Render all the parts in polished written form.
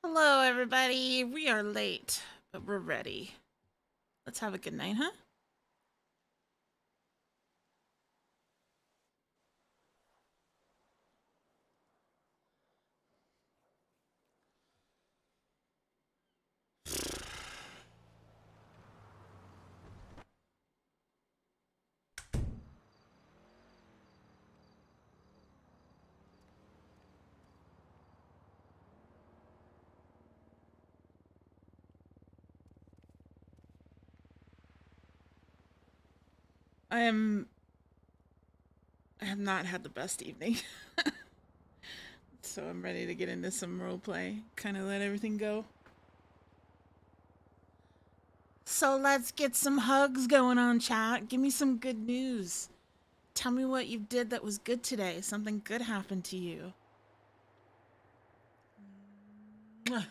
Hello, everybody. We are late, but we're ready. Let's have a good night, huh? I am. I have not had the best evening. So I'm ready to get into some roleplay. Kind of let everything go. So let's get some hugs going on, chat. Give me some good news. Tell me what you did that was good today. Something good happened to you. Mwah.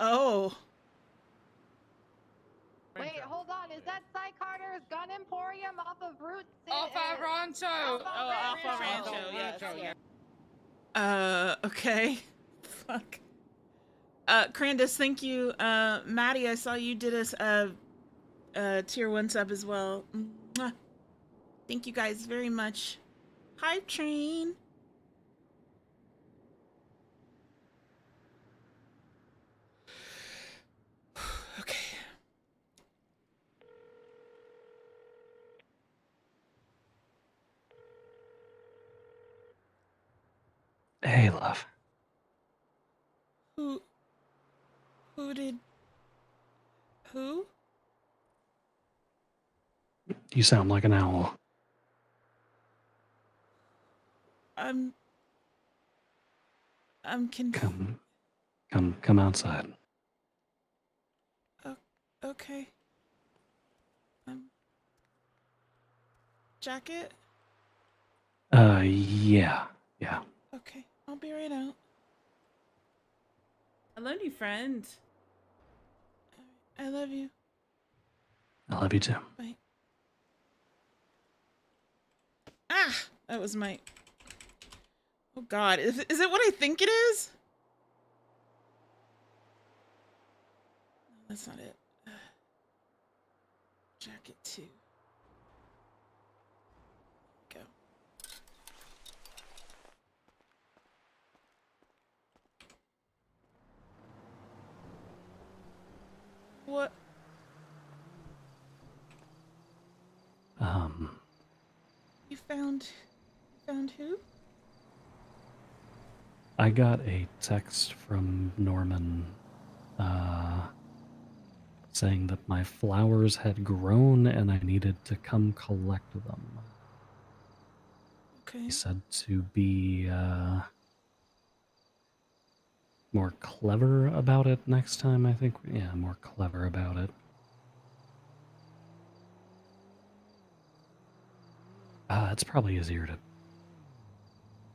Oh. Wait, hold on. Is that Cy Carter's Gun Emporium off of Route 6? Alpha Rancho. Alpha Rancho. Yes. Okay. Fuck. Crandus, thank you. Maddie, I saw you did us tier 1 sub as well. Mwah. Thank you guys very much. Hype train. Okay. Hey, love. Who did... Who? You sound like an owl. I'm Come outside. Okay. Jacket? Yeah. Okay, I'll be right out. Hello, new friend. I love you. I love you too. Bye. Ah! That was my... Oh god, is it what I think it is? No, that's not it. Jacket 2. Go. What? You found who? I got a text from Norman, saying that my flowers had grown and I needed to come collect them. Okay. He said to be, more clever about it next time, I think. Yeah, more clever about it. It's probably easier to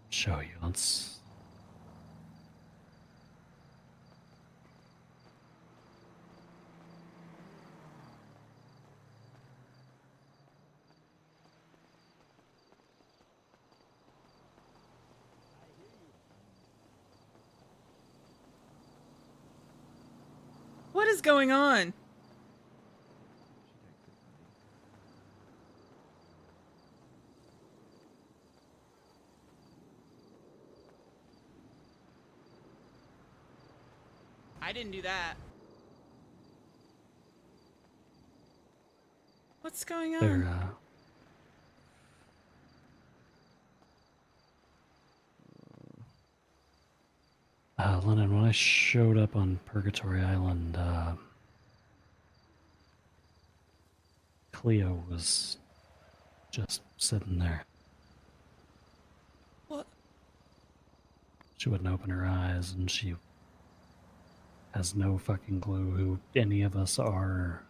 show you. Let's... What is going on? I didn't do that. What's going on? There, Lennon, when I showed up on Purgatory Island, Cleo was just sitting there. What? She wouldn't open her eyes, and she has no fucking clue who any of us are.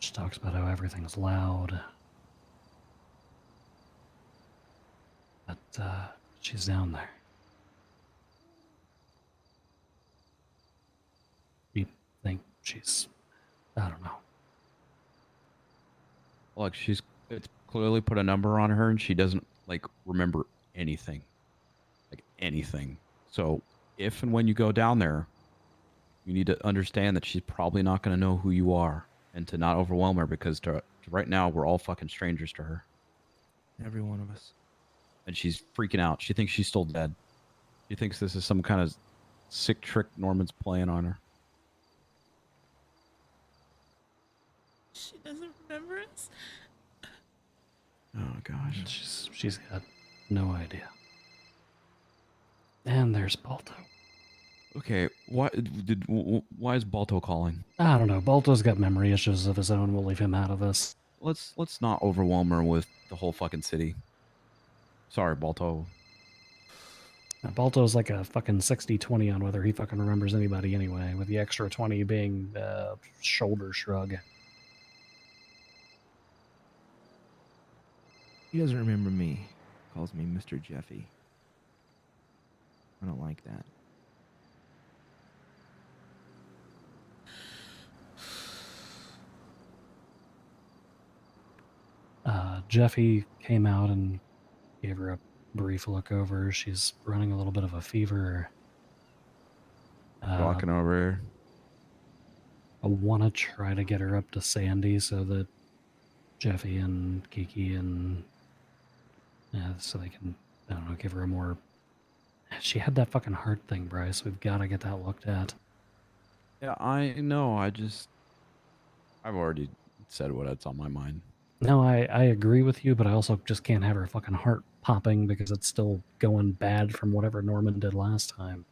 She talks about how everything's loud. But, she's down there. You think she's, I don't know. Look, it's clearly put a number on her and she doesn't like remember anything. Like anything. So if and when you go down there, you need to understand that she's probably not going to know who you are and to not overwhelm her because right now we're all fucking strangers to her. Every one of us. And she's freaking out. She thinks she's still dead. She thinks this is some kind of sick trick Norman's playing on her. She doesn't remember us. Oh gosh. She's got no idea. And there's Balto. Okay, why is Balto calling? I don't know. Balto's got memory issues of his own. We'll leave him out of this. Let's not overwhelm her with the whole fucking city. Sorry, Balto. Balto's like a fucking 60-20 on whether he fucking remembers anybody anyway, with the extra 20 being shoulder shrug. He doesn't remember me. Calls me Mr. Jeffy. I don't like that. Jeffy came out and gave her a brief look over. She's running a little bit of a fever. Walking over here. I want to try to get her up to Sandy so that Jeffy and Kiki and so they can, I don't know, give her a more... She had that fucking heart thing, Bryce. We've got to get that looked at. Yeah, I know. I've already said what's on my mind. No, I agree with you, but I also just can't have her fucking heart popping because it's still going bad from whatever Norman did last time.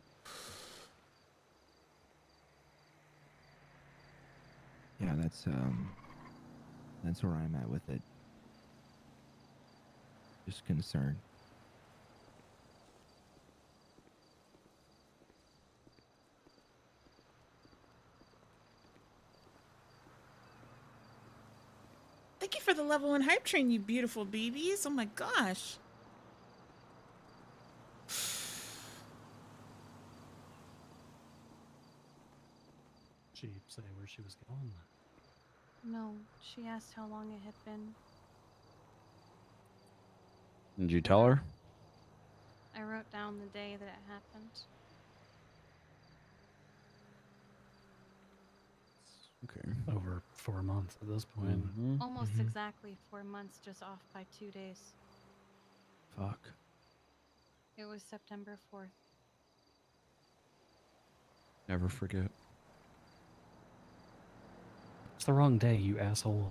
Yeah, that's where I'm at with it. Just concerned. Thank you for the level 1 hype train, you beautiful babies. Oh my gosh. She say where she was going? No, she asked how long it had been. Did you tell her? I wrote down the day that it happened. Okay. Over 4 months at this point. Almost exactly 4 months, just off by 2 days. Fuck. It was September 4th. Never forget. It's the wrong day, you asshole.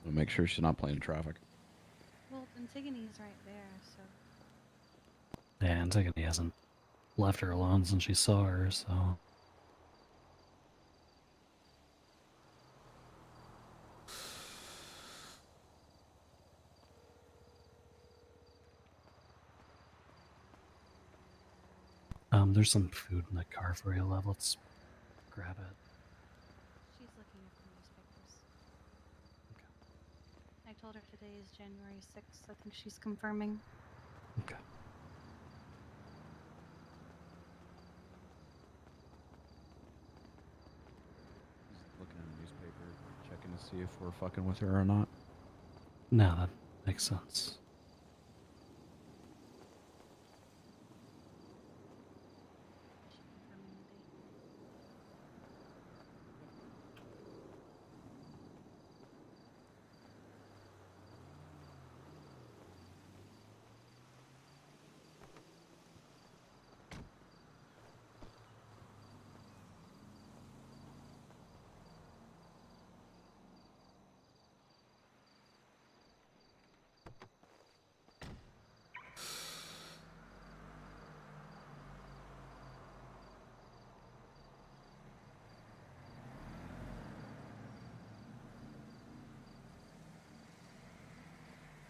We'll make sure she's not playing in traffic. Well, Antigone's right there, so... Yeah, Antigone hasn't left her alone since she saw her, so... There's some food in the car for you, love. Let's grab it. She's looking at the newspapers. Okay. I told her today is January 6th. I think she's confirming. Okay. Looking at the newspaper, checking to see if we're fucking with her or not. No, that makes sense. Is she confirming the date?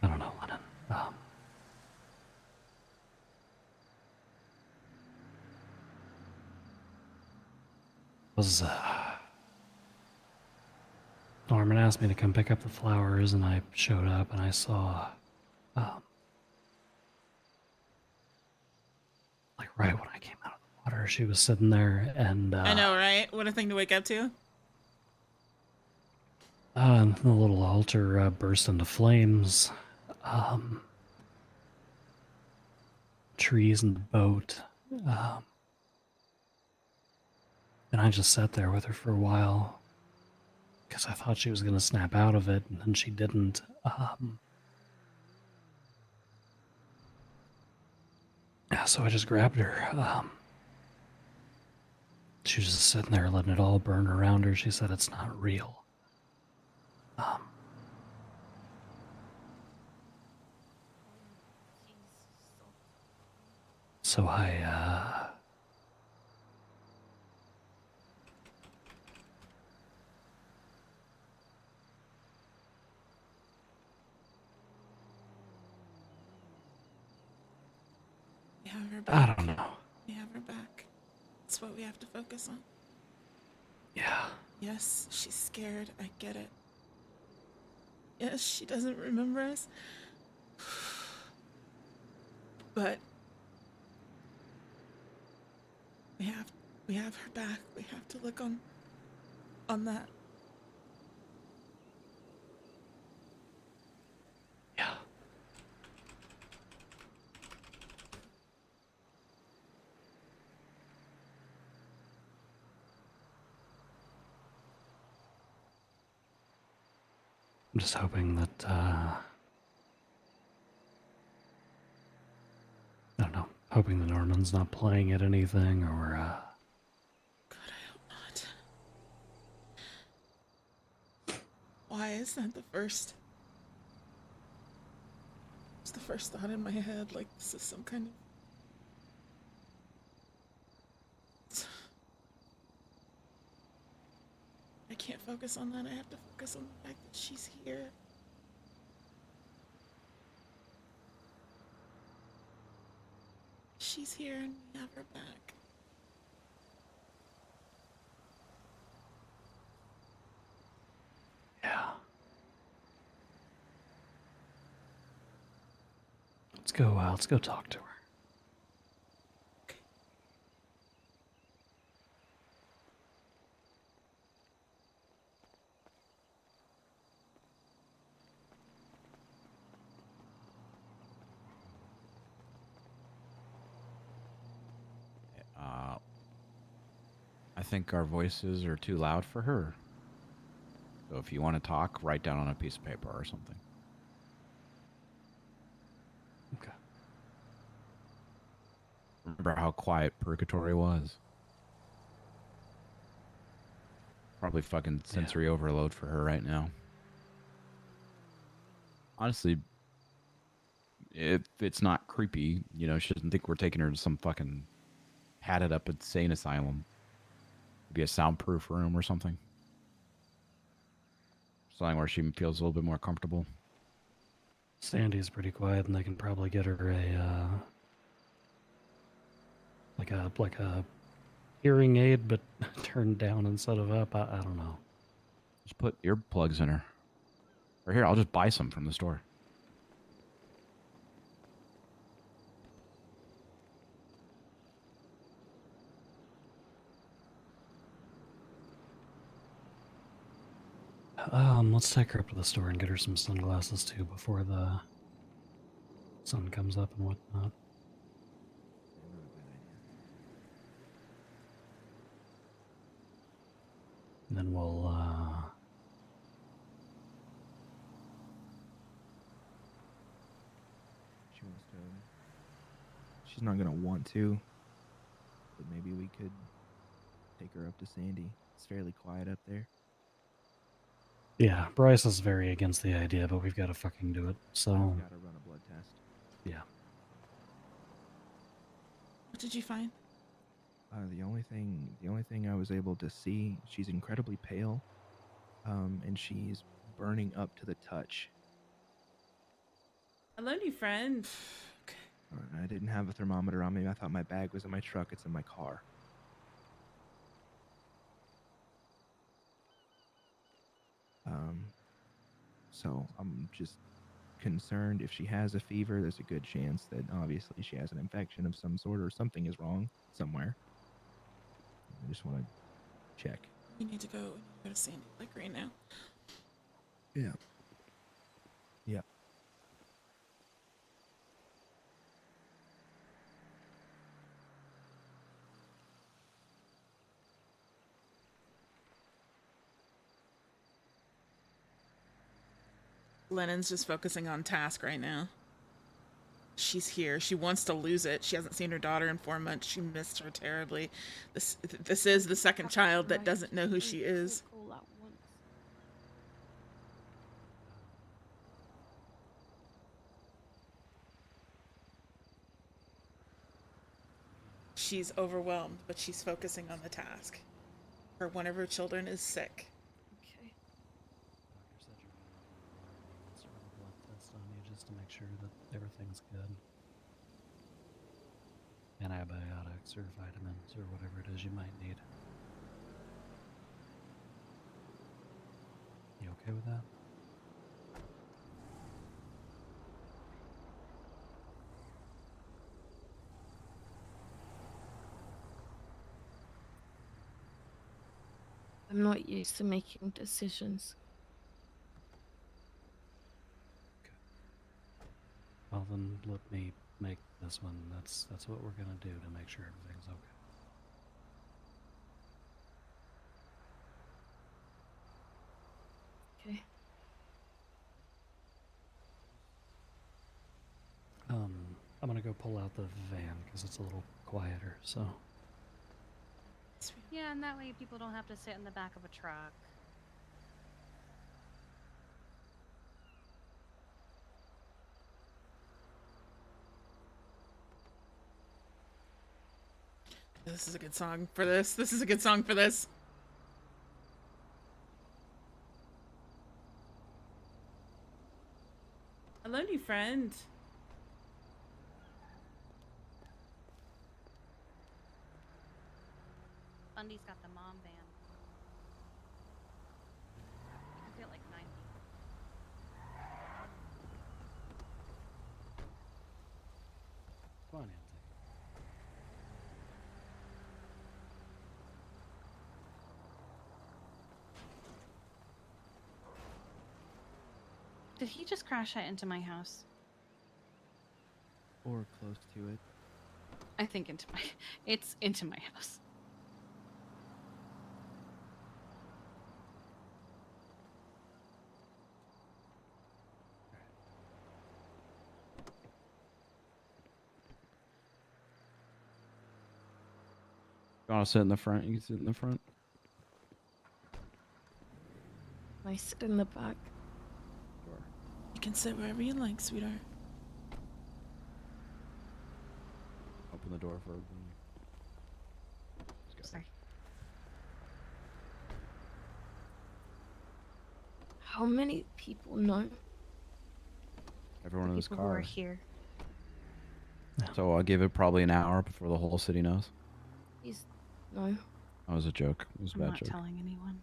I don't know, Lennon. Norman asked me to come pick up the flowers, and I showed up and I saw Um, like right when I came out of the water, she was sitting there, and I know, right? What a thing to wake up to. the little altar burst into flames. Trees and the boat. And I just sat there with her for a while because I thought she was going to snap out of it, and then she didn't. So I just grabbed her. She was just sitting there letting it all burn around her. She said it's not real. So I We have her back. I don't know. We have her back. That's what we have to focus on. Yeah. Yes, she's scared. I get it. Yes, she doesn't remember us. But we have her back. We have to look on that. Yeah. I'm just hoping that, I don't know, hoping the Norman's not playing at anything, or, God, I hope not. Why is that the first? It's the first thought in my head, like this is some kind of... I can't focus on that. I have to focus on the fact that she's here. She's here and we have her back. yeah. Let's go talk to her. I think our voices are too loud for her. So if you want to talk, write down on a piece of paper or something. Okay. Remember how quiet Purgatory was? Probably fucking sensory overload for her right now. Honestly, if it's not creepy, you know, she doesn't think we're taking her to some fucking padded up insane asylum. Maybe a soundproof room or something. Something where she feels a little bit more comfortable. Sandy's pretty quiet, and they can probably get her a, like a hearing aid, but turned down instead of up. I don't know. Just put earplugs in her. Or here, I'll just buy some from the store. Let's take her up to the store and get her some sunglasses too before the sun comes up and whatnot. And then we'll, She wants to. She's not gonna want to, but maybe we could take her up to Sandy. It's fairly quiet up there. yeah, Bryce is very against the idea, but we've got to fucking do it. So, I've got to run a blood test. yeah. What did you find? The only thing I was able to see, she's incredibly pale, and she's burning up to the touch. Hello, new friend. I didn't have a thermometer on me. I thought my bag was in my truck. It's in my car. So I'm just concerned. If she has a fever, there's a good chance that obviously she has an infection of some sort or something is wrong somewhere. I just want to check. You need to go to Sandy like right now. Yeah. Yeah. Lennon's just focusing on task right now. She's here. She wants to lose it. She hasn't seen her daughter in 4 months. She missed her terribly. This is the second child that doesn't know who she is. All at once. She's overwhelmed, but she's focusing on the task. One of her children is sick. Okay. Doctor said you're gonna run a blood test on you just to make sure that everything's good. Antibiotics or vitamins or whatever it is you might need. You okay with that? I'm not used to making decisions. Well then let me make this one. That's what we're gonna do to make sure everything's okay. Okay. I'm gonna go pull out the van because it's a little quieter, so. Yeah, and that way people don't have to sit in the back of a truck. This is a good song for this. This is a good song for this. Hello, new friend. Bundy's got the mom van. You can fit like 9 people. Come on, Auntie. Did he just crash that into my house? Or close to it. I think into my... It's into my house. You want to sit in the front? You can sit in the front. I sit in the back. Sure. You can sit wherever you like, sweetheart. Open the door for everyone. Sorry. How many people know? Everyone in this People who are car. here. So I'll give it probably an hour before the whole city knows. Please, no. That was a joke. It was a I'm bad not joke. telling anyone.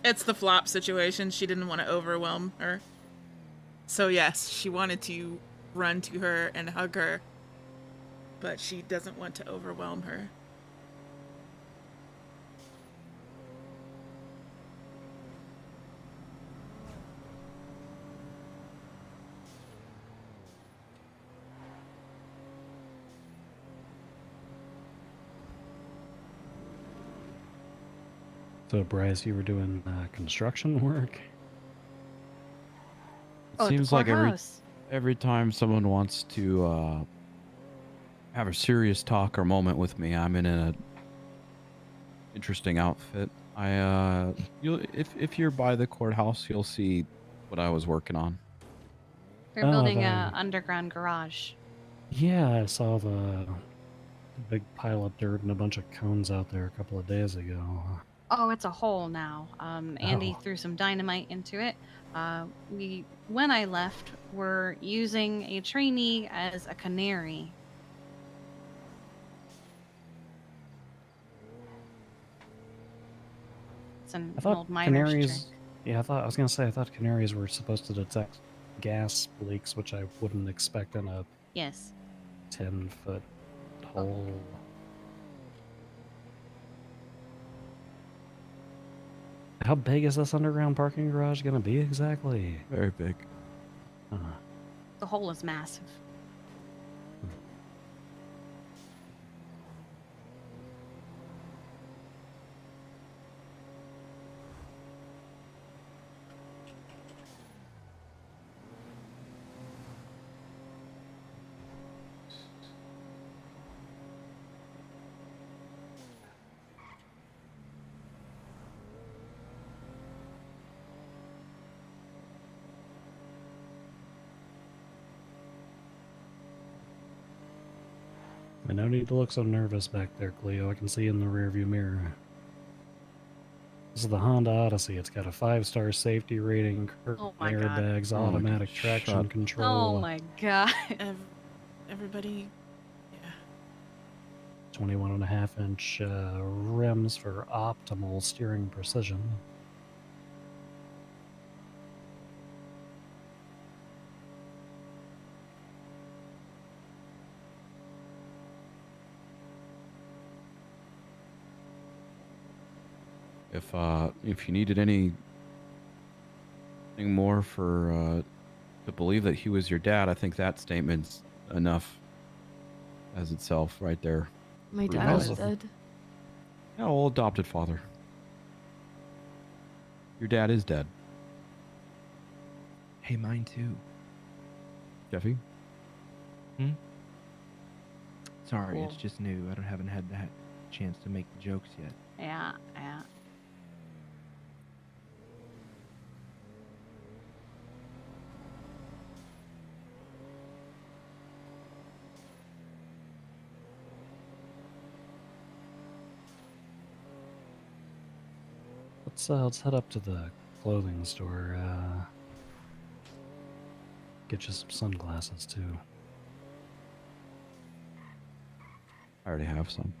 It's the flop situation. She didn't want to overwhelm her. So yes, she wanted to run to her and hug her, but she doesn't want to overwhelm her. So, Bryce, you were doing construction work? It Oh, at the seems like courthouse. every time someone wants to have a serious talk or moment with me, I'm in a interesting outfit. If you're by the courthouse, you'll see what I was working on. They're Oh, building the- a underground garage. Yeah, I saw the big pile of dirt and a bunch of cones out there a couple of days ago. Oh, it's a hole now. Andy Oh. threw some dynamite into it. When I left, were using a trainee as a canary. It's an I thought old miner's canaries. trick. Yeah, I was gonna say I thought canaries were supposed to detect gas leaks, which I wouldn't expect in a Yes. 10-foot hole. How big is this underground parking garage gonna be exactly? Very big. Huh. The hole is massive. No need to look so nervous back there, Cleo. I can see in the rearview mirror. This is the Honda Odyssey. It's got a 5-star safety rating, Oh my god. airbags, Oh my automatic God, traction shut- control. Oh my god. Everybody, yeah. 21.5-inch rims for optimal steering precision. If you needed anything more for to believe that he was your dad, I think that statement's enough as itself right there. My Pretty dad is awesome. dead. Yeah, well, adopted father. Your dad is dead, Hey, mine too. Jeffy. Sorry, it's Cool. just new. Haven't had that chance to make the jokes yet. Yeah, yeah. Let's head up to the clothing store. Get you some sunglasses too. I already have some.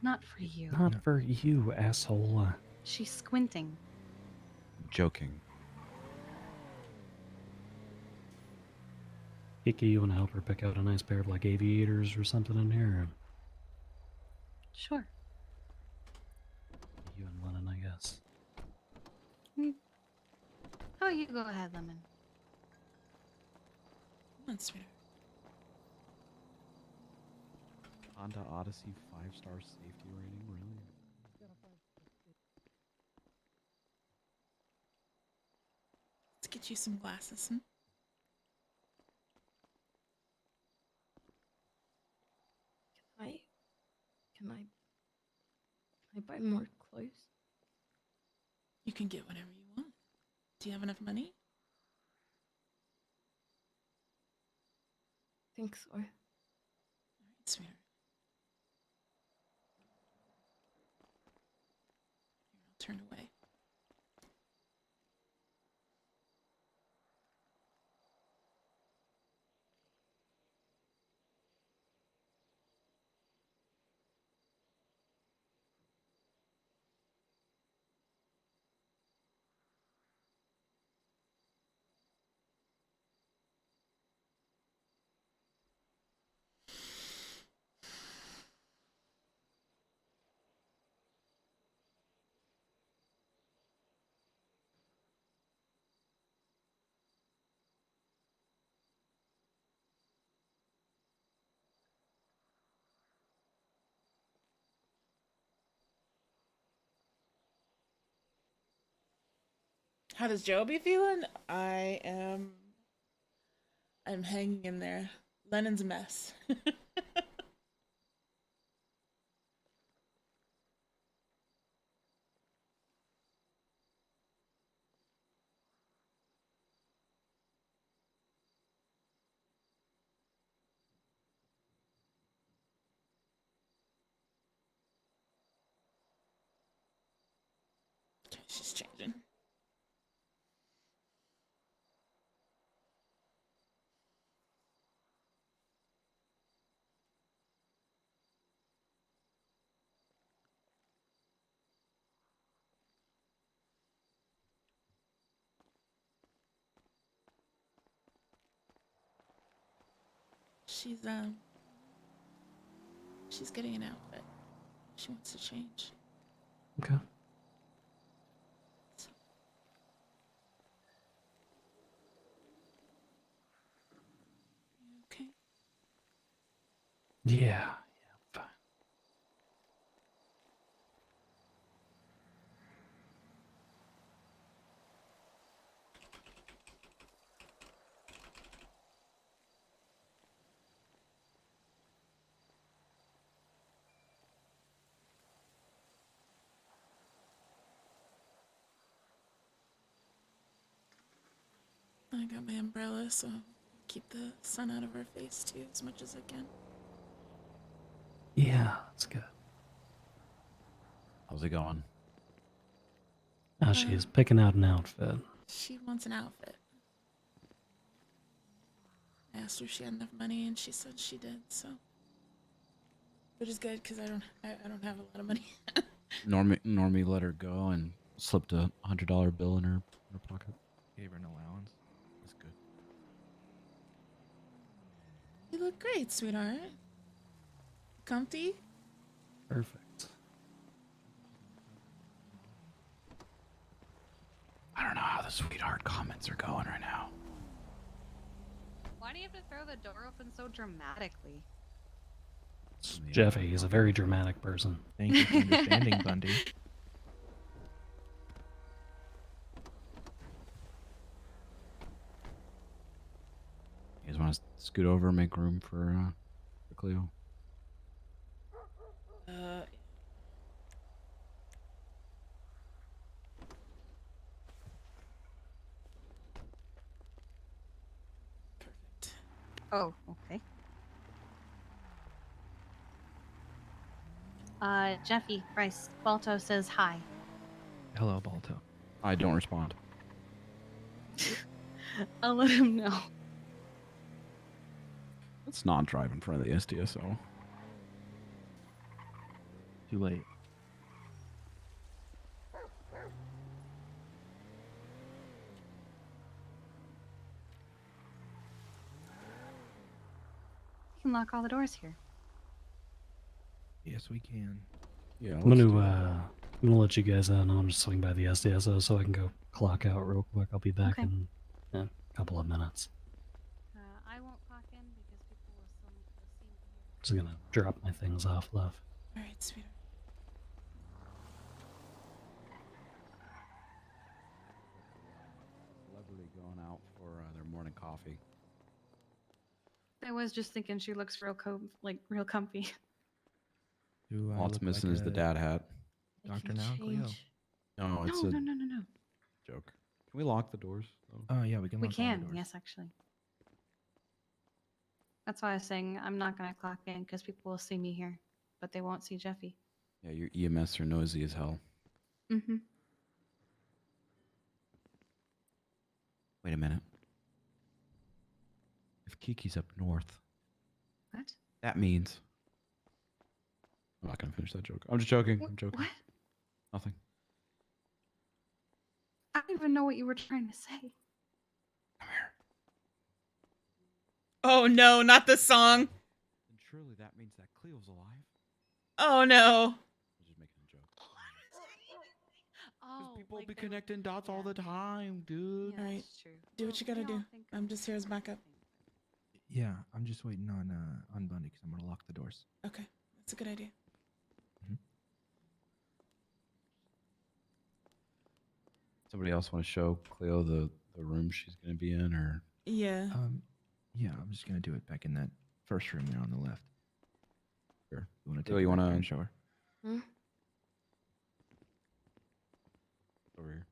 Not for you. Not No. for you, asshole. She's squinting. I'm joking. Kiki, you want to help her pick out a nice pair of like aviators or something in here? Sure. You and Lennon, I guess. Oh, you go ahead, Lemon. Come on, sweetheart. Honda Odyssey 5-star safety rating, really? Let's get you some glasses. Hmm? I can I buy more clothes? You can get whatever you want. Do you have enough money? Think so. All right, sweetheart. Here, I'll turn away. How does Joe be feeling? I'm hanging in there. Lennon's a mess. She's changing. She's getting an outfit. She wants to change. Okay. So, you okay? Yeah. Fine. I got my umbrella, so keep the sun out of her face too, as much as I can. Yeah, that's good. How's it going? She's picking out an outfit. She wants an outfit. I asked her if she had enough money, and she said she did. So, which is good because I don't have a lot of money. Normie let her go and slipped a $100 bill in her pocket. Gave her an allowance. That's good. You look great, sweetheart. Comfy? Perfect. I don't know how the sweetheart comments are going right now. Why do you have to throw the door open so dramatically? It's Jeffy, he's a very dramatic person. Thank you for understanding, Bundy. You guys want to scoot over and make room for Cleo? Perfect. Oh, okay. Jeffy, Bryce, Balto says hi. Hello, Balto. I don't respond. I'll let him know. Let's not drive in front of the SDSO. Too late. You can lock all the doors here. Yes, we can. Yeah, I'm gonna let you guys know. I'm just swing by the SDSO so I can go clock out real quick. I'll be back Okay. in a couple of minutes. I won't clock in because people will see me here. Just gonna drop my things off, love. All right, sweetheart. Celebrity going out for their morning coffee. I was just thinking she looks real real comfy. Do I All it's look missing like is the a dad hat. I Doctor can now, Cleo? change. No, it's No, a no, no, no, no. joke. Can we lock the doors? though? Oh, yeah, we can We lock all the can, doors. yes, actually. That's why I was saying I'm not going to clock in because people will see me here, but they won't see Jeffy. Yeah, your EMS are noisy as hell. Mm-hmm. Wait a minute. If Kiki's up north, What? that means... I'm not going to finish that joke. I'm just joking. I'm joking. What? Nothing. I don't even know what you were trying to say. Come here. Oh no, not the song. And surely that means that Cleo's alive? Oh no. I'm just making a joke. Oh, Because people like be they were- connecting dots all yeah. the time, dude. Yeah, Alright, that's true. do what you gotta do. I'm just here as backup. Yeah, I'm just waiting on Bundy because I'm going to lock the doors. Okay, that's a good idea. Somebody else want to show Cleo the room she's going to be in, or... Yeah. Yeah, I'm just going to do it back in that first room there on the left. Sure. You want to Cleo, take you a want look there to... and show her? Hmm? Over here.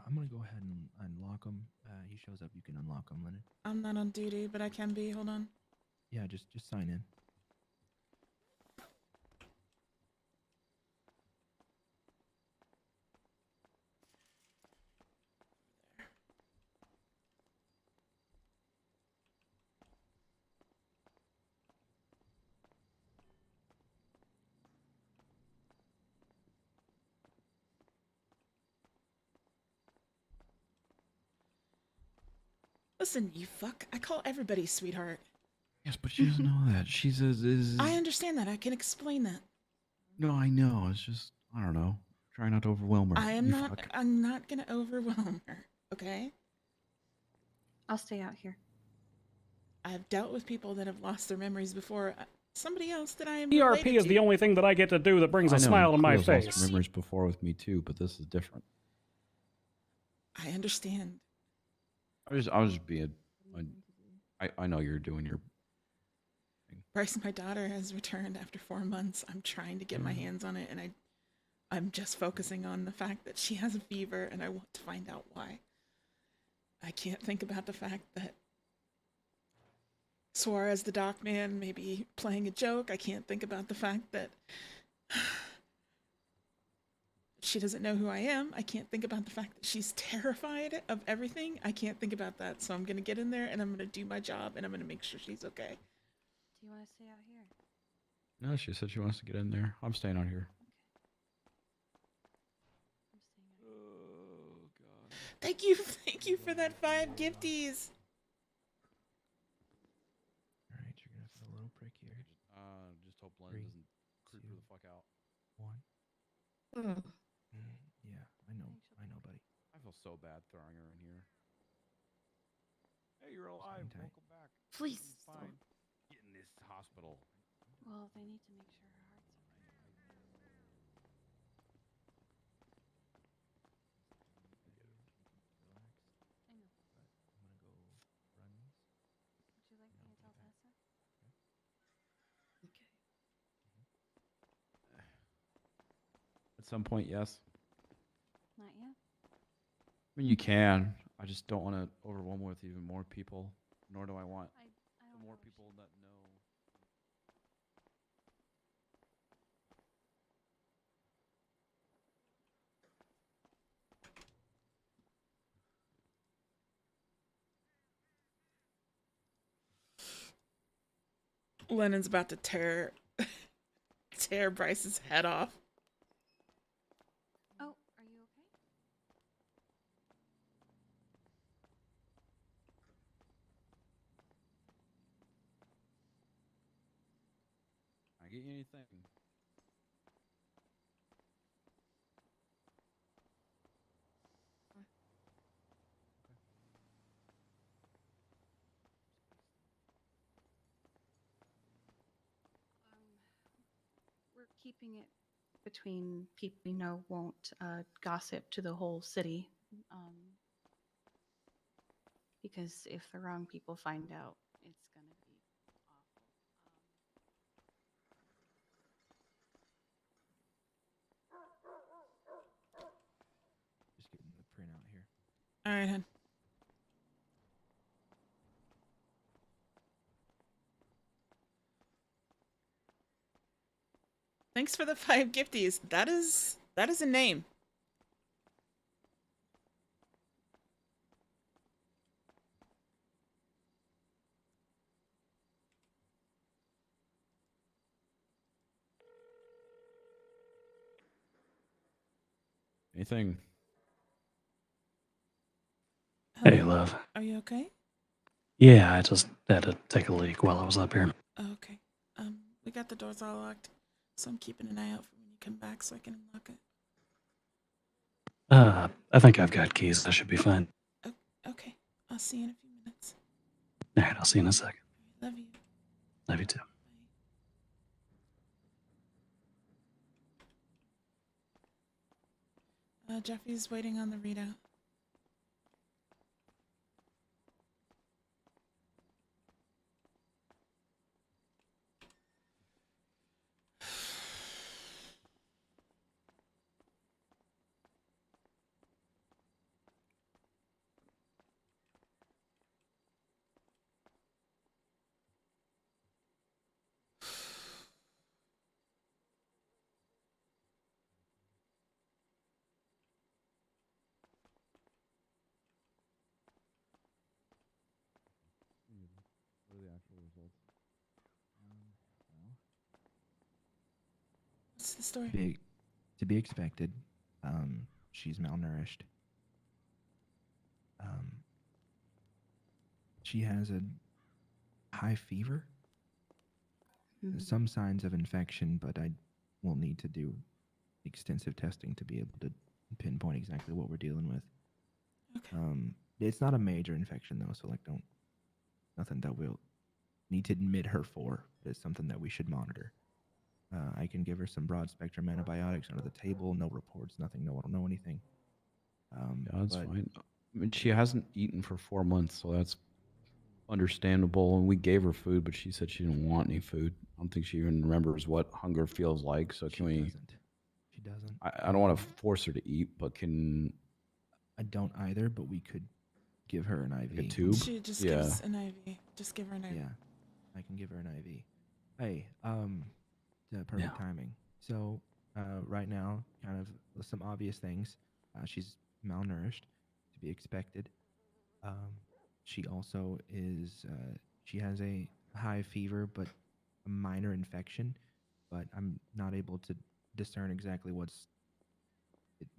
I'm I'm gonna go ahead and unlock him. He shows up. You can unlock him, Lennon. I'm not on duty, but I can be. Hold on. Yeah, just sign in. Listen, you fuck. I call everybody sweetheart. Yes, but she doesn't know that. She's I understand that. I can explain that. No, I know. It's just I don't know. Try not to overwhelm her. I am You not. fuck. I'm not gonna overwhelm her. Okay. I'll stay out here. I've dealt with people that have lost their memories before. Somebody else that I am ERP related is to. the only thing that I get to do that brings I a know, smile to my Cleo's lost face. memories before with me too, but this is different. I understand. I was just being. I know you're doing your. Bryce, my daughter, has returned after 4 months. I'm trying to get my hands on it, and I'm just focusing on the fact that she has a fever, and I want to find out why. I can't think about the fact that Suarez, the dock man, may be playing a joke. I can't think about the fact that she doesn't know who I am. I can't think about the fact that she's terrified of everything. I can't think about that. So I'm going to get in there and I'm going to do my job and I'm going to make sure she's okay. Do you want to stay out here? No, she said she wants to get in there. I'm staying out here. I'm staying out here. Oh God. Thank you for that 5 gifties. All right, you're gonna feel a little prick here. Just hope Len 3, doesn't creep her the fuck out. 1. Ugh. Yeah, I know, buddy. I feel so bad throwing her in here. Hey, you're alive. tight. Welcome back. Please Everything's stop. fine. Get in this hospital. Well, they need to make sure her heart's okay. Relax. I know. But I'm gonna go run these. Would you like me to tell Tessa? Okay. At some point, yes. Not yet. I mean, you can. I just don't want to overwhelm her with even more people. Nor do I want I the don't more know if people she- that know. Lennon's about to tear Bryce's head off. Oh, are you okay? I get you anything. We're keeping it between people we know won't gossip to the whole city. Because if the wrong people find out, it's going to be awful. Just getting the printout here. All right, hun. Thanks for the 5 gifties. That is a name. Anything. Hey, Hello? love. Are you okay? Yeah, I just had to take a leak while I was up here. Oh, okay. We got the doors all locked, so I'm keeping an eye out for when you come back so I can unlock it. I think I've got keys. I should be fine. Oh, okay. I'll see you in a few minutes. All right, I'll see you in a second. Love you. Love you too. Bye. Jeffy's waiting on the readout. What's the story? To be expected. She's malnourished. She has a high fever, Mhm. some signs of infection, but I will need to do extensive testing to be able to pinpoint exactly what we're dealing with. Okay. It's not a major infection though, so like nothing that we'll need to admit her for. It's something that we should monitor. I can give her some broad spectrum antibiotics under the table. No reports, nothing. No one will know anything. Yeah, that's but fine. I mean, she hasn't eaten for 4 months, so that's understandable. And we gave her food, but she said she didn't want any food. I don't think she even remembers what hunger feels like. So she can we? doesn't. She doesn't. I don't want to force her to eat, but can I don't either, but we could give her an IV. like a tube? She just Yeah. gives an IV. Just give her an IV. Yeah, I can give her an IV. Hey, the perfect Yeah. timing. So, right now, kind of some obvious things. She's malnourished, to be expected. She also is. She has a high fever, but a minor infection. But I'm not able to discern exactly what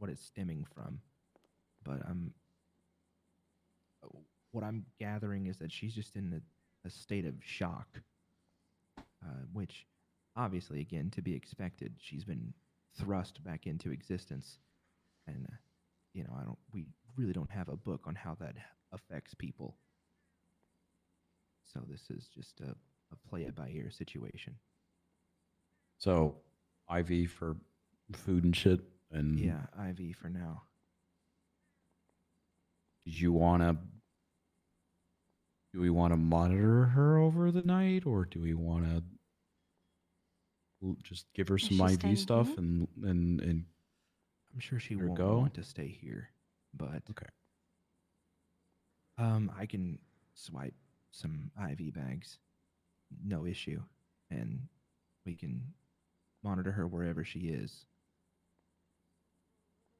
it's stemming from. But what I'm gathering is that she's just in a state of shock, which obviously, again, to be expected. She's been thrust back into existence, and we really don't have a book on how that affects people. So this is just a play it by ear situation. So IV for food and shit. And Yeah, IV for now. do we want to monitor her over the night, or do we want to just give her Is some she IV staying stuff here? and I'm sure she Let her won't go? want to stay here, but okay. I can swipe some IV bags, no issue, and we can monitor her wherever she is.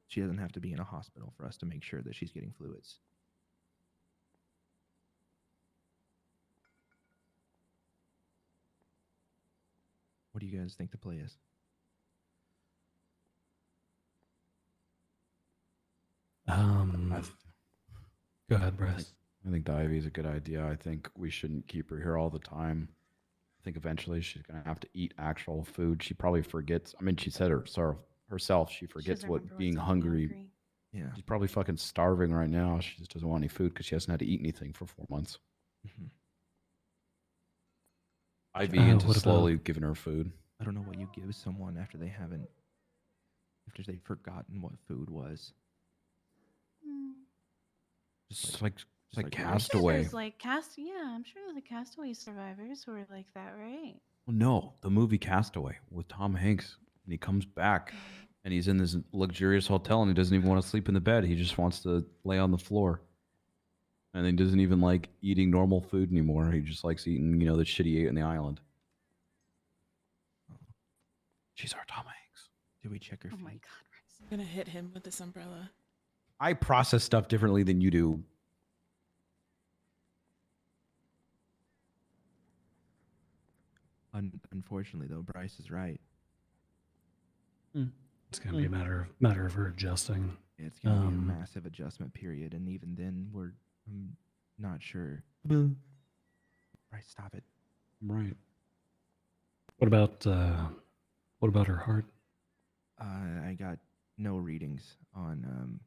She doesn't have to be in a hospital for us to make sure that she's getting fluids. What do you guys think the play is? I, Go ahead, Bryce. I think the IV is a good idea. I think we shouldn't keep her here all the time. I think eventually she's gonna have to eat actual food. She probably forgets. I mean, she said herself she She forgets doesn't what remember being what's hungry. Yeah. She's probably fucking starving right now. She just doesn't want any food because she hasn't had to eat anything for 4 months. Mhm. IV Uh, into what about- slowly giving her food. I don't know what you give someone after they've forgotten what food was. Just like like I'm sure Castaway. there's like I'm sure there's like Castaway survivors who are like that, right? Well, no, the movie Castaway with Tom Hanks, and he comes back, and he's in this luxurious hotel, and he doesn't even want to sleep in the bed. He just wants to lay on the floor, and he doesn't even like eating normal food anymore. He just likes eating, the shit he ate on the island. She's our Tom Hanks. Did we check her Oh feet? my god, Bryce. I'm gonna hit him with this umbrella. I process stuff differently than you do. Unfortunately, though, Bryce is right. It's gonna be a matter of her adjusting. It's going to be a Um, massive adjustment period, and even then, I'm not sure. Right. Bryce, stop it. What about her heart? I got no readings on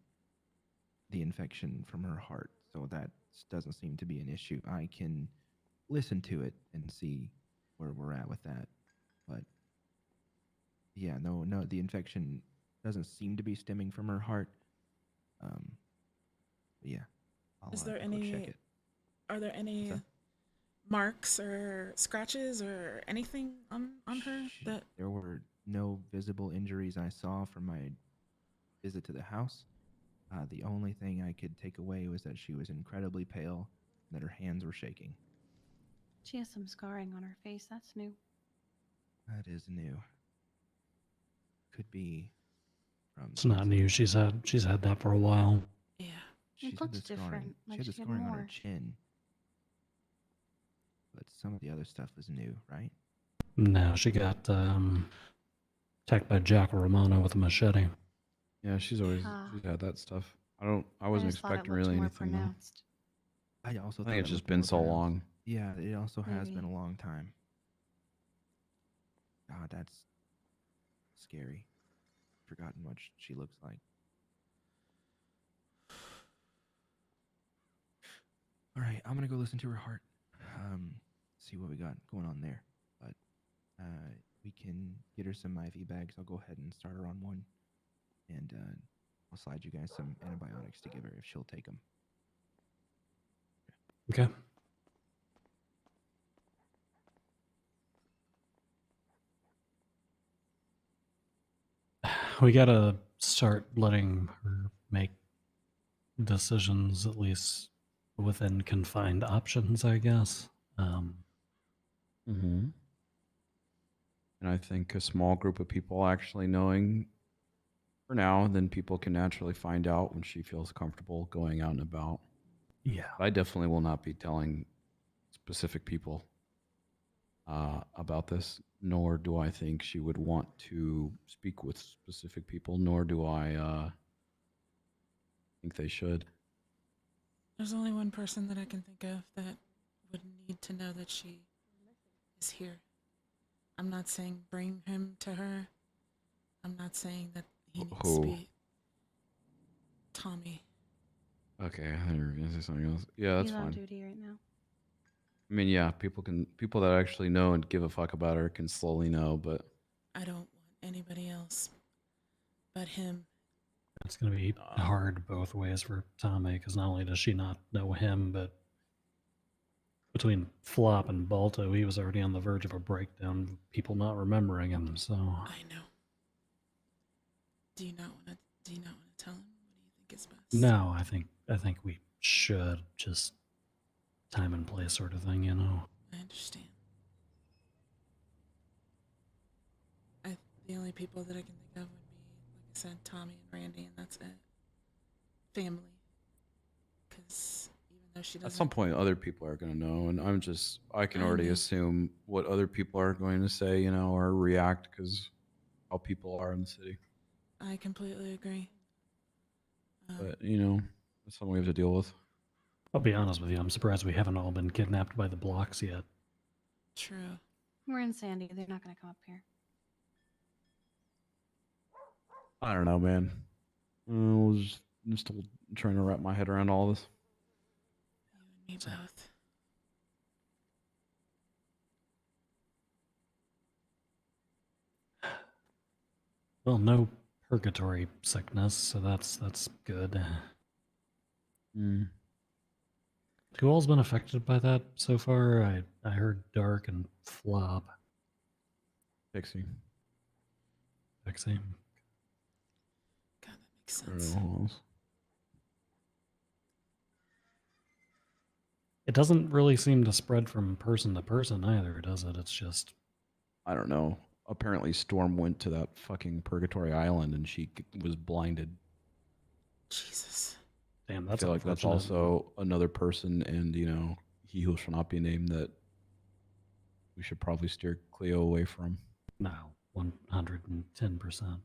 the infection from her heart, so that doesn't seem to be an issue. I can listen to it and see where we're at with that, but yeah, no, the infection doesn't seem to be stemming from her heart. But yeah, Is there I'll go check any? it. Are there any that? marks or scratches or anything on her that? There were no visible injuries I saw from my visit to the house. The only thing I could take away was that she was incredibly pale and that her hands were shaking. She has some scarring on her face. That's new. That is new. Could be from. It's not new. She's had that for a while. Yeah. She It had the looks scarring. different, She like had the she had scarring on her more. chin. but some of the other stuff is new, right? No, she got attacked by Jack Romano with a machete. Yeah, she's always Ah. she's had that stuff. I I wasn't just thought it expecting looked really more anything though. pronounced. I also I thought think it's it just looked been more so pronounced. long. Yeah, it also has been Maybe. a long time. God, that's scary. Forgotten what she looks like. All right, I'm gonna go listen to her heart. See what we got going on there. But we can get her some IV bags. I'll go ahead and start her on one, and I'll slide you guys some antibiotics to give her if she'll take them. Okay. We gotta start letting her make decisions, at least within confined options, I guess. Mm-hmm. And I think a small group of people actually knowing for now, then people can naturally find out when she feels comfortable going out and about. Yeah. I definitely will not be telling specific people about this, nor do I think she would want to speak with specific people, nor do I think they should. There's only one person that I can think of that would need to know that she is here. I'm not saying bring him to her. I'm not saying that he needs to Who? be Tommy. Okay, I thought you were gonna say something else. Yeah, that's He's on fine. duty right now. I mean, yeah, people that actually know and give a fuck about her can slowly know, but I don't want anybody else but him. It's going to be hard both ways for Tommy, because not only does she not know him, but between Flop and Balto, he was already on the verge of a breakdown, people not remembering him, so... I know. Do you not want to tell him? What do you think is best? No, I think we should, just time and place sort of thing, you know? I understand. The only people that I can think of would be, like I said, Tommy and Randy, and that's it. Family. Because even though she doesn't... at some point other people are going to know, and I can already know. assume what other people are going to say, you know, or react because how people are in the city. I completely agree. But you know, that's something we have to deal with. I'll be honest with you, I'm surprised we haven't all been kidnapped by the blocks yet. True. We're in Sandy. They're not going to come up here. I don't know, man. I'm still trying to wrap my head around all this. You and me both. Well, no purgatory sickness, so that's good. Mm. Who all's been affected by that so far? I heard Dark and Flop. Pixie. Pixie. God, that makes I don't sense. know who else. It doesn't really seem to spread from person to person either, does it? It's just... I don't know. Apparently Storm went to that fucking Purgatory Island and she was blinded. Jesus. Damn, I that's feel like that's unfortunate. also another person, and you know, he who shall not be named, that we should probably steer Cleo away from. No, 110%.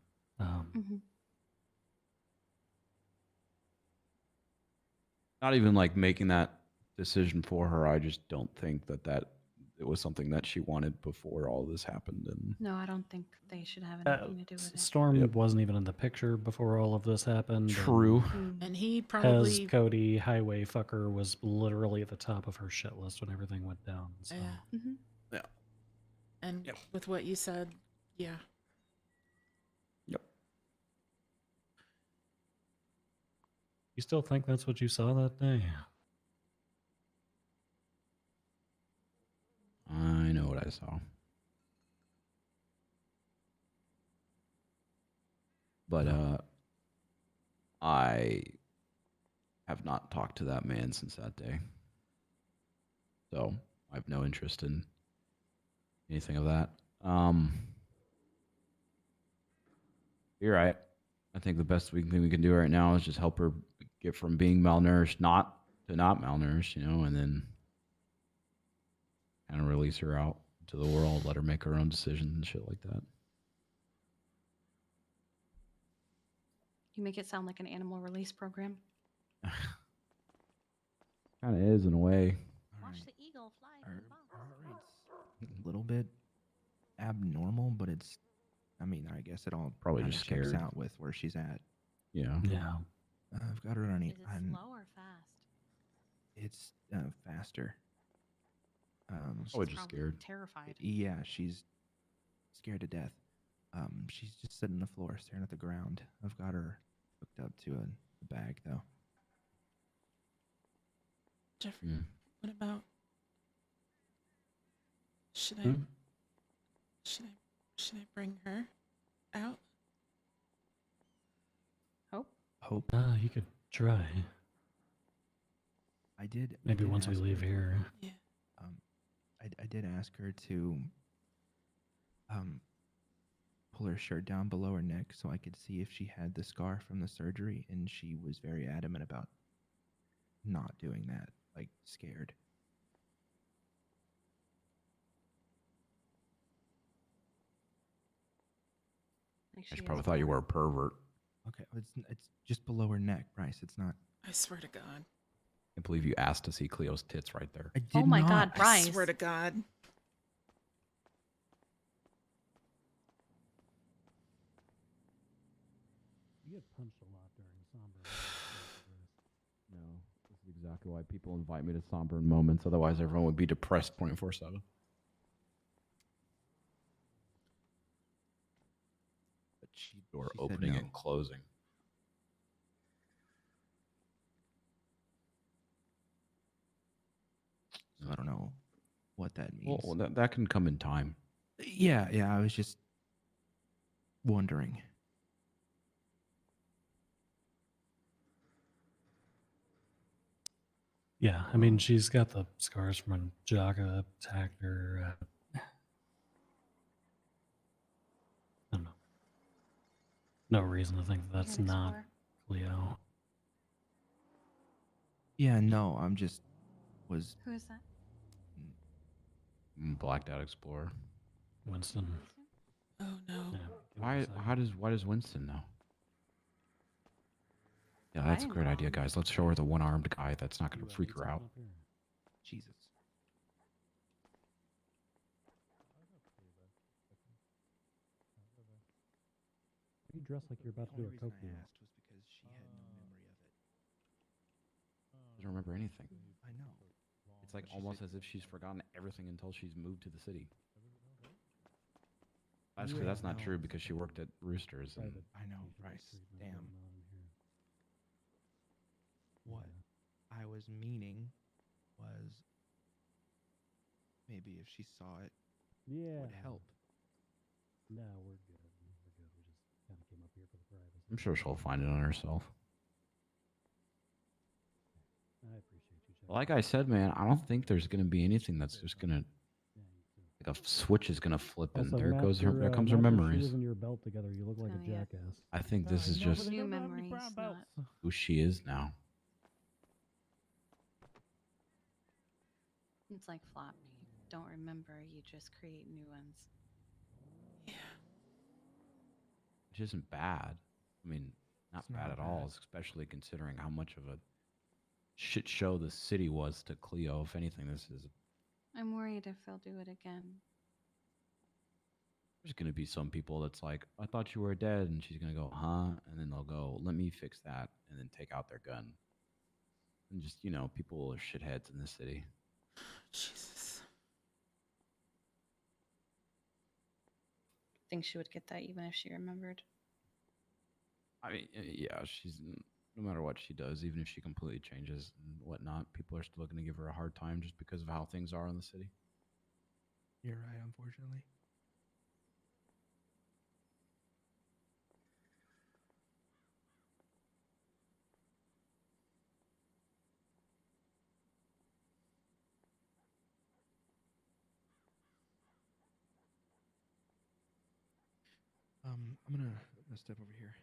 Not even like making that decision for her. I just don't think that it was something that she wanted before all this happened. And No, I don't think they should have anything to do with it. Storm Yep. wasn't even in the picture before all of this happened. true. And he Hez, probably... Cody, Highway Fucker was literally at the top of her shit list when everything went down. So. Yeah. Mm-hmm. Yeah. And Yep. with what you said, yeah. Yep. You still think that's what you saw that day? I know what I saw. But I have not talked to that man since that day. So I have no interest in anything of that. You're right. I think the best thing we can do right now is just help her get from being malnourished not malnourished, you know, and then kind of release her out to the world, let her make her own decisions and shit like that. You make it sound like an animal release program. Kind of is in a way. Watch Alright. the eagle fly Our from the box. heart rate's a little bit abnormal, but it's, I mean, I guess it all Probably kinda just checks scared. out with where she's at. Yeah. Yeah. I've got her on Is it slow or fast? it's faster. Probably She's just probably scared. terrified. Yeah, she's scared to death. She's just sitting on the floor, staring at the ground. I've got her hooked up to a bag, though. Jeffrey, Mm. what about? Should I? Hmm? Should I bring her out? Hope. You could try. I did. Maybe once we ask leave her- here. Yeah. I did ask her to pull her shirt down below her neck so I could see if she had the scar from the surgery, and she was very adamant about not doing that, like scared. Like I she probably is thought you were a bored. pervert. Okay, it's just below her neck, Bryce. It's not. I swear to God. I can't believe you asked to see Cleo's tits right there. I did Oh my not. God, I Bryce. swear to God. You get punched a lot during somber. No, this is exactly why people invite me to somber moments. Otherwise, everyone would be depressed 24/7. But Door she said opening no. and closing. So I don't know what that means. Well, that can come in time. Yeah, I was just wondering. Yeah, I mean, she's got the scars from when Jaga attacked her. I don't know. No reason to think that's You're an not explorer. Cleo. Yeah, no, I'm just was Who is that? Blacked out explorer. Winston. Oh no. Yeah, give it a second. Why does Winston know? Yeah, I that's a great idea, know. guys. Let's show her the one-armed guy. That's not going You, to freak need her out. something up here? Jesus. You dress like you're about to do a Only coke reason deal. I asked was because she had no memory of it. Doesn't remember anything. I know. It's like But she almost said- as if she's forgotten everything until she's moved to the city. Actually, that's not No. true because she worked at Roosters. And Private I know, patient Bryce. treatment Damn. going on in here. What I was meaning was maybe if she saw it, Yeah. would help. No, we're good. We're good. We just kind of came up here for the privacy. I'm sure she'll find it on herself. I appreciate you checking. Like I said, man, I don't think there's going to be anything that's just going to, Yeah, you too. like a switch is going to flip and Also, there match goes her, your, there comes her match your memories. shoes and your belt together. You look like a Oh, yeah. jackass. I think this is just New memories, not. who she is now. It's like flop. You don't remember, you just create new ones. Yeah. Which isn't bad. I mean, not It's bad not at all, bad. especially considering how much of a shit show the city was to Cleo. If anything, this is I'm worried if they'll do it again. there's going to be some people that's like, I thought you were dead. And she's going to go, huh? And then they'll go, let me fix that. And then take out their gun. And just, you know, people are shitheads in this city. Jesus. Think she would get that even if she remembered. I mean, yeah, she's, no matter what she does, even if she completely changes and whatnot, people are still going to give her a hard time just because of how things are in the city. You're right, unfortunately. I'm gonna step over here.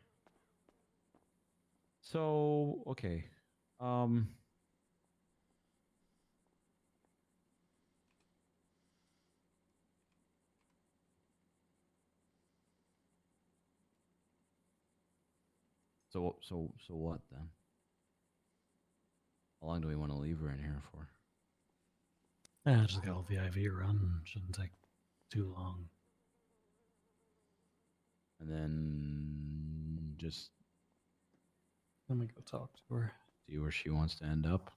So, okay. So what then? How long do we want to leave her in here for? Yeah, just got the IV run. Shouldn't take too long. And then just Let me go talk to her. see where she wants to end up.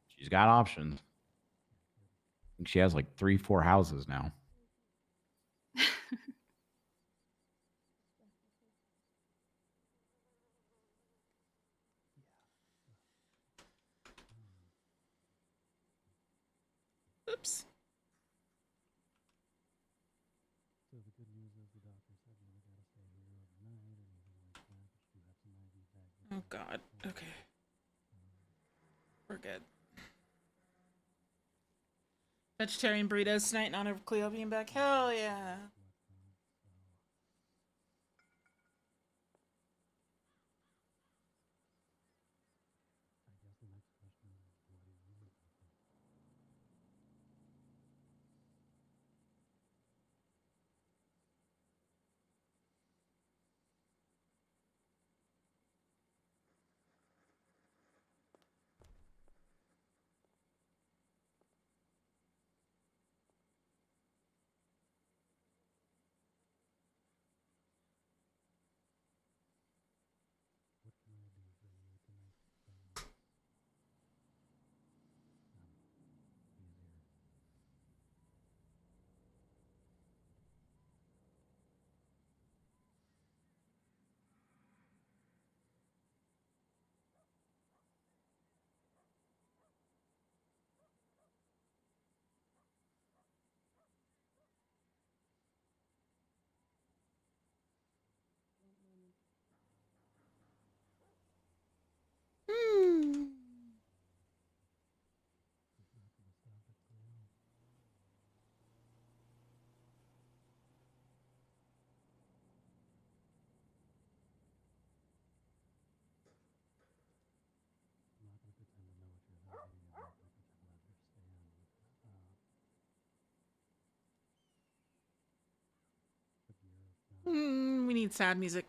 She's got options. I think she has like 3-4 houses now. Oops. So the good news is the doctor said you only gotta stay here overnight or anything like that, but you do have some IV bags. Oh God. Okay. We're good. Vegetarian burritos tonight in honor of Cleo being back. Hell yeah. I guess the next question is, what do you need? What can I do for you to make things easier? Hmm. It's not gonna stop at Cleo. I'm not gonna pretend to know what you're thinking. I'm not gonna pretend to understand. But you're not. We need sad music.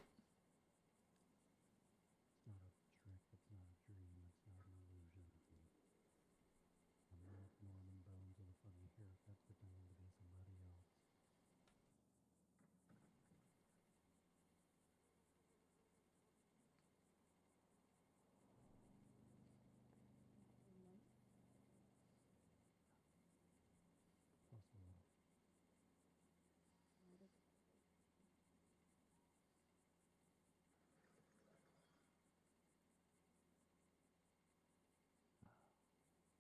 It's not a trick. It's not a dream. It's not an illusion. I'm not Norman Bones with a funny haircut pretending to be somebody else. Plus a little.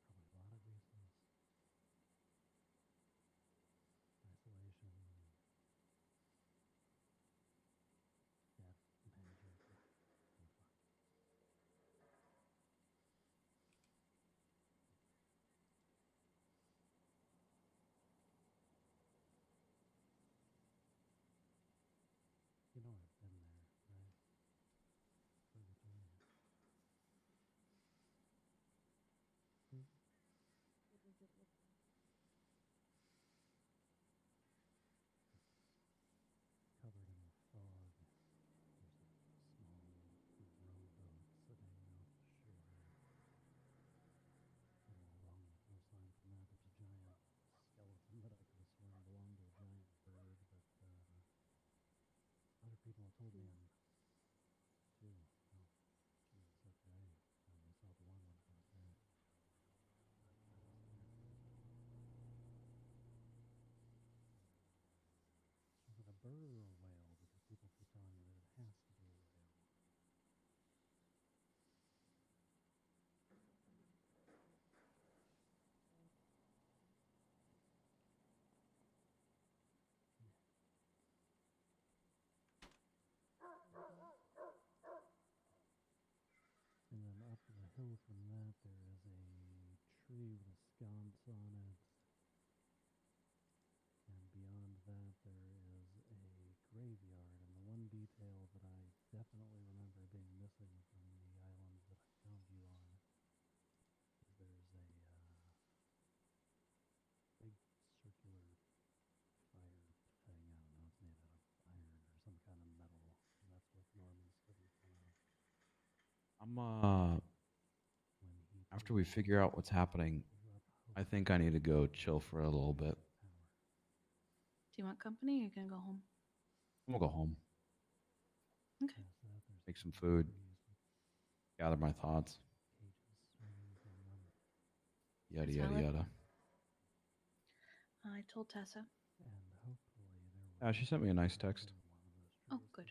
Probably a lot of reasons. Isolation, death, magic, and fuck. You know I've been there, right? For the giant. Hmm? Covered in fog. There's a small rowboat sitting off the shore. A little along the coastline from that, there's a giant skeleton that I could have sworn belonged to a giant bird, but other people have told me I'm too. Oh, Jesus, okay. I only saw the one when I was there. I was there. Was it a bird or a whale? Because people keep telling me that it has to be a whale. And then up the hill from that, there is a tree with a sconce on it. And beyond that, there is a graveyard. And the one detail that I definitely remember being missing from the island that I found you on is there's a big circular fire thing. I don't know. It's made out of I'm after we figure out what's happening, I think I need to go chill for a little bit. Do you want company or you gonna go home? I'm gonna go home, Okay. make some food, gather my thoughts. Yada That's yada valid. yada. I told Tessa. She sent me a nice text. Oh, good.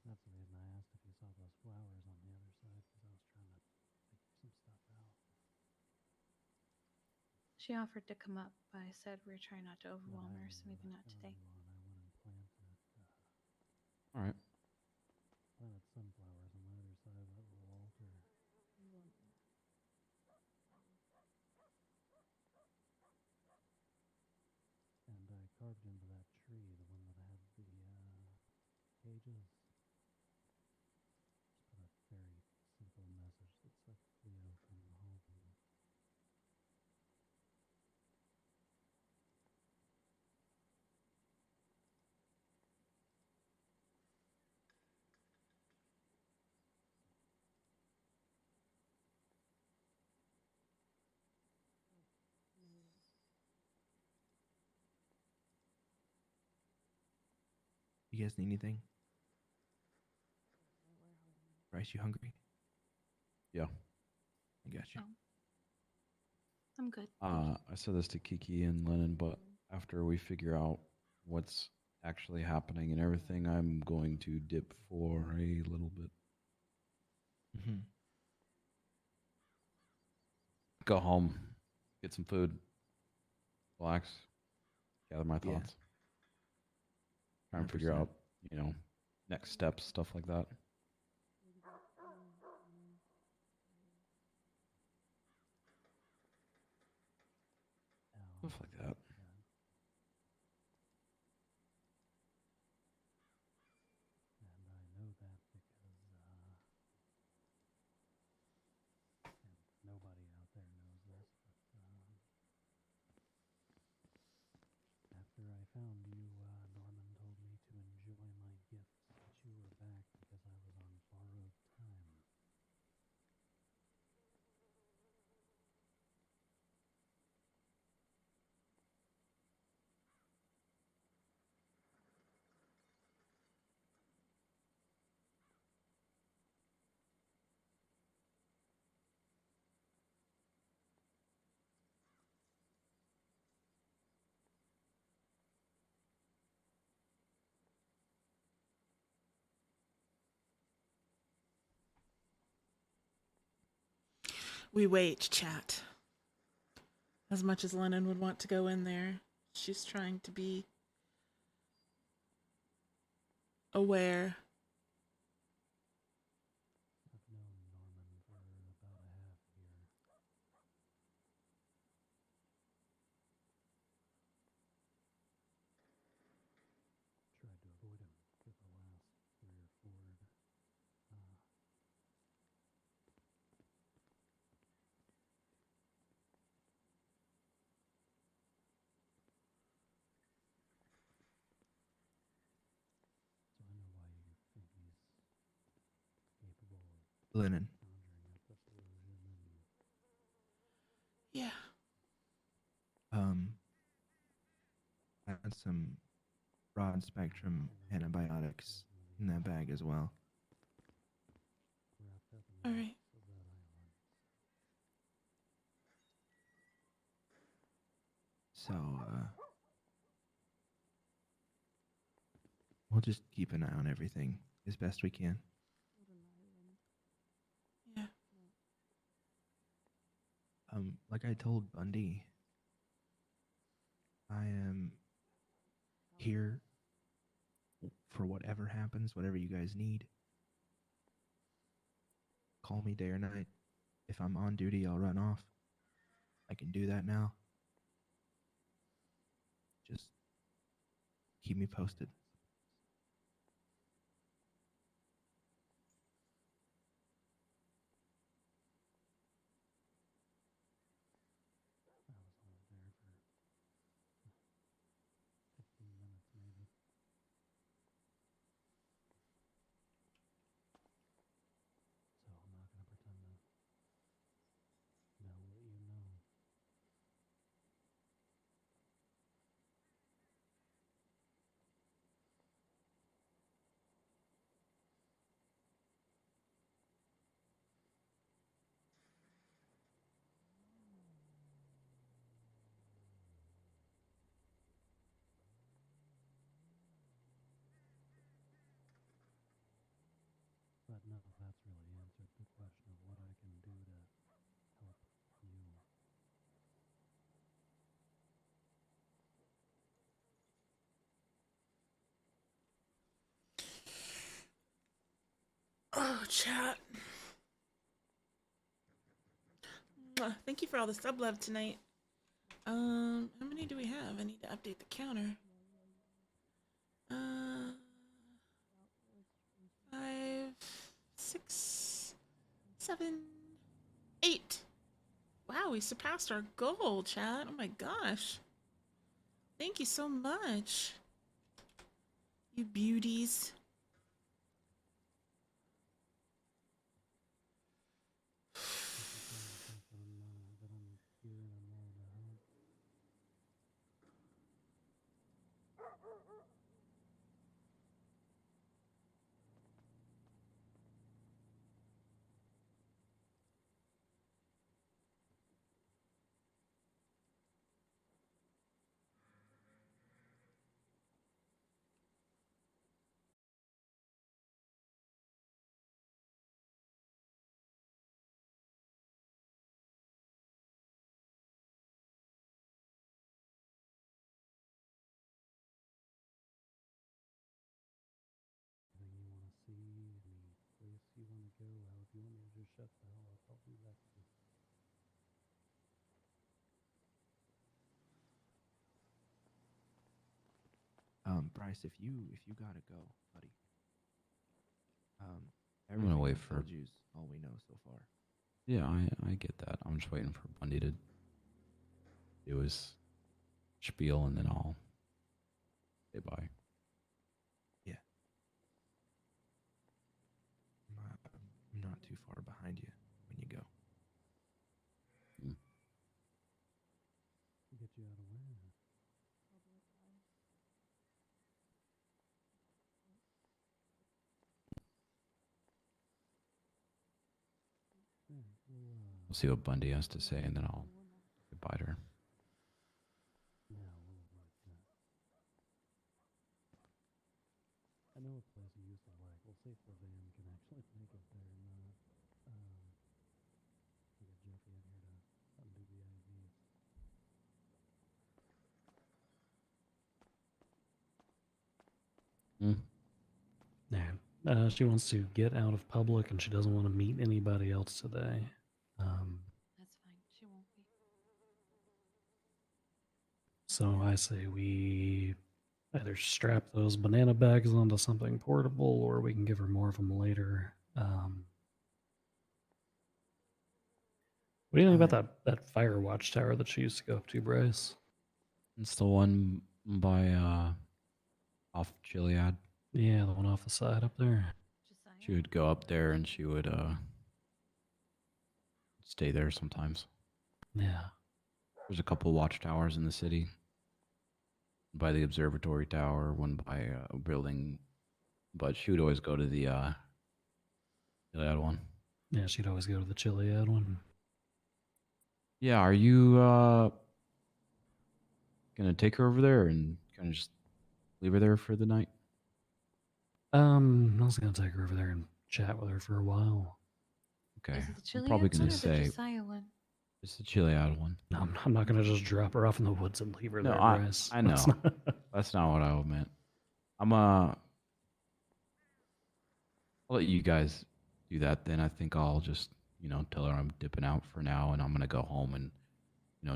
That's the reason I asked if you saw those flowers on the other side, because I was trying to figure some stuff out. She offered to come up, but I said we are trying not to But overwhelm I her, so ended maybe up not showing today. you one. I went and All right. planted sunflowers on the other side of that little altar. And I carved into that tree, the one that had the cages. Just put a very simple message that said Cleo come home. You guys need anything? Bryce, you hungry? Yeah. I got you. Oh, I'm good. I said this to Kiki and Lennon, but after we figure out what's actually happening and everything, I'm going to dip for a little bit. Mm-hmm. Go home, get some food, relax, gather my Yeah. thoughts. Try and figure 100%. out, next steps, stuff like that. Stuff like that. And I know that because, and nobody out there knows this, but after I found you, Norman told me to enjoy my gifts, that you were back because I was on borrowed time. We wait, chat. As much as Lennon would want to go in there, she's trying to be aware. I've known Norman for about a half year. Tried to avoid him for the last 3 or 4. So I know why you think he's capable of Lennon. conjuring up this illusion and Yeah. I had some broad spectrum antibiotics in that bag as well. wrapped up in All the right. rocks of that island. So, we'll just keep an eye on everything as best we can. Yeah. Like I told Bundy, I am here for whatever happens, whatever you guys need. Call me day or night. If I'm on duty, I'll run off. I can do that now. Just keep me posted. I was only there for Oh, chat. Thank you for all the sub love tonight. How many do we have? I need to update the counter. 5, 6, 7, 8. Wow, we surpassed our goal, chat. Oh my gosh. Thank you so much. You beauties. Bryce, if you gotta go, buddy. I'm gonna Everything wait I've for. told you is all we know so far. Yeah, I get that. I'm just waiting for Bundy to do his spiel, and then I'll say bye. Yeah. I'm not too far behind you when you go. Mm. Get you out of where? We'll see what Bundy has to say, and then I'll say bye to her. Yeah, we'll avoid that. I know a place you used to like. We'll see if the van can actually make it there or not. We'll get Jeffy in here to undo the IVs. Mm. Yeah. She wants to get out of public and she doesn't want to meet anybody else today. That's fine. She won't be. So I say we either strap those banana bags onto something portable or we can give her more of them later. What do you think about that fire watchtower that she used to go up to, Bryce? It's the one by off Gilead. Yeah, the one off the side up there. She would go up there and she would stay there sometimes. Yeah. There's a couple watchtowers in the city. By the observatory tower, one by a building, but she would always go to the Gilead one. Yeah, she'd always go to the Chiliad one. Yeah, are you gonna take her over there and kind of just leave her there for the night? I was gonna take her over there and chat with her for a while. Okay, Is it the I'm probably Chiliad gonna one or the say Josiah one? it's the Gilead one. No, I'm not gonna just drop her off in the woods and leave her No, there, Bryce. I know. That's not- That's not what I meant. I'll let you guys do that then. I think I'll just, tell her I'm dipping out for now and I'm going to go home and,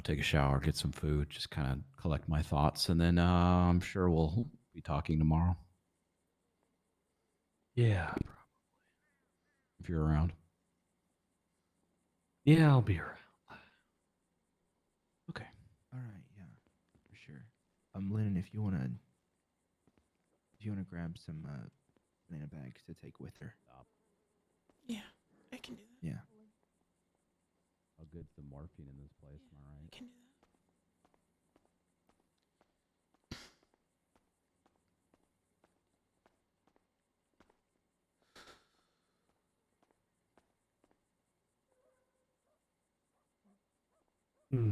take a shower, get some food, just kind of collect my thoughts. And then I'm sure we'll be talking tomorrow Yeah. if you're around. Yeah, I'll be around. Okay. All right, yeah, for sure. Lennon, if you wanna grab some banana bags to take with her. Yeah, I can do that. Yeah. How good's the morphine in this place? Am I I right? can do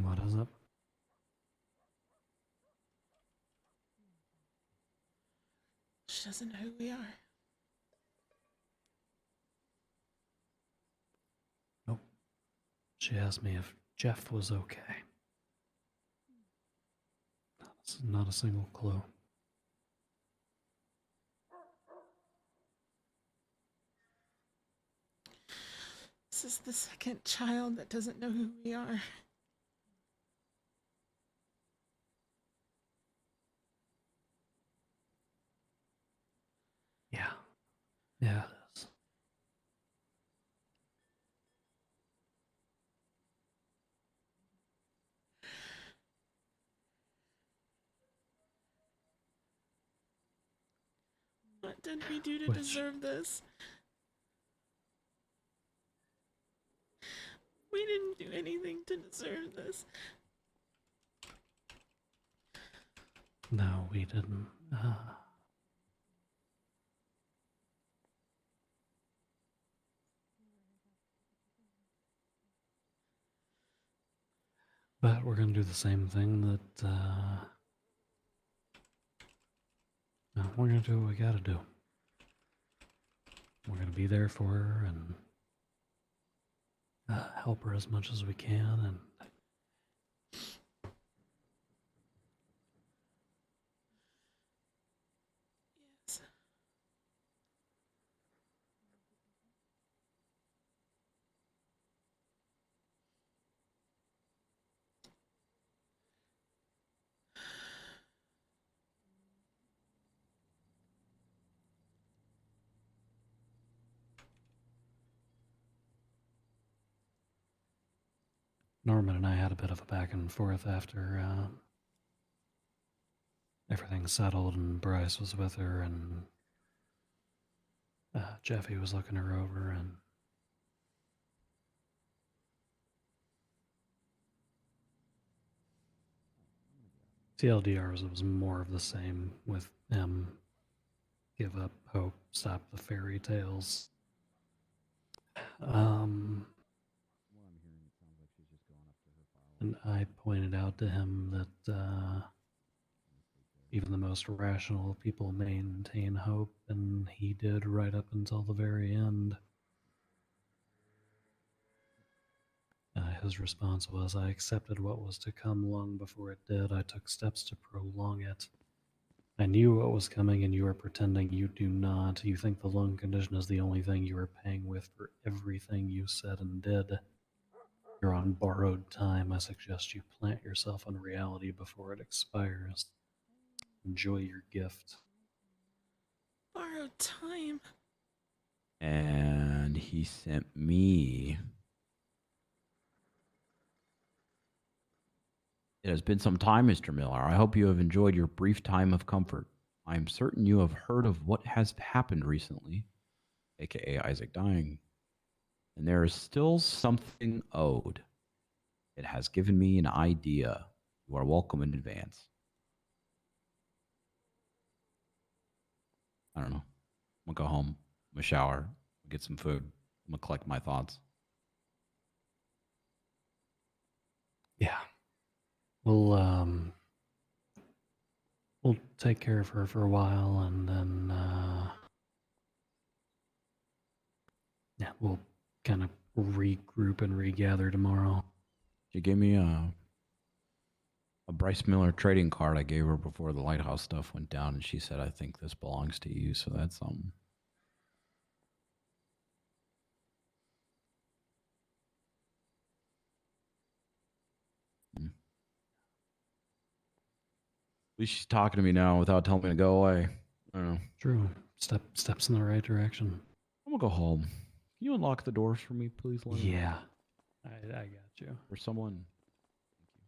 What is it? that. She doesn't know who we are. Nope. She asked me if Jeff was okay. Not a single clue. This is the second child that doesn't know who we are. Yeah. Yeah, it is. What did we do to Which- deserve this? We didn't do anything to deserve this. No, we didn't. But we're gonna do the same thing that we're gonna do what we gotta do. We're gonna be there for her and help her as much as we can. And Yes. Norman and I had a bit of a back and forth after everything settled and Bryce was with her and Jeffy was looking her over and TLDR was more of the same with him. Give up hope, stop the fairy tales. And I pointed out to him that even the most rational people maintain hope, and he did right up until the very end. His response was, I accepted what was to come long before it did. I took steps to prolong it. I knew what was coming, and you are pretending you do not. You think the lung condition is the only thing you are paying with for everything you said and did. You're on borrowed time. I suggest you plant yourself in reality before it expires. Enjoy your gift. Borrowed time. And he sent me. It has been some time, Mr. Miller. I hope you have enjoyed your brief time of comfort. I am certain you have heard of what has happened recently, aka Isaac dying. And there is still something owed. It has given me an idea. You are welcome in advance. I don't know. I'm gonna go home. I'm gonna shower. Get some food. I'm gonna collect my thoughts. Yeah. We'll take care of her for a while, and then yeah, we'll kind of regroup and regather tomorrow. She gave me a Bryce Miller trading card I gave her before the lighthouse stuff went down, and she said, "I think this belongs to you." So that's At least she's talking to me now without telling me to go away. I don't know. True. Steps in the right direction. I'm gonna go home. Can you unlock the doors for me, please, Lennon? Yeah. I got you. Or someone. Thank you.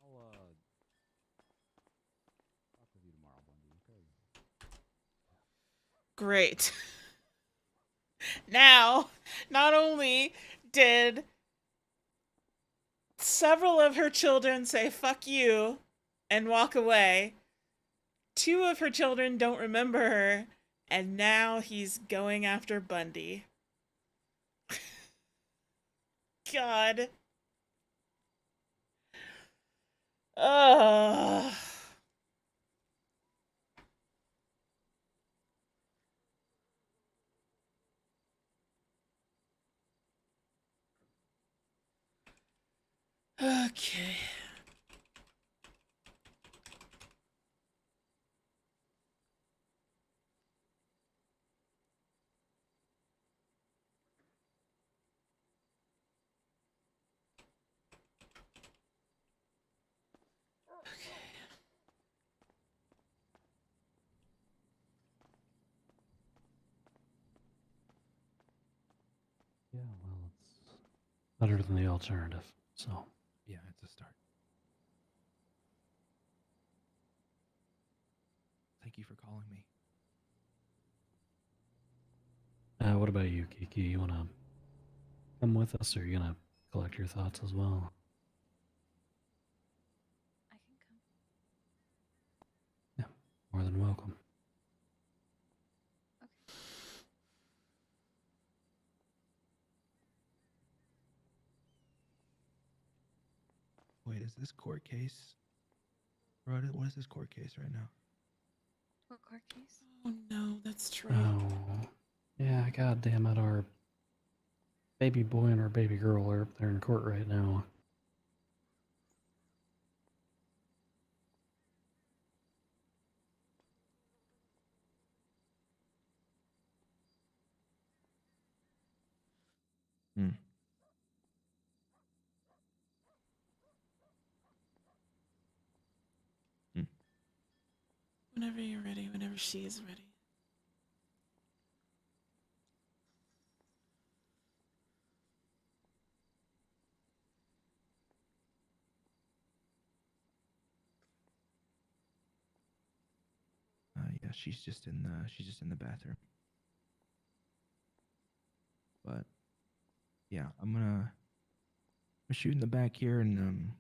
I'll talk with you tomorrow, Bundy. Okay. Great. Now, not only did several of her children say fuck you and walk away, two of her children don't remember her, and now he's going after Bundy. God. Ugh. Okay. better than the alternative. So, Yeah, it's a start. Thank you for calling me. what about you, Kiki? You want to come with us, or are you going to collect your thoughts as well? I can come. Yeah, more than welcome. Okay. Wait, is this court case? Rhoda, what is this court case right now? What court case? Oh no, that's Trey. Oh, yeah, god damn it, our baby boy and our baby girl are up there in court right now. Hmm. Whenever you're ready, whenever she is ready. Yeah, she's just in the bathroom. But yeah, I'm gonna shoot in the back here and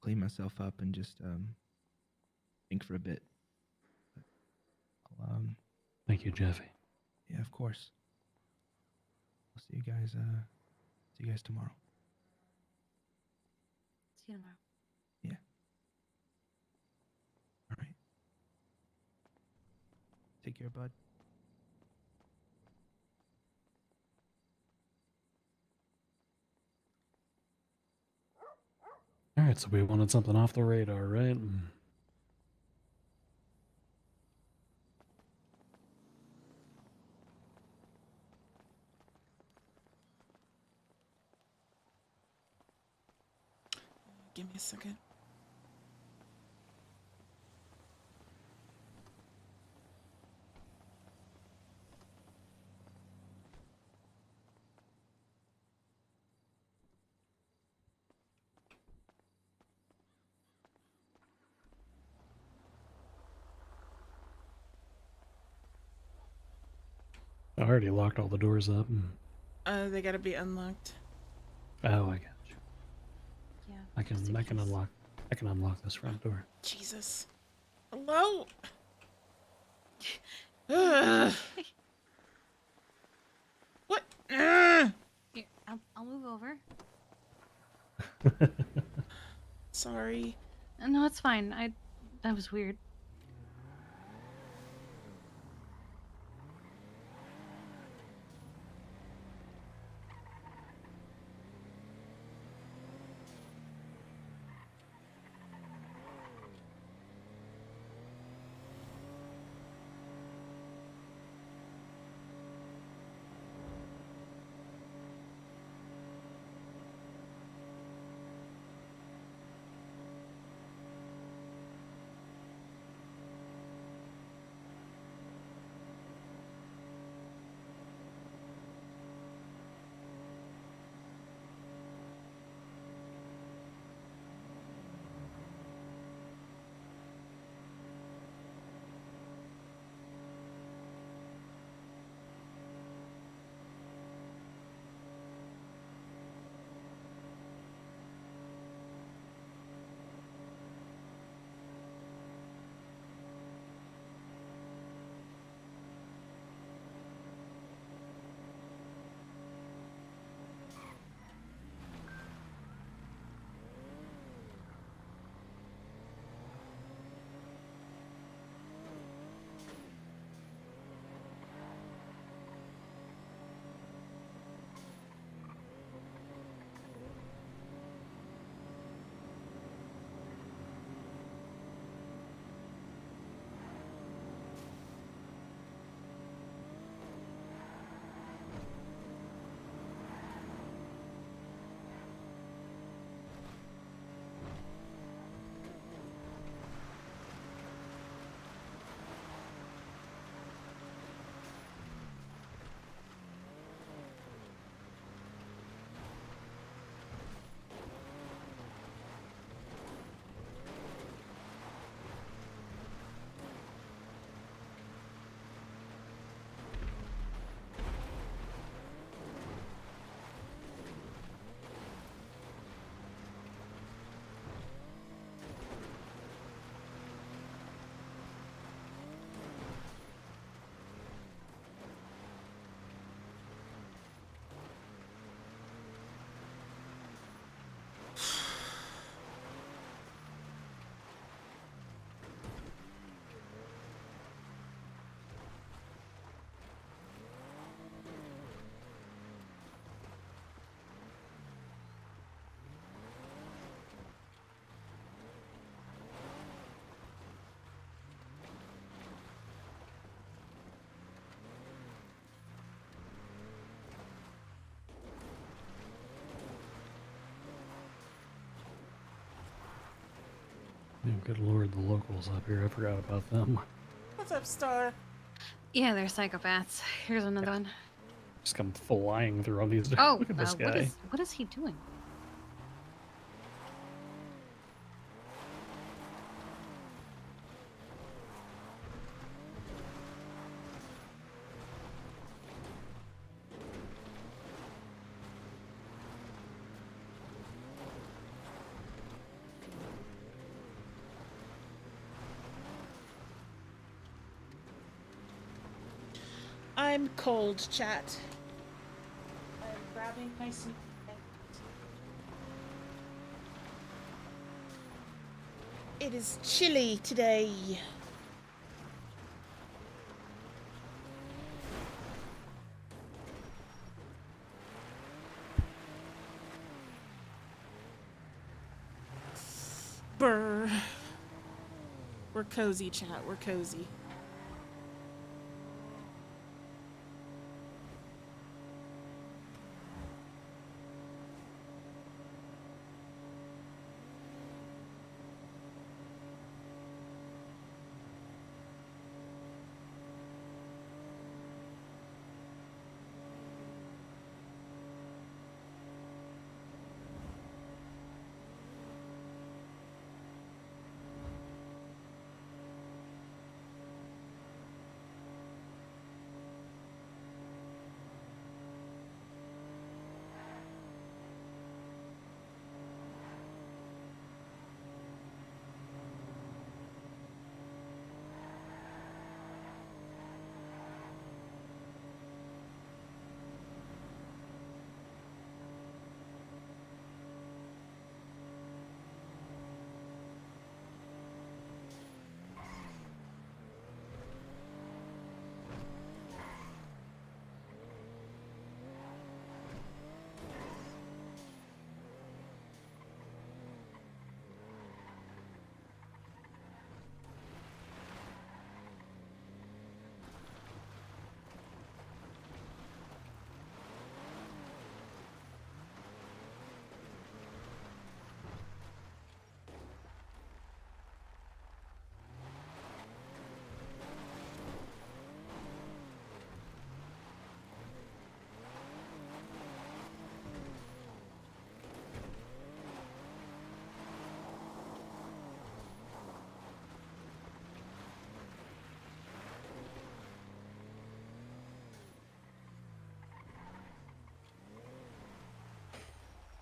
clean myself up and just think for a bit. But I'll, Thank you, Jeffy. yeah, of course. I'll see you guys. See you guys tomorrow. See you tomorrow. Yeah. All right. Take care, bud. Alright, so we wanted something off the radar, right? Give me a second. I already locked all the doors up. They gotta be unlocked. Oh, I got you. Yeah. I just in can case. unlock this front door. Jesus. Hello? Ugh. What? Ugh. Here, I'll move over. Sorry. No, it's fine. That was weird. good lord, the locals up here. I forgot about them. What's up, Star? Yeah, they're psychopaths. Here's another one. Just come flying through all these. Oh, Look at this guy. what is he doing? I'm cold, chat. I'm grabbing my seat. It is chilly today. Brr. We're cozy, chat. We're cozy.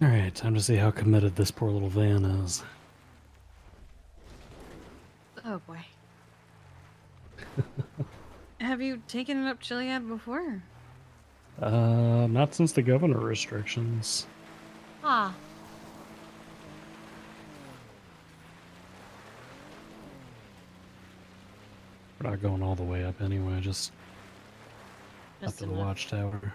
Alright, time to see how committed this poor little van is. Oh boy. Have you taken it up Chiliad before? Not since the governor restrictions. Ah. We're not going all the way up anyway, just up Just to the enough. watchtower.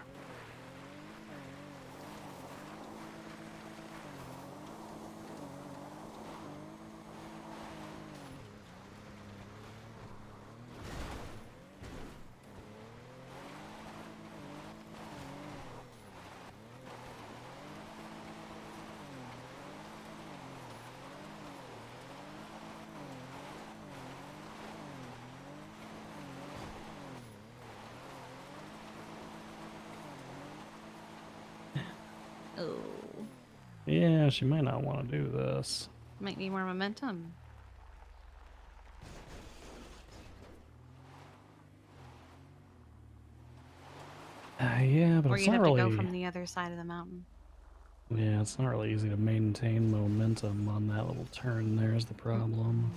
Oh. Yeah, she might not want to do this. Might need more momentum. Yeah, but Or it's you'd not have really. to go from the other side of the mountain. Yeah, it's not really easy to maintain momentum on that little turn. There's the problem.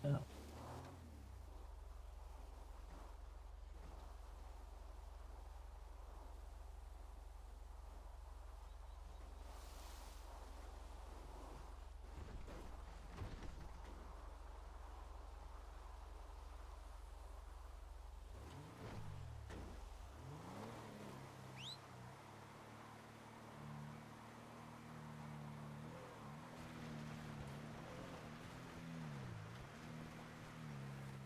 Yeah.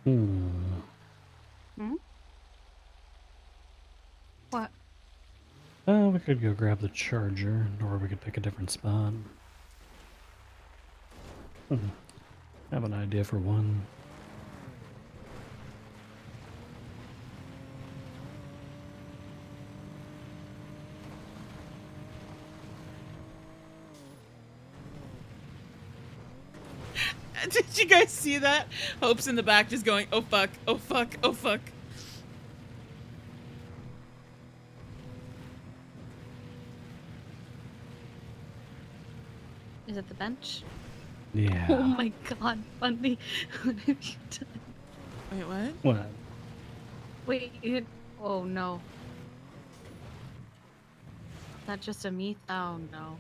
Hmm. Hmm? What? We could go grab the charger, or we could pick a different spot. Hmm. I have an idea for one. Did you guys see that? Hope's in the back just going, oh fuck, oh fuck, oh fuck. Is it the bench? Yeah. Oh my god, Bundy. What have you done? Wait, what? What? Wait, you... Oh no. Is that just a me? Oh no.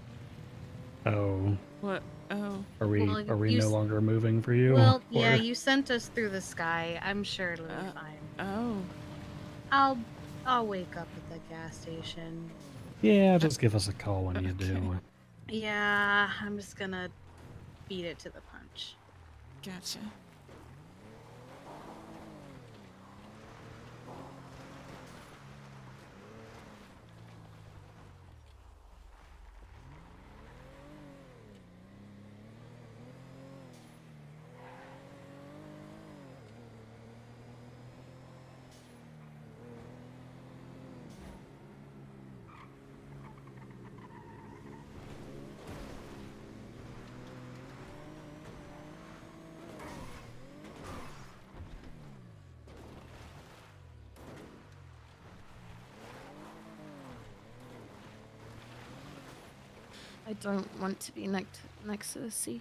Oh. What? Oh. Are we Well, no s- longer moving for you? Well, yeah, Or- you sent us through the sky. I'm sure it'll be fine. Oh. I'll wake up at the gas station. Yeah, just give us a call when you Okay. do. Yeah, I'm just gonna beat it to the punch. Gotcha. I don't want to be next to the sea.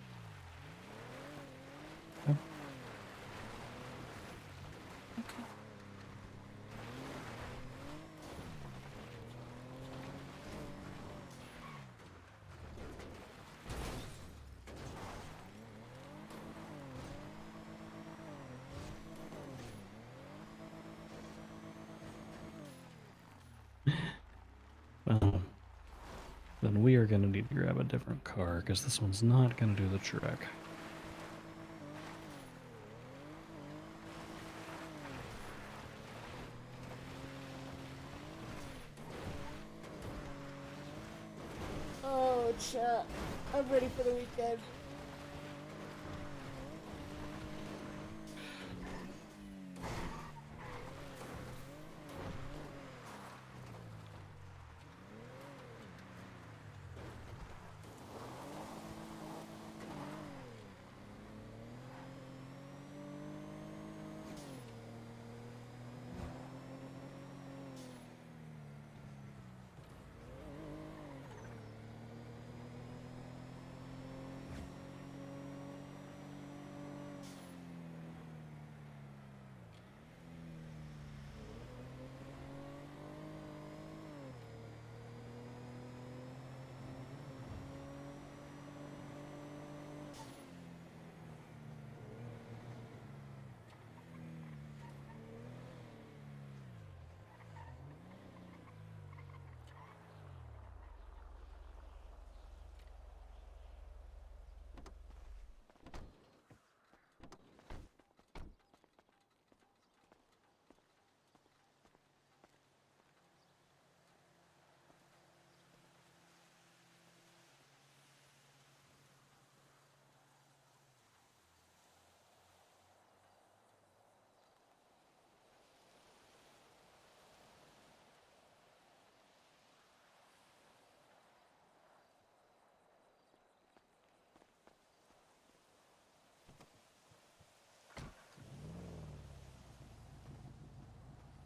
Okay. Well, then we are going to need to grab a different car, because this one's not going to do the trick. Oh, chat. I'm ready for the weekend.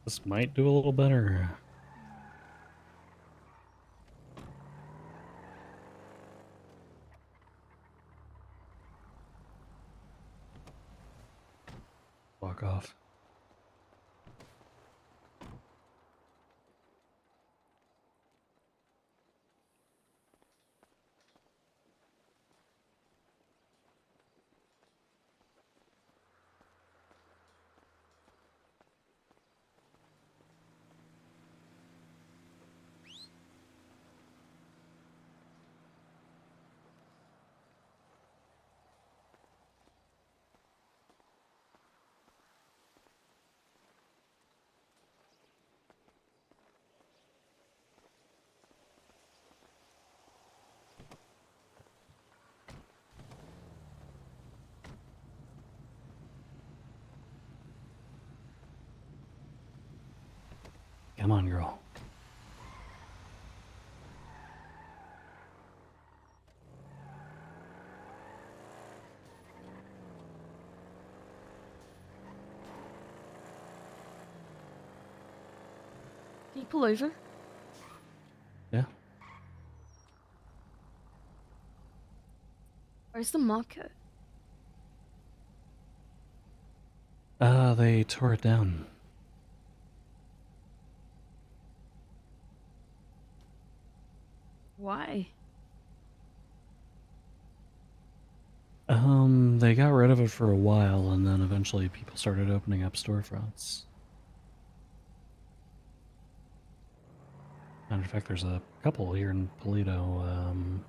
This might do a little better. Walk off. Come on, girl. Can you pull over? Yeah. Where's the market? They tore it down. Why? They got rid of it for a while, and then eventually people started opening up storefronts. Matter of fact, there's a couple here in Polito.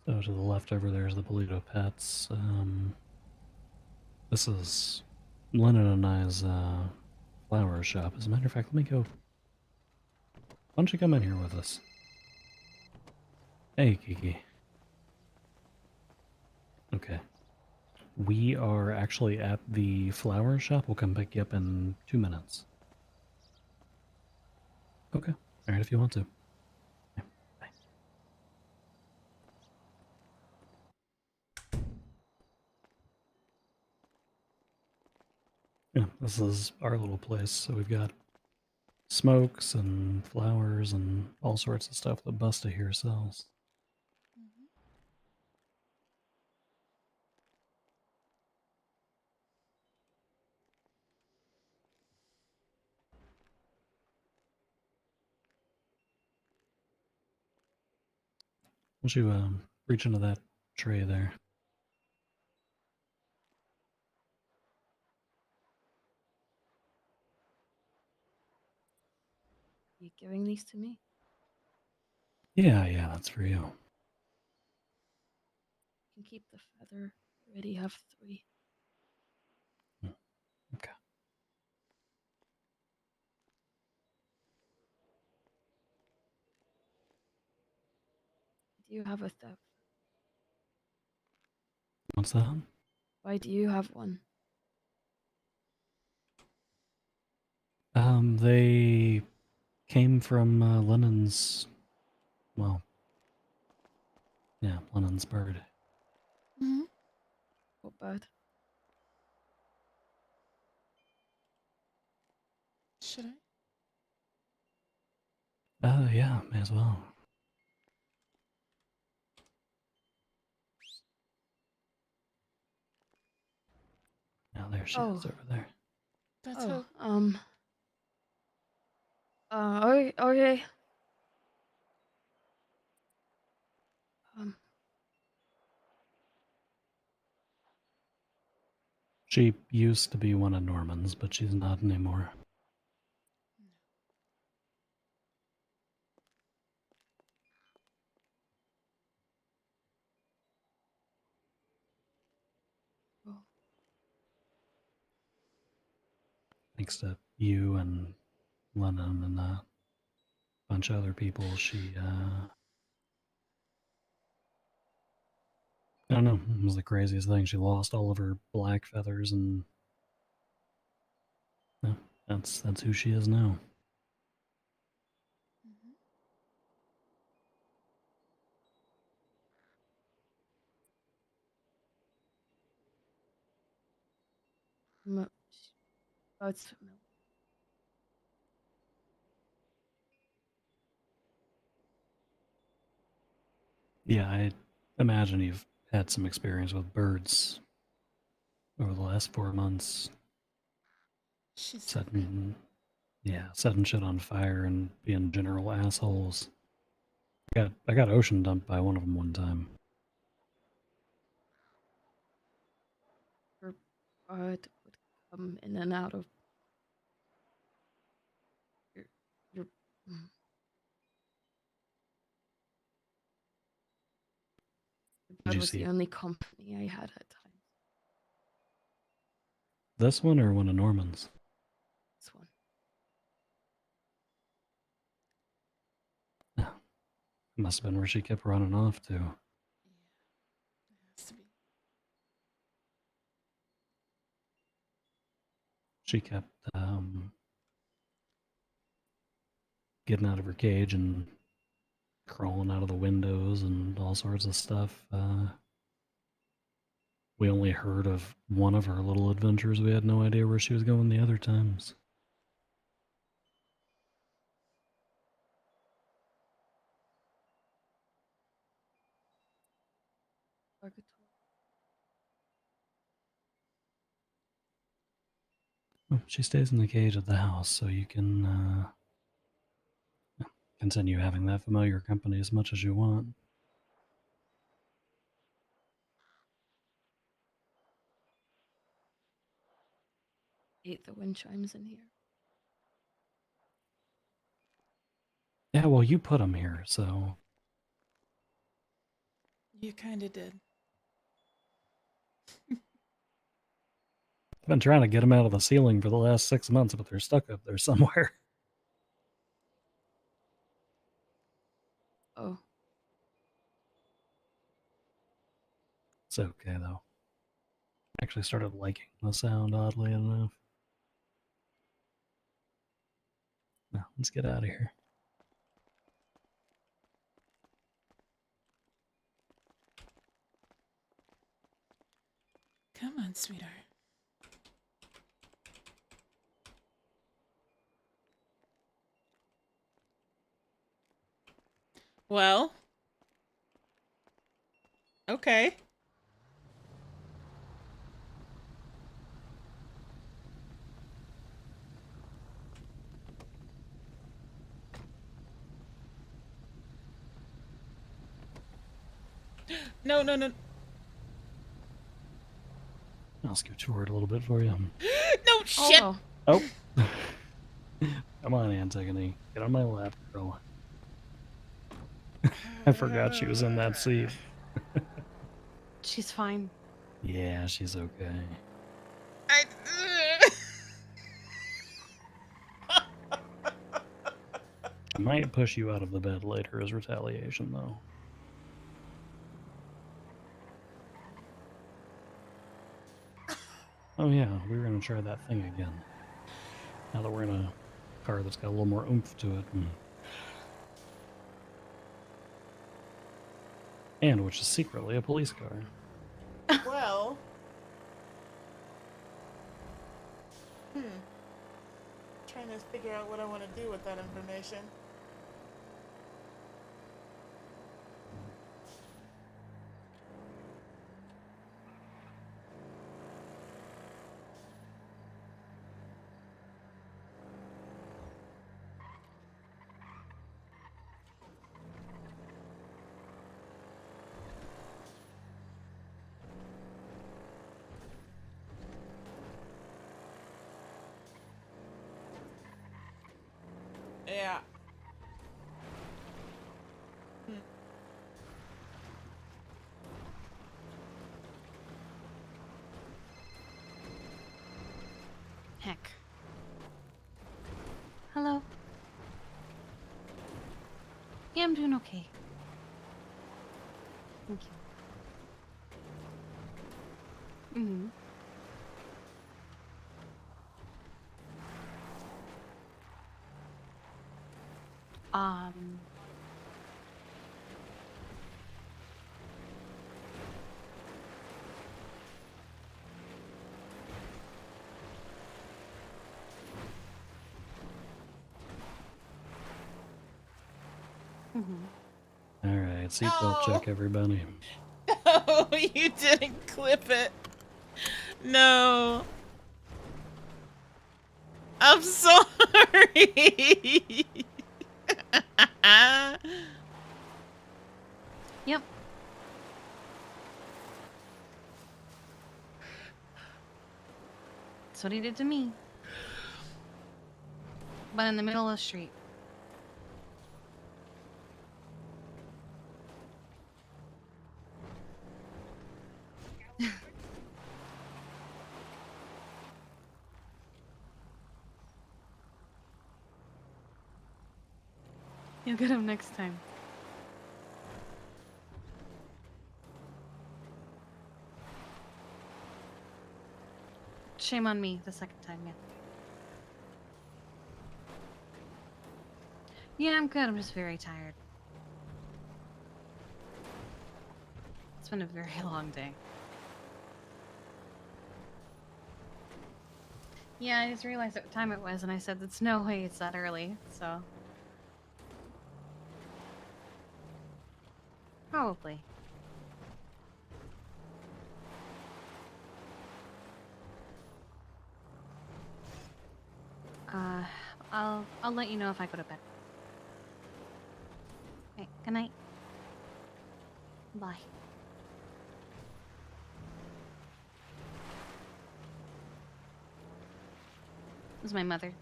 So to the left over there is the Polito Pets. This is Lennon and I's flower shop. As a matter of fact, let me go. Why don't you come in here with us? Hey, Kiki. Okay. We are actually at the flower shop. We'll come pick you up in 2 minutes. Okay. Alright, if you want to. Yeah, bye. Yeah, this is our little place. So we've got smokes and flowers and all sorts of stuff that Busta here sells. Why don't you reach into that tray there? Are you giving these to me? Yeah, that's for you. You can keep the feather. I already have 3. Okay. Do you have a theft? What's that? Why do you have one? They came from Lennon's. Well, yeah, Lennon's bird. Mm-hmm. What bird? Should I? Yeah, may as well. Now there she is over there. That's Oh, how. okay. She used to be one of Norman's, but she's not anymore. Oh. Thanks to you and Lennon and a bunch of other people, she, I don't know, it was the craziest thing. She lost all of her black feathers, and no, that's who she is now. Oh, it's familiar. Yeah, I imagine you've had some experience with birds over the last 4 months. She's Setting shit on fire and being general assholes. I got ocean dumped by one of them one time. Her bird would come in and out of your Did That you was see the only company I had at times. this one or one of Norman's? This one. Oh, it must have been where she kept running off to. Has to be. She kept getting out of her cage and crawling out of the windows and all sorts of stuff. We only heard of one of her little adventures. We had no idea where she was going the other times. Purgatory. Well, she stays in the cage at the house, so you can continue having that familiar company as much as you want. Hate the wind chimes in here. Yeah, well, you put them here, so You kind of did. I've been trying to get them out of the ceiling for the last 6 months, but they're stuck up there somewhere. Oh, It's okay, though. I actually started liking the sound, oddly enough. Now, let's get out of here. Come on, sweetheart. Well. Okay. No, no, no. I'll scooch forward a little bit for you. No shit. oh, Oh! Come on, Antigone. Get on my lap, girl. I forgot she was in that seat. She's fine. Yeah, she's okay. I. I might push you out of the bed later as retaliation, though. Oh yeah, we were gonna try that thing again. Now that we're in a car that's got a little more oomph to it. And which is secretly a police car. Well. Trying to figure out what I want to do with that information. Yeah. Heck. Hello. Yeah, I'm doing okay. Thank you. Mm-hmm. Um. Alright, seatbelt check, everybody. No, you didn't clip it. No. I'm sorry. Yep. That's what he did to me. But in the middle of the street. You'll get him next time. Shame on me the second time, yeah. Yeah, I'm good. I'm just very tired. It's been a very long day. Yeah, I just realized what time it was, and I said, "There's no way it's that early." So probably. Uh, I'll let you know if I go to bed. Okay, good night. Bye. This is my mother.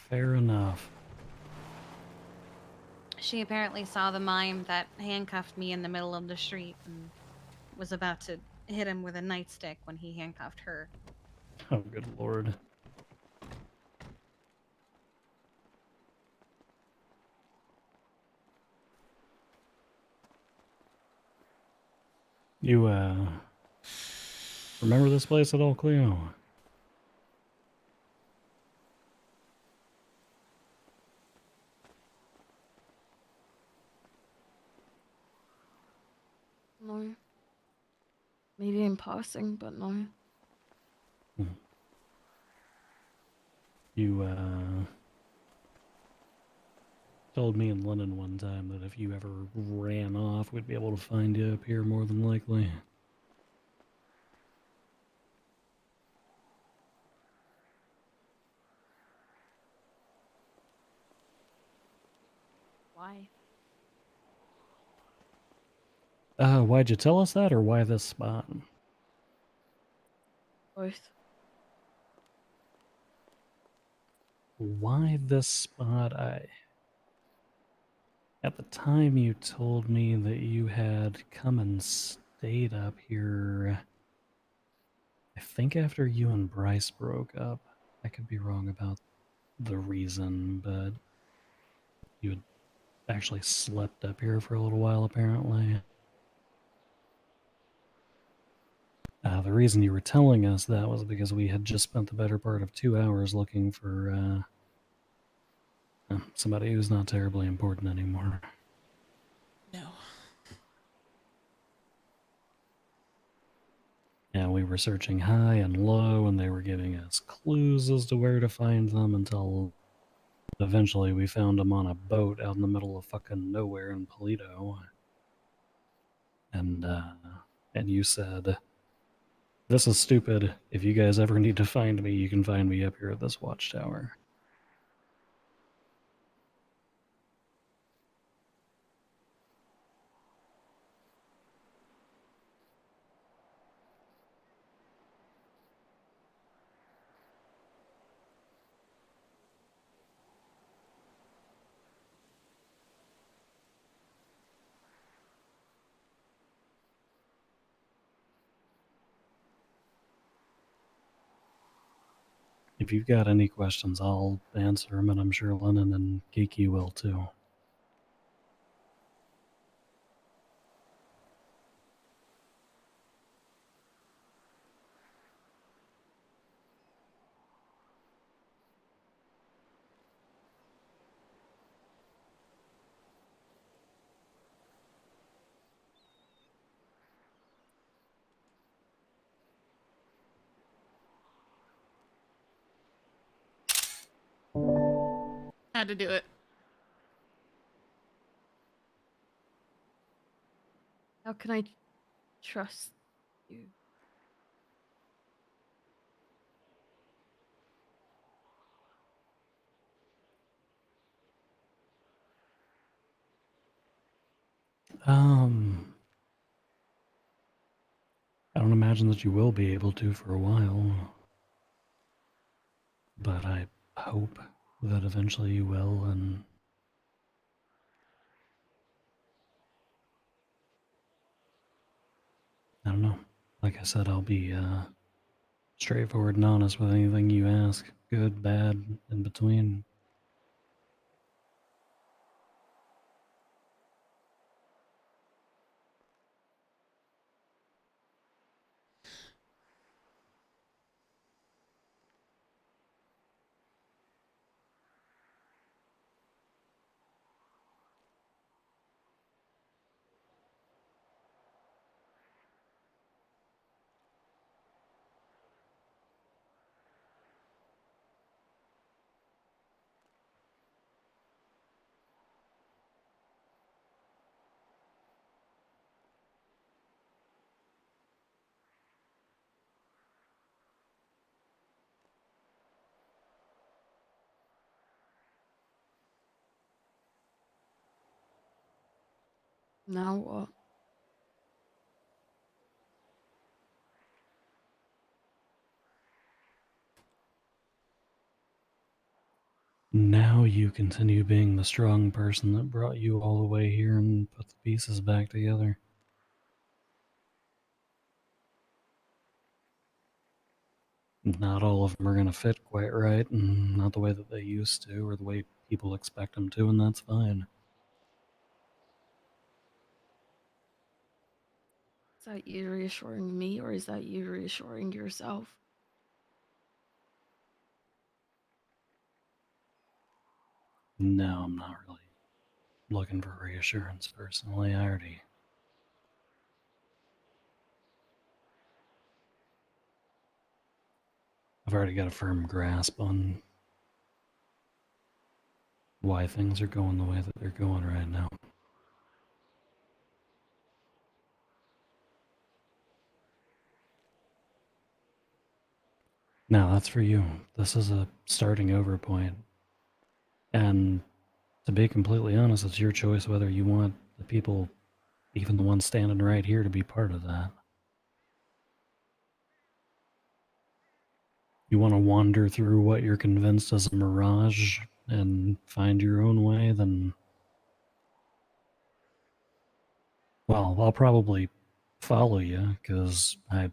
Fair enough. She apparently saw the mime that handcuffed me in the middle of the street and was about to hit him with a nightstick when he handcuffed her. Oh, good lord. You, remember this place at all, Cleo? No. Maybe in passing, but no. You, told me and Lennon one time that if you ever ran off, we'd be able to find you up here more than likely. Why? Why'd you tell us that, or why this spot? Both. Why this spot? At the time you told me that you had come and stayed up here, I think after you and Bryce broke up. I could be wrong about the reason, but you had actually slept up here for a little while, apparently. The reason you were telling us that was because we had just spent the better part of 2 hours looking for, somebody who's not terribly important anymore. No. Yeah, we were searching high and low, and they were giving us clues as to where to find them until eventually we found them on a boat out in the middle of fucking nowhere in Polito. And you said, "This is stupid. If you guys ever need to find me, you can find me up here at this watchtower." If you've got any questions, I'll answer them, and I'm sure Lennon and Kiki will too. Had to do it. How can I trust you? I don't imagine that you will be able to for a while, but I hope that eventually you will, and I don't know. Like I said, I'll be straightforward and honest with anything you ask, good, bad, in between. Now what? Now you continue being the strong person that brought you all the way here and put the pieces back together. Not all of them are going to fit quite right, and not the way that they used to, or the way people expect them to, and that's fine. Is that you reassuring me, or is that you reassuring yourself? No, I'm not really looking for reassurance personally. I've already got a firm grasp on why things are going the way that they're going right now. Now, that's for you. This is a starting over point. And to be completely honest, it's your choice whether you want the people, even the ones standing right here, to be part of that. You want to wander through what you're convinced is a mirage and find your own way, then, well, I'll probably follow you, because I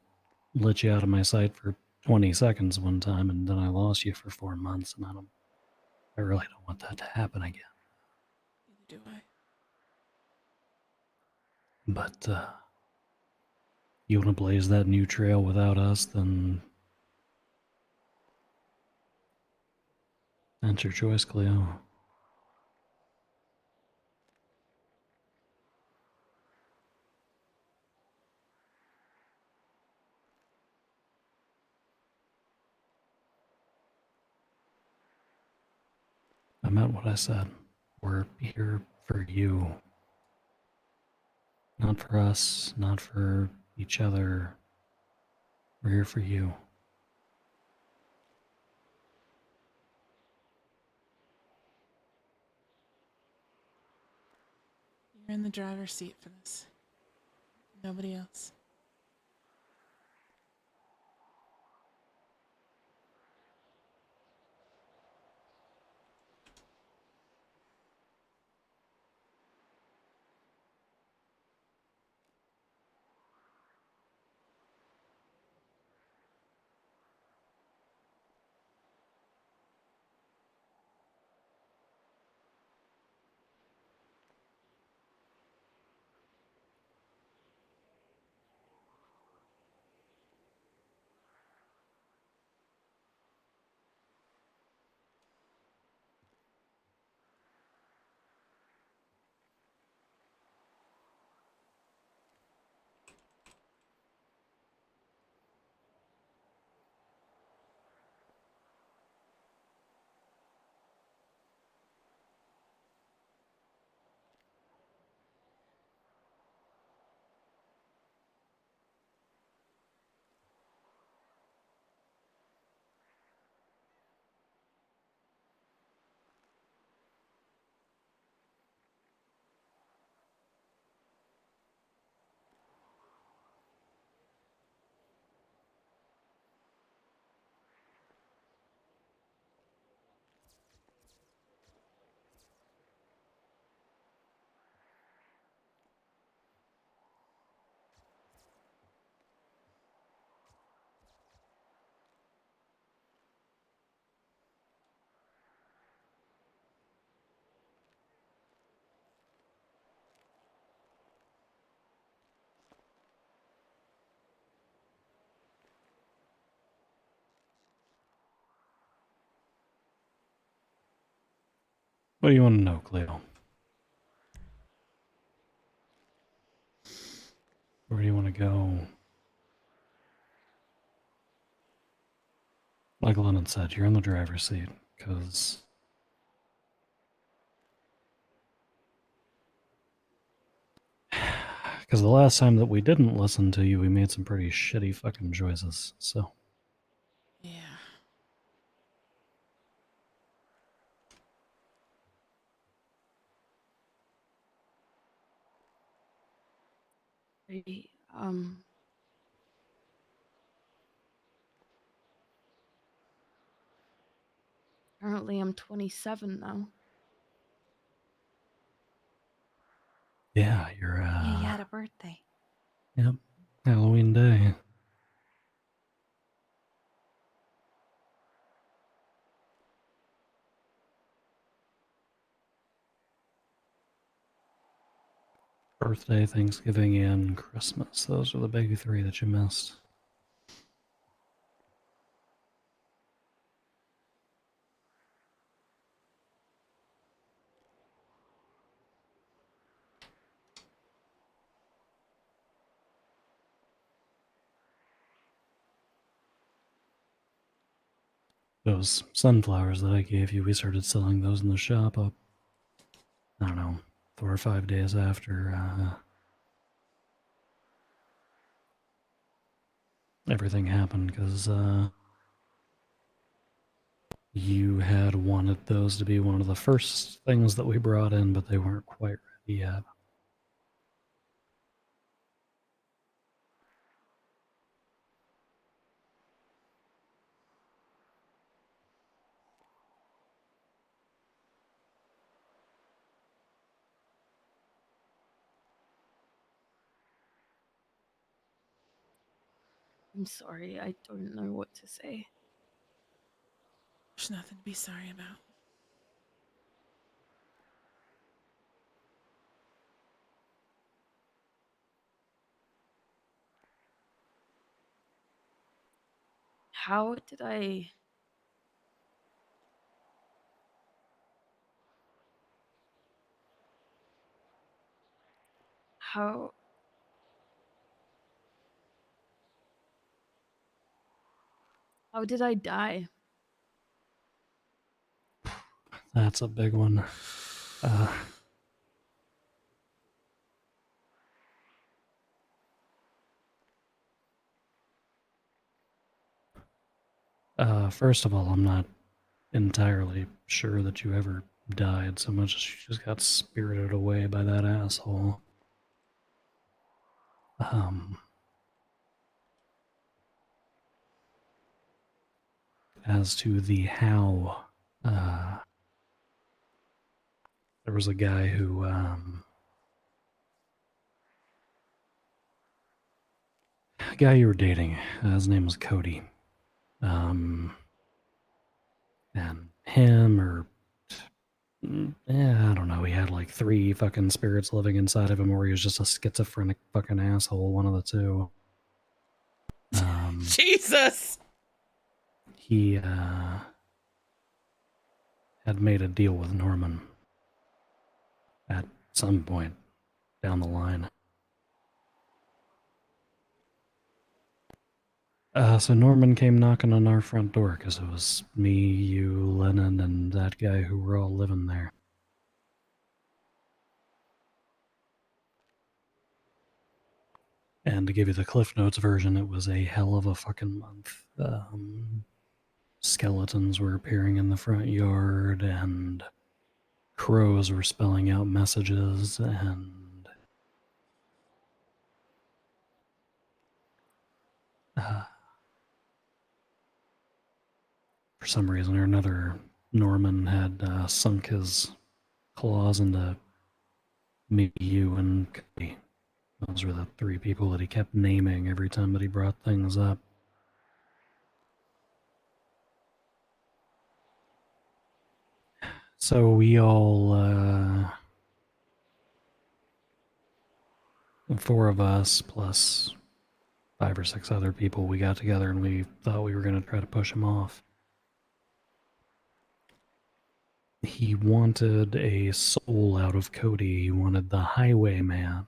let you out of my sight for 20 seconds one time, and then I lost you for 4 months, and I really don't want that to happen again. Neither do I. But, you want to blaze that new trail without us, then that's your choice, Cleo. I meant what I said. We're here for you. Not for us, not for each other. We're here for you. You're in the driver's seat for this. Nobody else. What do you want to know, Cleo? Where do you want to go? Like Lennon said, you're in the driver's seat, because the last time that we didn't listen to you, we made some pretty shitty fucking choices, so. Yeah. I, Currently I'm 27 though. Yeah, you're, Yeah, you had a birthday. Yep, Halloween day. Birthday, Thanksgiving, and Christmas. Those are the big three that you missed. Those sunflowers that I gave you, we started selling those in the shop up, I don't know, 4 or 5 days after everything happened, because you had wanted those to be one of the first things that we brought in, but they weren't quite ready yet. I'm sorry, I don't know what to say. There's nothing to be sorry about. How did I... How... How did I die? That's a big one. First of all, I'm not entirely sure that you ever died so much as you just got spirited away by that asshole. As to the how, there was a guy who, a guy you were dating, his name was Cody. And him, or I don't know, he had like 3 fucking spirits living inside of him, or he was just a schizophrenic fucking asshole, one of the two. Jesus! He had made a deal with Norman at some point down the line. So Norman came knocking on our front door because it was me, you, Lennon, and that guy who were all living there. And to give you the Cliff Notes version, it was a hell of a fucking month. Skeletons were appearing in the front yard, and crows were spelling out messages, and for some reason or another, Norman had sunk his claws into me, you, and Cody. Those were the 3 people that he kept naming every time that he brought things up. So we all, 4 of us plus 5 or 6 other people, we got together and we thought we were going to try to push him off. he wanted a soul out of Cody. He wanted the highwayman.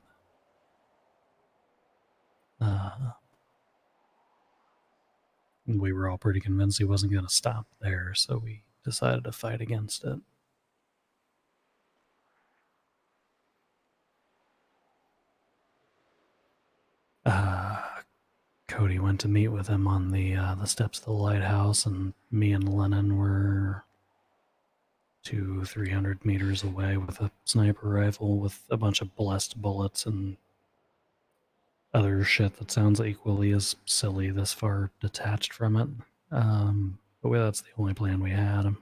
We were all pretty convinced he wasn't going to stop there, so we decided to fight against it. Cody went to meet with him on the steps of the lighthouse, and me and Lennon were 200-300 meters away with a sniper rifle with a bunch of blessed bullets and other shit that sounds equally as silly this far detached from it. But that's the only plan we had.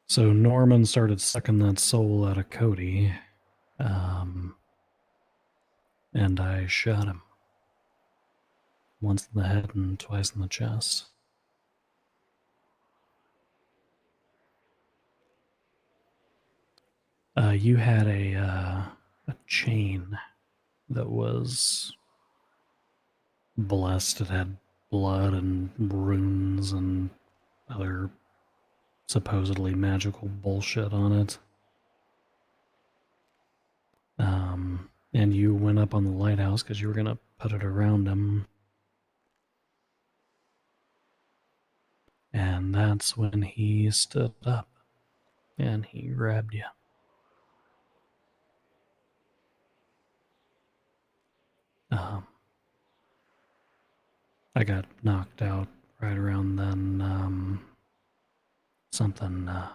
So Norman started sucking that soul out of Cody, and I shot him. Once in the head and twice in the chest. You had a chain that was blessed. It had blood and runes and other supposedly magical bullshit on it. And you went up on the lighthouse because you were going to put it around him. And that's when he stood up and he grabbed you. I got knocked out right around then. Something, I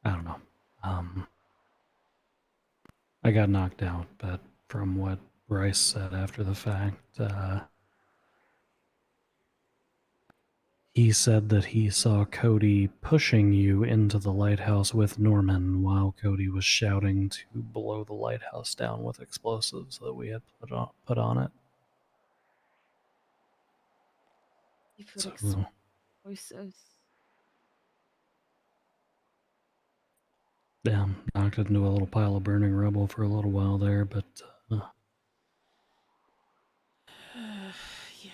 don't know. I got knocked out, but from what Bryce said after the fact, he said that he saw Cody pushing you into the lighthouse with Norman while Cody was shouting to blow the lighthouse down with explosives that we had put on it. Voices. Yeah, knocked it into a little pile of burning rubble for a little while there, but Yeah.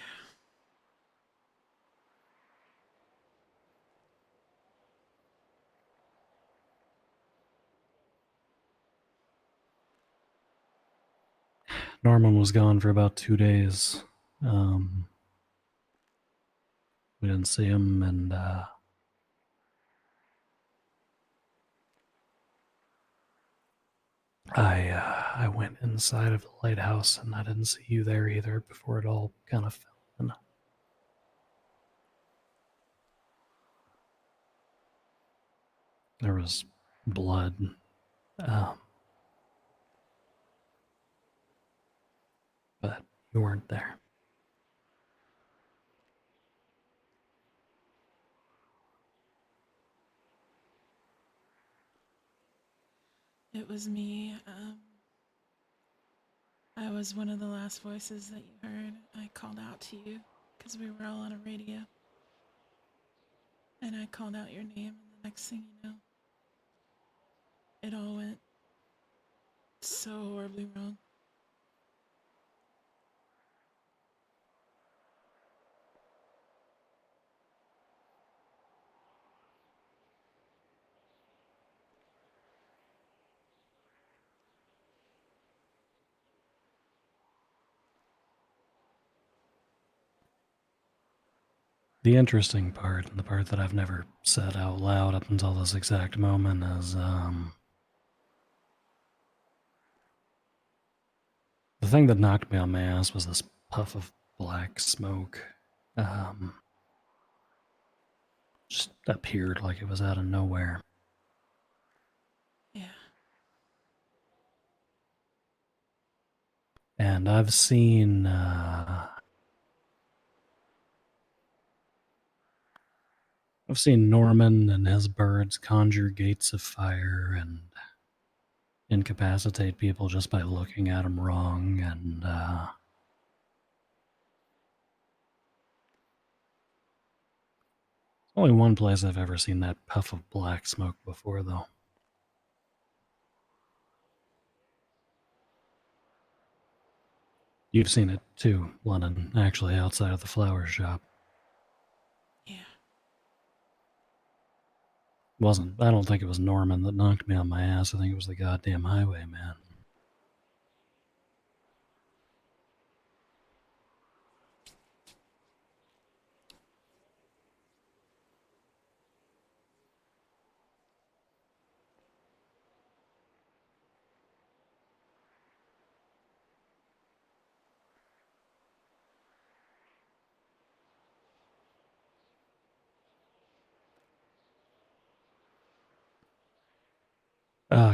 Norman was gone for about 2 days. We didn't see him, and I went inside of the lighthouse, and I didn't see you there either before it all kind of fell in. There was blood. But you weren't there. It was me. I was one of the last voices that you heard. I called out to you because we were all on a radio. And I called out your name, and the next thing you know, it all went so horribly wrong. The interesting part, and the part that I've never said out loud up until this exact moment, is the thing that knocked me on my ass was this puff of black smoke. Just appeared like it was out of nowhere. Yeah. And I've seen Norman and his birds conjure gates of fire and incapacitate people just by looking at them wrong, and only one place I've ever seen that puff of black smoke before, though. You've seen it too, Lennon, actually outside of the flower shop. Yeah. I don't think it was Norman that knocked me on my ass. I think it was the goddamn highwayman.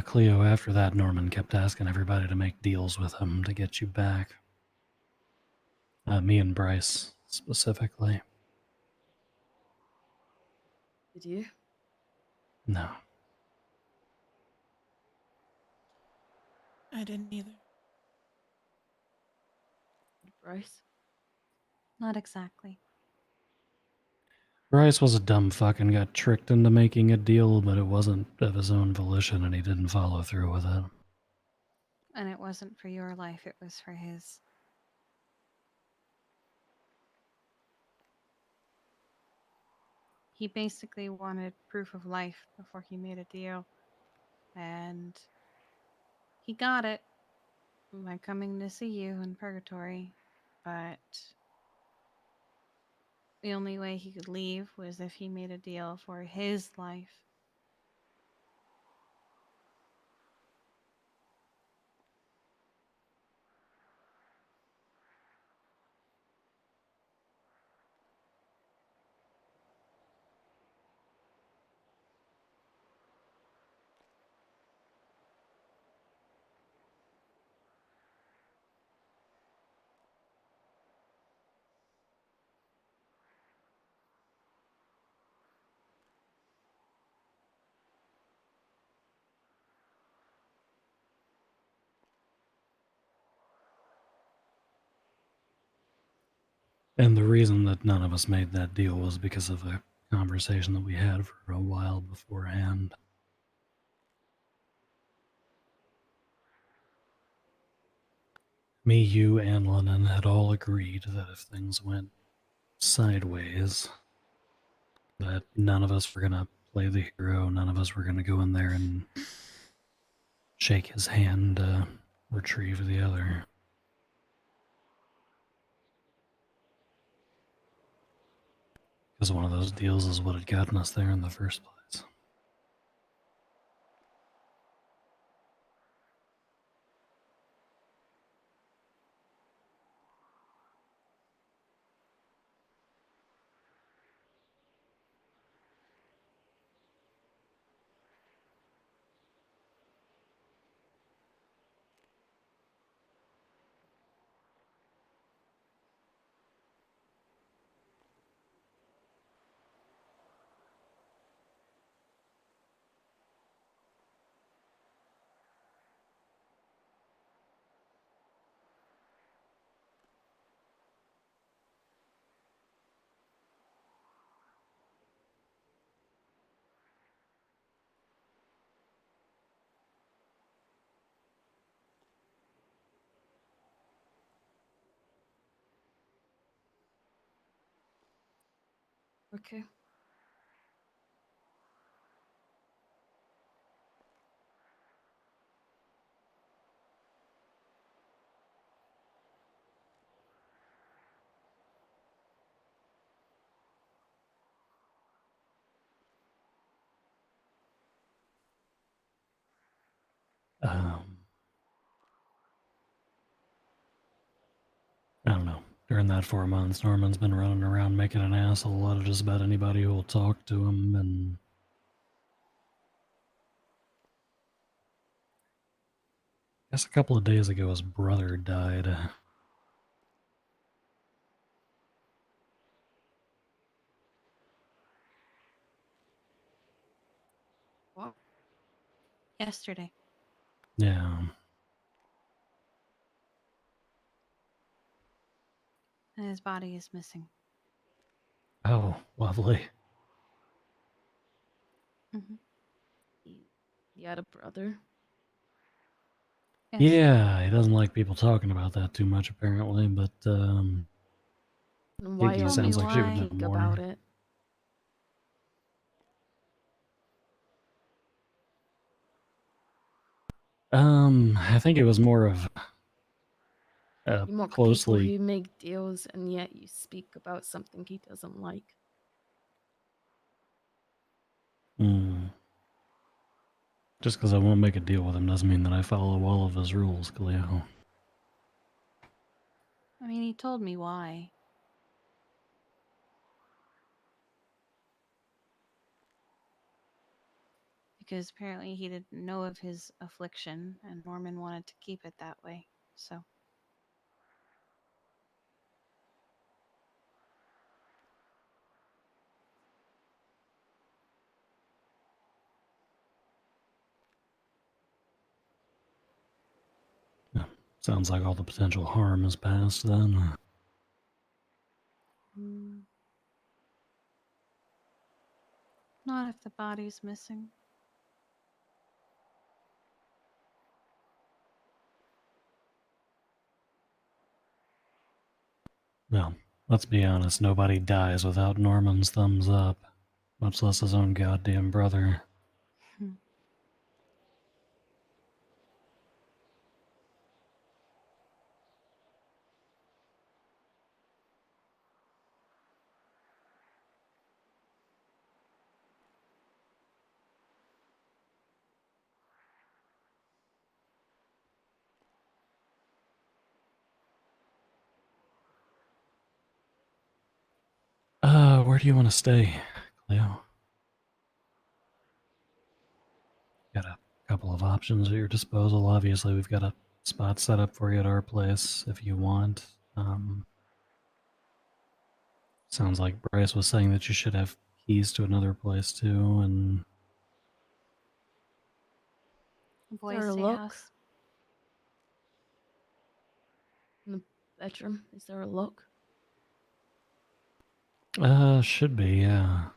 Cleo, after that, Norman kept asking everybody to make deals with him to get you back. Me and Bryce, specifically. Did you? No. I didn't either. Bryce? Not exactly. Bryce was a dumb fuck and got tricked into making a deal, but it wasn't of his own volition and he didn't follow through with it. And it wasn't for your life, it was for his. He basically wanted proof of life before he made a deal. And he got it by coming to see you in purgatory. But the only way he could leave was if he made a deal for his life. And the reason that none of us made that deal was because of a conversation that we had for a while beforehand. Me, you, and Lennon had all agreed that if things went sideways, that none of us were going to play the hero, none of us were going to go in there and shake his hand to retrieve the other. Because one of those deals is what had gotten us there in the first place. Okay. I don't know. During that 4 months, Norman's been running around making an asshole out of just about anybody who will talk to him, and I guess a couple of days ago his brother died. What? Yesterday. Yeah. And his body is missing. Oh, lovely. Mm-hmm. He had a brother? Yes. Yeah, he doesn't like people talking about that too much, apparently, but And why Kiki Tell only me sounds like she would know why. speak more. about it? I think it was more of You mock people closely. who make deals and yet you speak about something he doesn't like. Just because I won't make a deal with him doesn't mean that I follow all of his rules, Cleo. I mean, he told me why. Because apparently he didn't know of his affliction, and Norman wanted to keep it that way. So, Yeah, sounds like all the potential harm is past then. mm, not if the body's missing. Well, let's be honest, nobody dies without Norman's thumbs up, much less his own goddamn brother. Hmm. Where do you want to stay, Cleo? Got a couple of options at your disposal. Obviously, we've got a spot set up for you at our place if you want. Sounds like Bryce was saying that you should have keys to another place too, and Is there a Boise lock house. in the bedroom? Is there a lock? should be, yeah.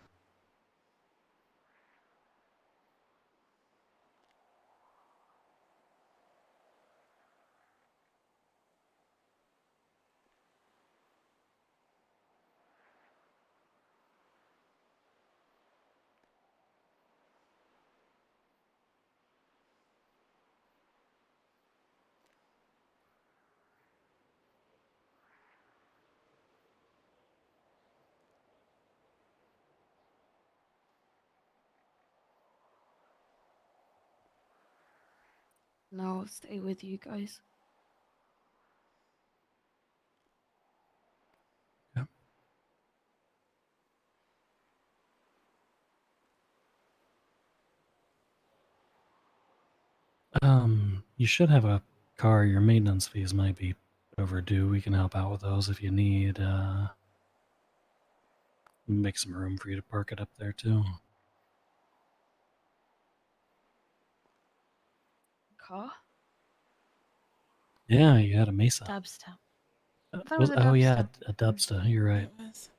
No, I'll stay with you guys. Yep. You should have a car. Your maintenance fees might be overdue. We can help out with those if you need. Make some room for you to park it up there too. Car? Yeah, you had a Mesa. Dubstep. I thought it was a Oh yeah, dubstep. a Dubsta. You're right. It was.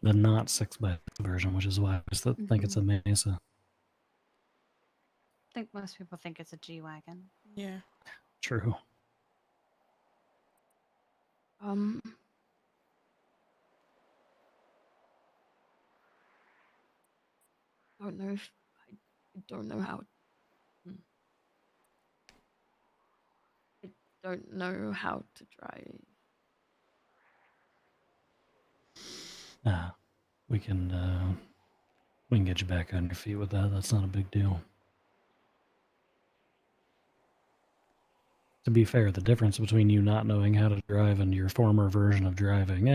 The not 6x version, which is why I think it's a Mesa. I think most people think it's a G-Wagon. Yeah. True. Um, I don't know if I don't know how. I don't know how to drive. We can get you back on your feet with that. That's not a big deal. To be fair, the difference between you not knowing how to drive and your former version of driving,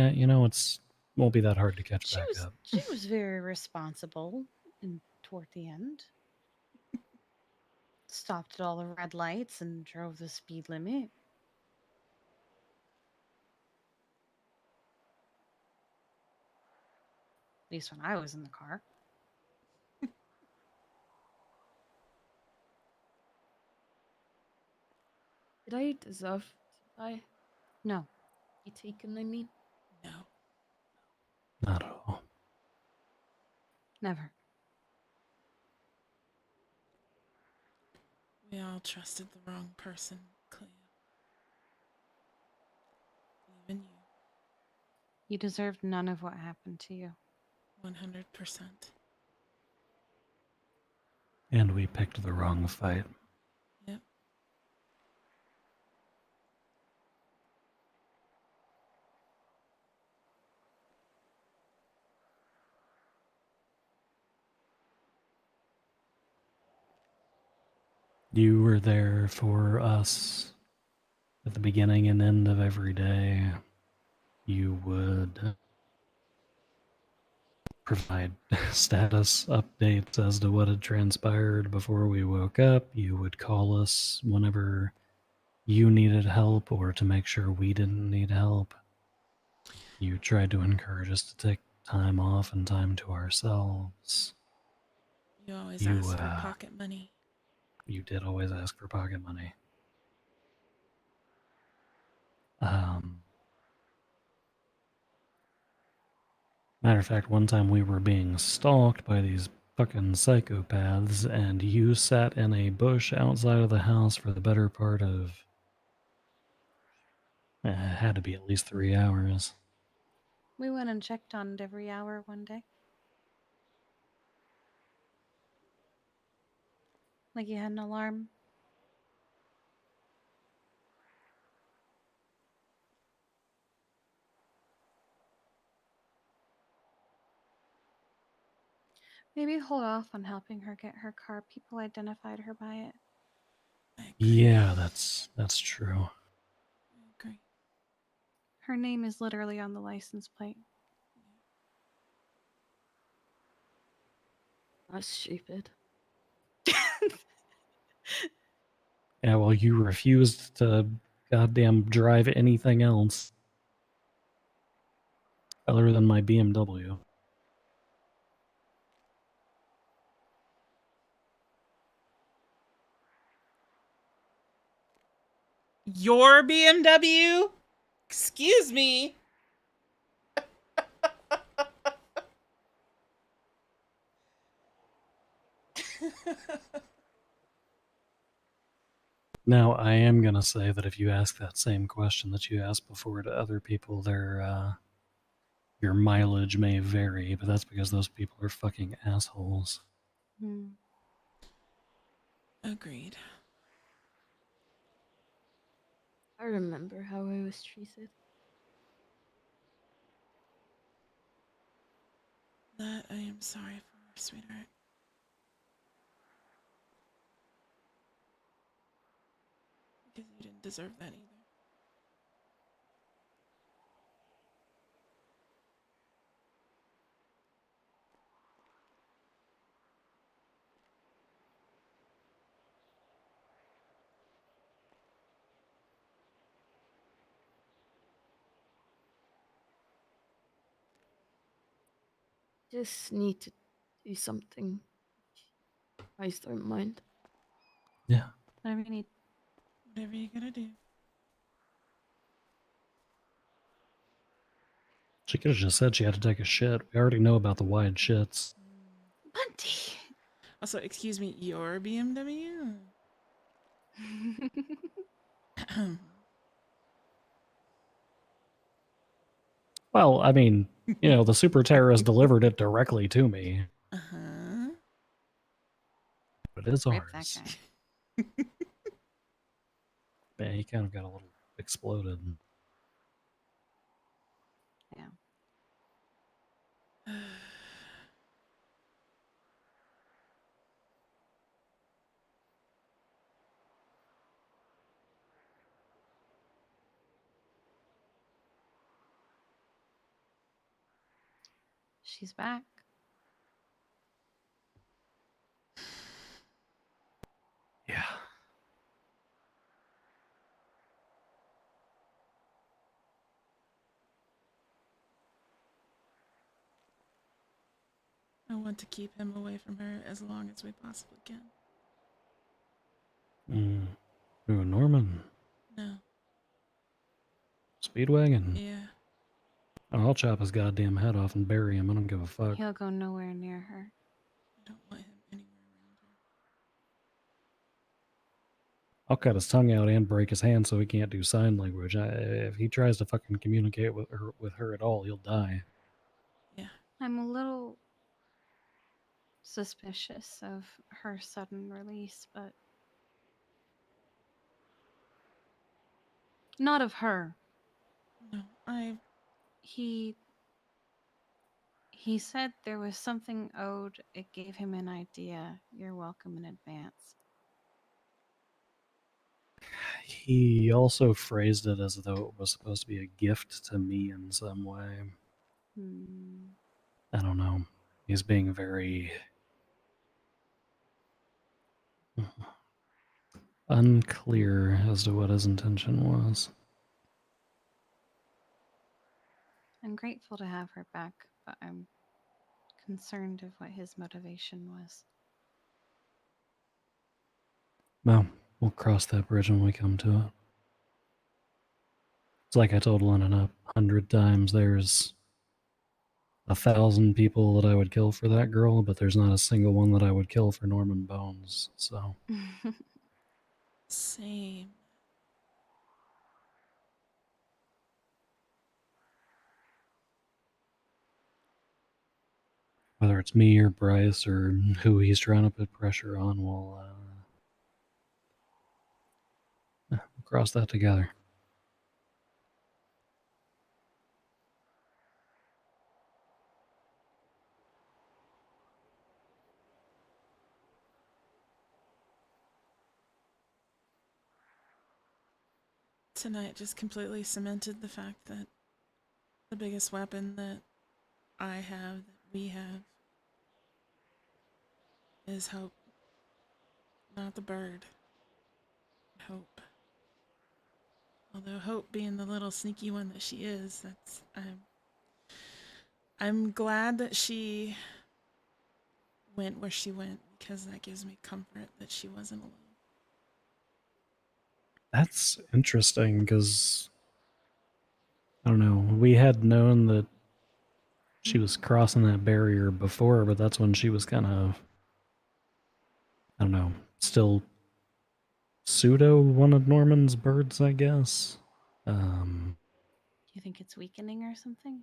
won't be that hard to catch back up. She was very responsible toward the end. Stopped at all the red lights and drove the speed limit. At least when I was in the car. Did I deserve to die? No, Be taken, I mean? No. Not at all. never. We all trusted the wrong person, Cleo. Even you. You deserved none of what happened to you. 100%. And we picked the wrong fight. Yep. You were there for us at the beginning and end of every day. You would provide status updates as to what had transpired before we woke up. You would call us whenever you needed help or to make sure we didn't need help. You tried to encourage us to take time off and time to ourselves. You always You, ask for pocket money. You did always ask for pocket money. Matter of fact, one time we were being stalked by these fucking psychopaths, and you sat in a bush outside of the house for the better part of... it had to be at least 3 hours. We went and checked on it every hour one day. Like you had an alarm. Maybe hold off on helping her get her car. People identified her by it. Yeah, that's true. I agree. Her name is literally on the license plate. That's stupid. Yeah, well, you refused to goddamn drive anything else other than my BMW. Your BMW? Excuse me. Now, I am going to say that if you ask that same question that you asked before to other people, your mileage may vary, but that's because those people are fucking assholes. Agreed. I remember how I was treated. That I am sorry for, sweetheart. Because you didn't deserve that either. Just need to do something. I just don't mind. Yeah. Whatever you need. Whatever you gotta do. She could have just said she had to take a shit. We already know about the wide shits. Bunty! Also, excuse me, your BMW? Well, I mean, the super terrorist delivered it directly to me. Uh-huh. But it is Rip that ours. guy. Yeah, he kind of got a little exploded. Yeah. She's back. Yeah. I want to keep him away from her as long as we possibly can. Ooh, Norman. No. Speedwagon. Yeah. Oh, I'll chop his goddamn head off and bury him. I don't give a fuck. He'll go nowhere near her. I don't want him anywhere around her. I'll cut his tongue out and break his hand so he can't do sign language. If he tries to fucking communicate with her at all, he'll die. Yeah. I'm a little suspicious of her sudden release, but not of her. No, He said there was something owed. It gave him an idea. You're welcome in advance. He also phrased it as though it was supposed to be a gift to me in some way. I don't know. He's being very unclear as to what his intention was. I'm grateful to have her back, but I'm concerned of what his motivation was. Well, we'll cross that bridge when we come to it. It's like I told Lennon 100 times, there's 1,000 people that I would kill for that girl, but there's not a single one that I would kill for Norman Bones, so. same. Whether it's me or Bryce or who he's trying to put pressure on, we'll cross that together. Tonight just completely cemented the fact that the biggest weapon that I have, that we have, is hope. Not the bird. Hope. Although Hope being the little sneaky one that she is, I'm glad that she went where she went, because that gives me comfort that she wasn't alone. That's interesting, because, I don't know, we had known that she was crossing that barrier before, but that's when she was kind of, I don't know, still pseudo one of Norman's birds, I guess. You think it's weakening or something?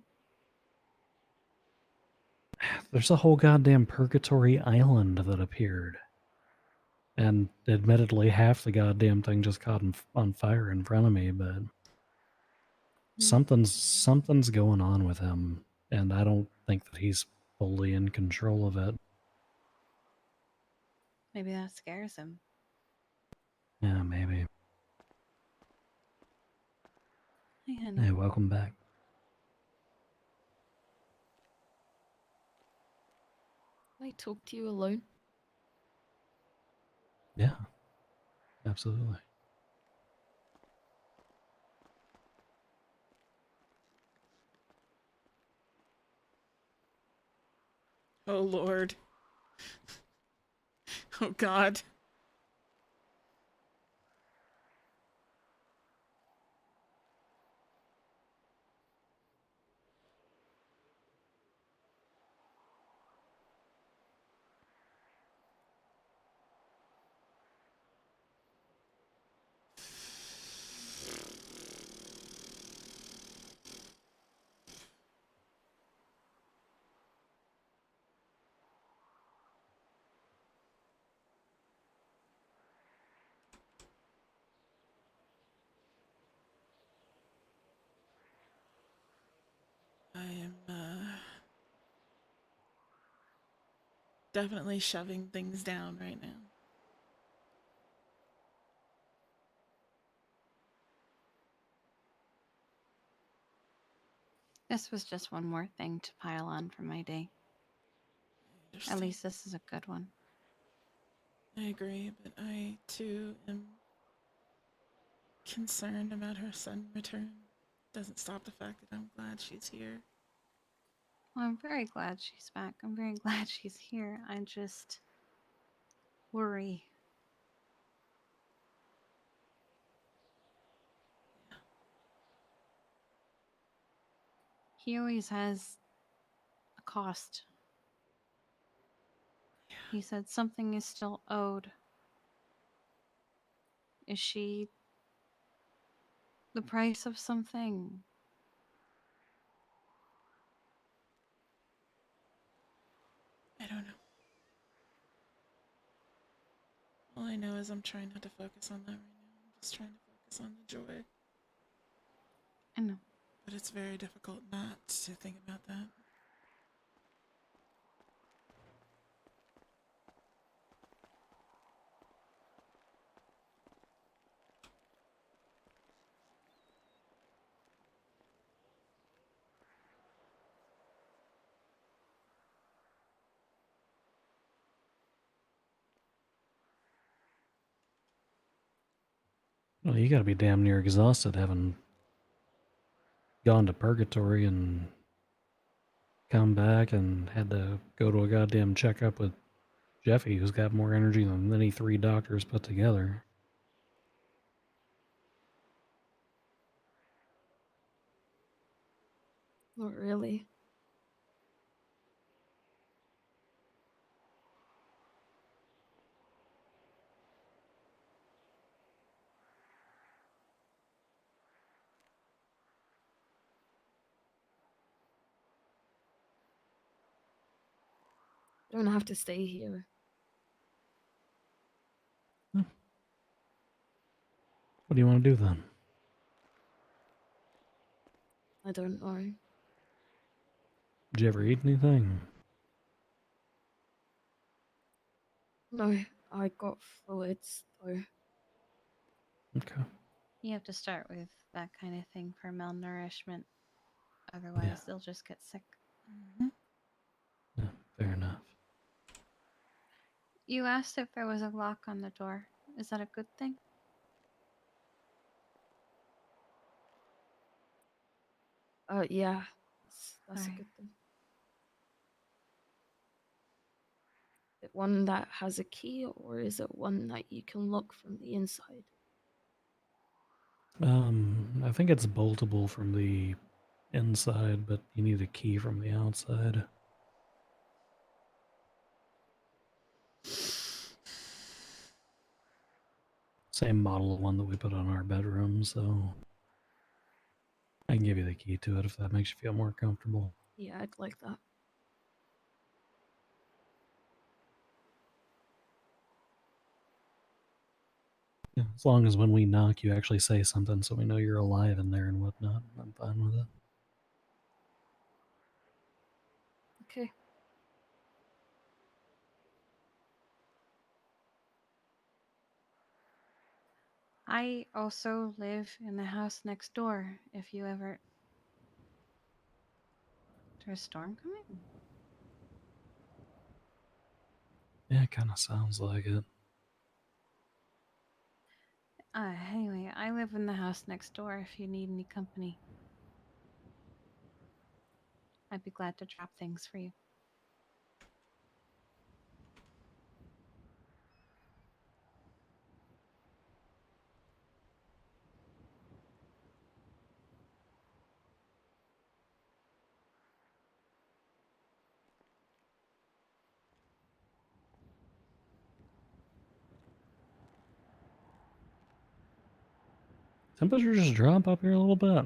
There's a whole goddamn Purgatory Island that appeared. And admittedly, half the goddamn thing just caught on fire in front of me, but something's going on with him, and I don't think that he's fully in control of it. Maybe that scares him. Yeah, maybe. Hey, honey. Hey, welcome back. Can I talk to you alone? Yeah, absolutely. Oh, Lord. Oh, God. I am definitely shoving things down right now. This was just one more thing to pile on for my day. At least this is a good one. I agree, but I too am concerned about her sudden return. Doesn't stop the fact that I'm glad she's here. Well, I'm very glad she's back. I'm very glad she's here. I just worry. He always has a cost. He said something is still owed. Is she the price of something? I don't know. All I know is I'm trying not to focus on that right now. I'm just trying to focus on the joy. I know. But it's very difficult not to think about that. Well, you gotta be damn near exhausted having gone to purgatory and come back and had to go to a goddamn checkup with Jeffy, who's got more energy than any 3 doctors put together. Not really. I don't have to stay here. What do you want to do then? I don't know. Did you ever eat anything? No, I got fluids though. Okay. You have to start with that kind of thing for malnourishment. Yeah. Otherwise, they'll just get sick. Yeah, fair enough. You asked if there was a lock on the door. Is that a good thing? Yeah. That's a Alright. good thing. Is it one that has a key, or is it one that you can lock from the inside? I think it's boltable from the inside, but you need a key from the outside. Same model of one that we put on our bedroom, so I can give you the key to it if that makes you feel more comfortable. Yeah, I'd like that. Yeah, as long as when we knock, you actually say something so we know you're alive in there and whatnot. I'm fine with it. Okay. I also live in the house next door. If you ever. There's a storm coming? Yeah, it kind of sounds like it. Anyway, I live in the house next door if you need any company. I'd be glad to drop things for you. Temperature just drop up here a little bit.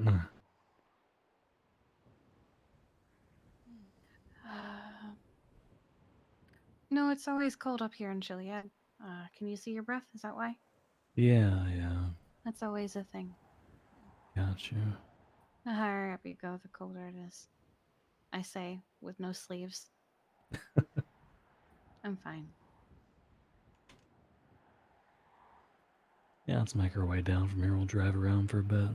No, it's always cold up here in Chiliad. Can you see your breath? Is that why? Yeah, That's always a thing. got you. The higher up you go, the colder it is. I say, with no sleeves. I'm fine. Yeah, let's make our way down from here. We'll drive around for a bit.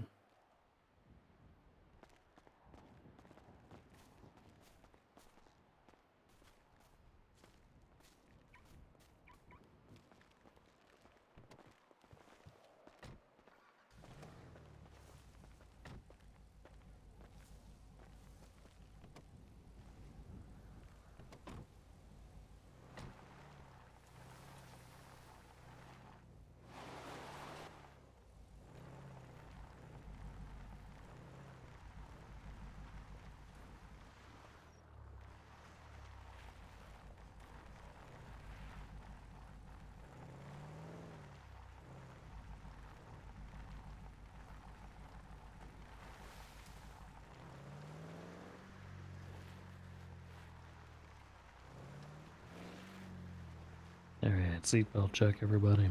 Alright, seatbelt check, everybody.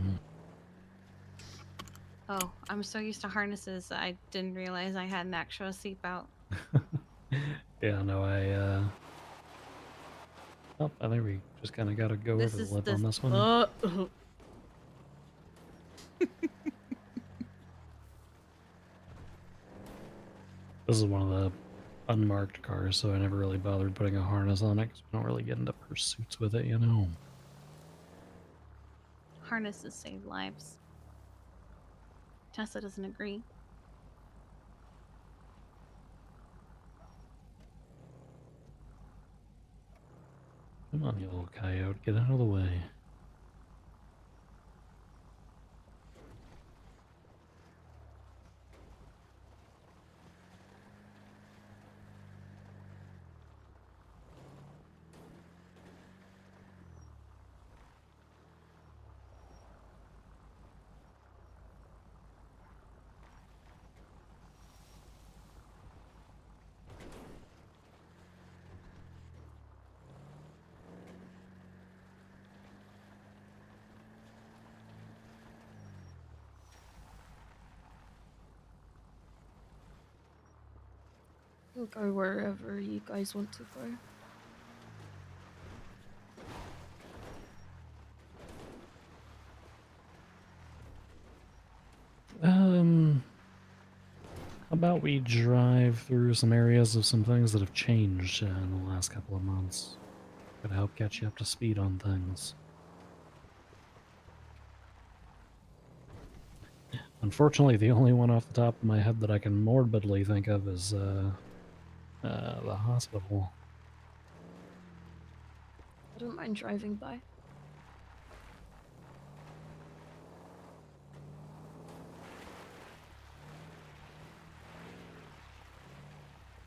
Oh, I'm so used to harnesses, I didn't realize I had an actual seatbelt. Yeah, no, Oh, I think we just kind of got to go over This the is lip this. on this one. This is one of the unmarked cars, so I never really bothered putting a harness on it because we don't really get into pursuits with it, you know. Harnesses save lives. Tessa doesn't agree. Come on, you little coyote, get out of the way. We'll go wherever you guys want to go. How about we drive through some areas of some things that have changed in the last couple of months? Could help catch you up to speed on things. Unfortunately, the only one off the top of my head that I can morbidly think of is the hospital. I don't mind driving by.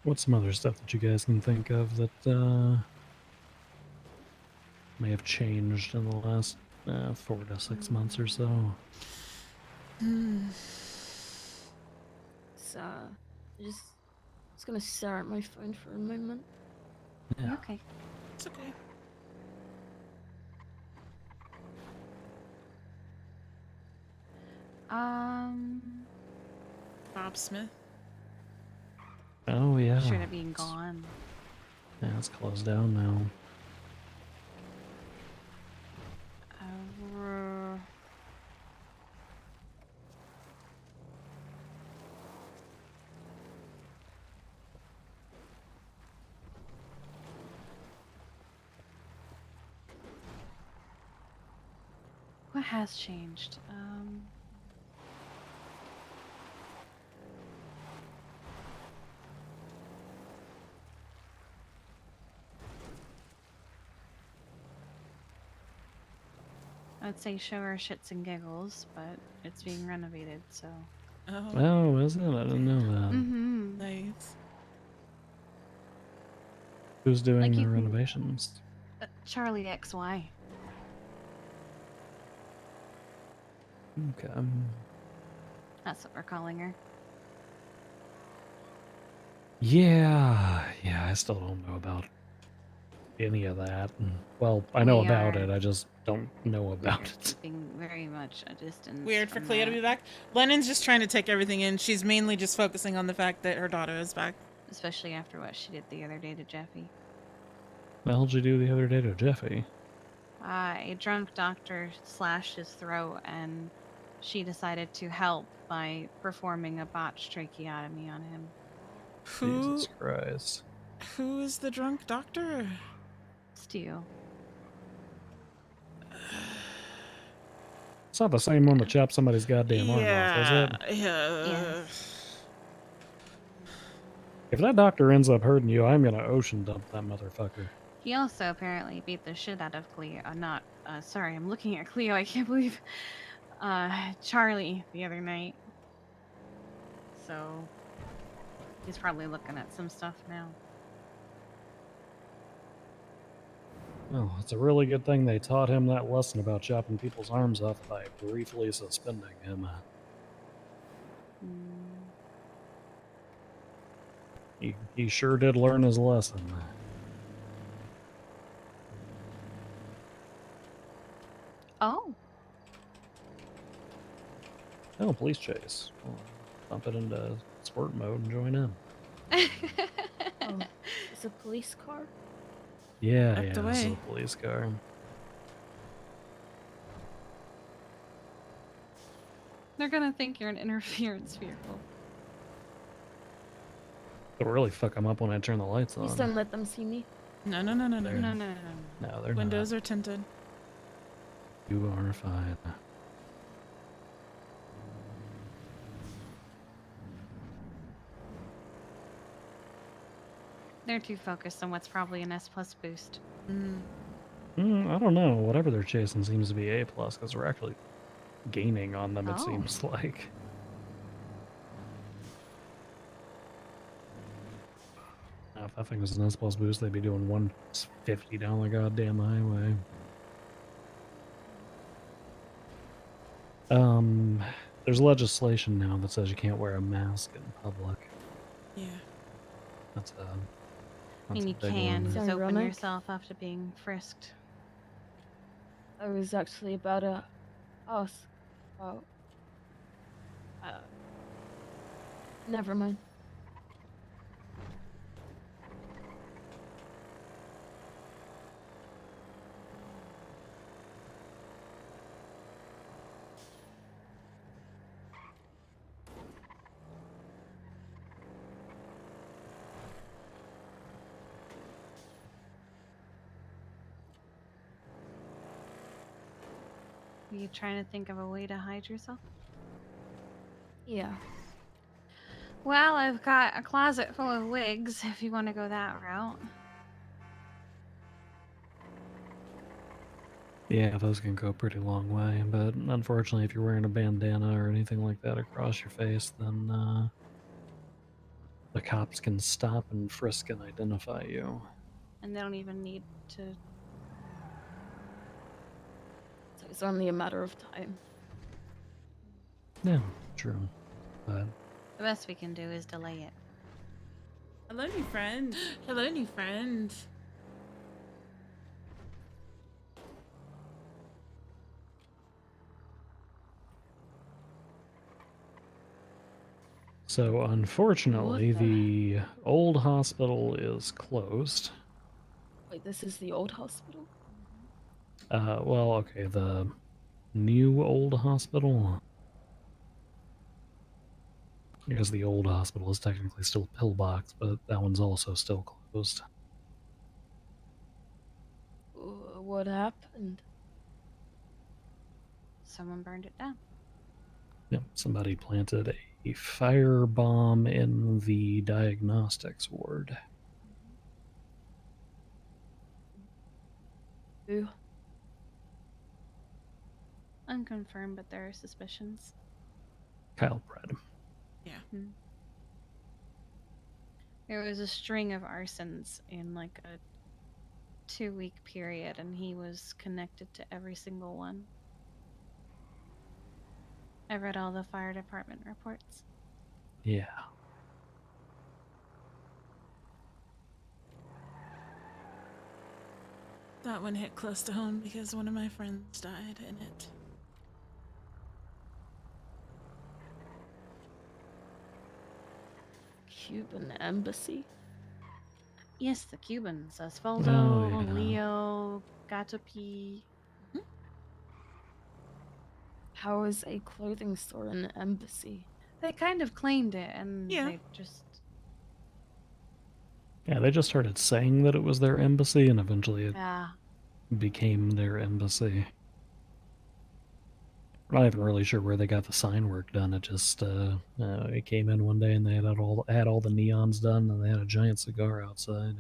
What's some other stuff that you guys can think of that may have changed in the last 4 to 6 months or so? So, I was gonna stare at my phone for a moment. Yeah. Okay. It's okay. Bob Smith. Oh yeah. Should have been gone. Yeah, it's closed down now. What has changed? I'd say show her shits and giggles, but it's being renovated, so. Oh, Oh, is it? I didn't know that. Mm-hmm. nice. Who's doing Like the you can- renovations? Charlie XY. Okay. That's what we're calling her. Yeah, I still don't know about any of that. Well, I know We about are- it, I just don't know about We're it. keeping very much a distance. Weird for from Clea to that, be back. Lennon's just trying to take everything in. She's mainly just focusing on the fact that her daughter is back. especially after what she did the other day to Jeffy. What the hell did you do the other day to Jeffy? A drunk doctor slashed his throat, and she decided to help by performing a botched tracheotomy on him. Who? Jesus Christ. Who is the drunk doctor? Stu. It's not the same one that chopped somebody's goddamn arm off, is it? Yeah. Yes. If that doctor ends up hurting you, I'm gonna ocean dump that motherfucker. He also apparently beat the shit out of Cleo. Sorry, I'm looking at Cleo. I can't believe. Charlie the other night. So he's probably looking at some stuff now. Well, it's a really good thing they taught him that lesson about chopping people's arms off by briefly suspending him. He sure did learn his lesson. Oh. Oh, police chase. Well, bump it into sport mode and join in. Oh, it's a police car. Yeah, Up the yeah, this is way. a police car. They're gonna think you're an interference vehicle. It'll really fuck them up when I turn the lights Please on. don't let them see me. No, no, no, no, no. They're- No, no, no, no. No, they're Windows not. are tinted. You are fine. They're too focused on what's probably an S plus boost. I don't know. Whatever they're chasing seems to be A+, because we're actually gaining on them, it Oh. seems like. Now, if that thing was an S+ boost, they'd be doing 150 down the goddamn highway. There's legislation now that says you can't wear a mask in public. Yeah. That's a I that's mean, a you big can one. just open Ironic. yourself up to being frisked. I was actually about to ask about. Never mind. Are you trying to think of a way to hide yourself? Yeah. Well, I've got a closet full of wigs if you want to go that route. Yeah, those can go a pretty long way, but unfortunately, if you're wearing a bandana or anything like that across your face, then the cops can stop and frisk and identify you. And they don't even need to. So it's only a matter of time. Yeah, true. But The best we can do is delay it. Hello, new friend. Hello, new friend. so unfortunately, What the- the old hospital is closed. Wait, this is the old hospital? Well, okay, the new old hospital. Because the old hospital is technically still Pillbox, but that one's also still closed. What happened? Someone burned it down. Yep, somebody planted a fire bomb in the diagnostics ward. Who? Unconfirmed, but there are suspicions. Kyle Bread. There was a string of arsons in like a 2-week period, and he was connected to every single one. I read all the fire department reports. Yeah. That one hit close to home because one of my friends died in it. Cuban embassy? Yes, the Cubans. Osvaldo, Oh, yeah. Leo, Gatopi. How is a clothing store an embassy? They kind of claimed it, and Yeah. they just... Yeah, they just started saying that it was their embassy, and eventually it Yeah. became their embassy. I'm not even really sure where they got the sign work done. It just it came in one day and they had all the neons done, and they had a giant cigar outside.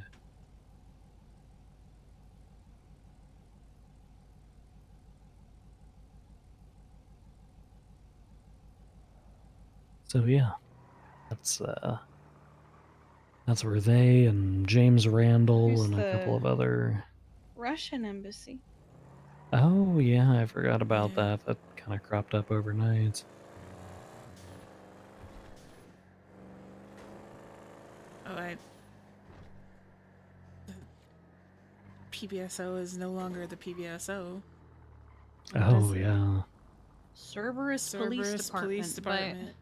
So yeah, that's where they and James Randall Who's and a couple the- of other. Russian embassy. Oh yeah, I forgot about Yeah. that. That kind of cropped up overnight. Oh, the PBSO is no longer the PBSO. Oh is it? yeah. Cerberus, Cerberus Police Department.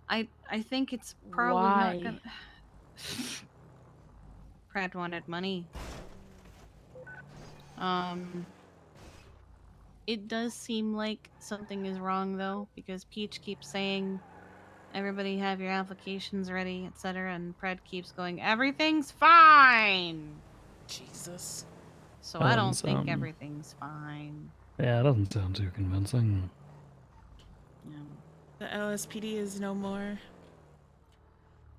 But I think it's probably not gonna. Why? Pratt wanted money. Um, it does seem like something is wrong though, because Peach keeps saying, "Everybody have your applications ready, etc." And Pred keeps going, "Everything's fine." Jesus. So That I doesn't don't think sound. everything's fine. Yeah, it doesn't sound too convincing. Yeah. The LSPD is no more.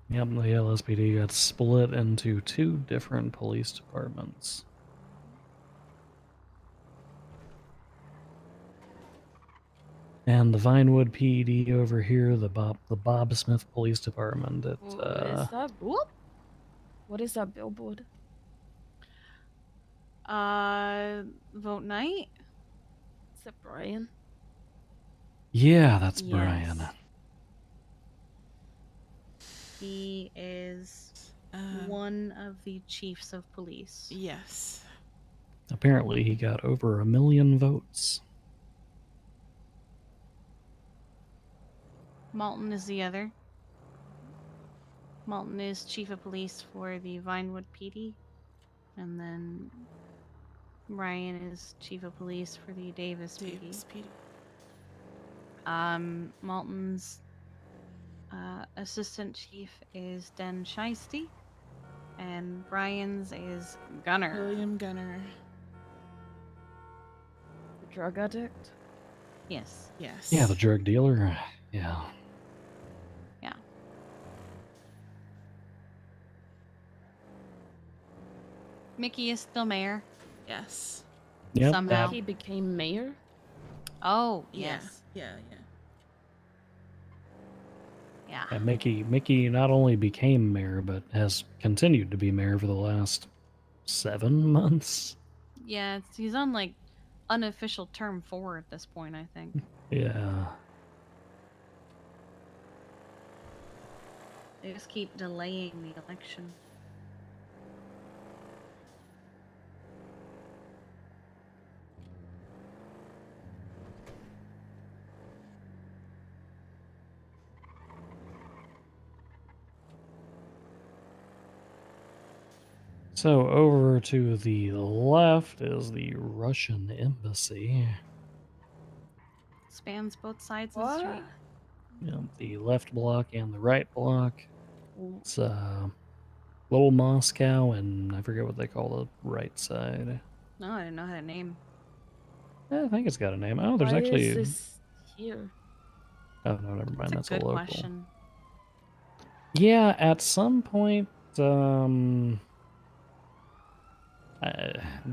Yep, the LSPD got split into 2 different police departments. And the Vinewood PD over here, the Bob Smith Police Department. What is that? Whoop. What is that billboard? Vote night. Is that Brian? Yeah, that's Yes. Brian. He is one of the chiefs of police. Yes. Apparently, he got over 1 million votes. Malton is the other. Malton is chief of police for the Vinewood PD, and then Ryan is chief of police for the Davis Davis PD. PD. Malton's assistant chief is Den Shiesty, and Brian's is Gunner. William Gunner. The drug addict? Yes. Yes. Yeah, the drug dealer. Yeah. Yeah. Mickey is still mayor. Yes. Yep. Somehow. He became mayor? Oh, Yeah. yes. Yeah. Yeah. And Mickey not only became mayor, but has continued to be mayor for the last 7 months. Yeah, he's on like unofficial term 4 at this point, I think. Yeah. They just keep delaying the election. So over to the left is the Russian embassy. Spans both sides of the What? street. Yep, the left block and the right block. It's Little Moscow, and I forget what they call the right side. No, I didn't know how to name. I think it's got a name. Oh, there's Why actually. is this here? Oh no, never mind. That's That's a good local. question. Yeah, at some point, the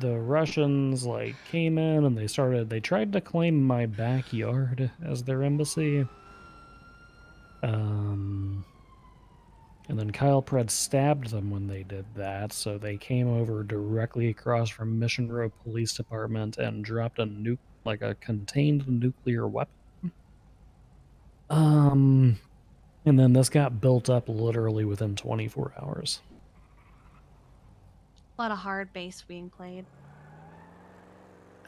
Russians like came in and they tried to claim my backyard as their embassy. And then Kyle Pred stabbed them when they did that, so they came over directly across from Mission Row Police Department and dropped a contained nuclear weapon. And then this got built up literally within 24 hours. A lot of hard bass being played.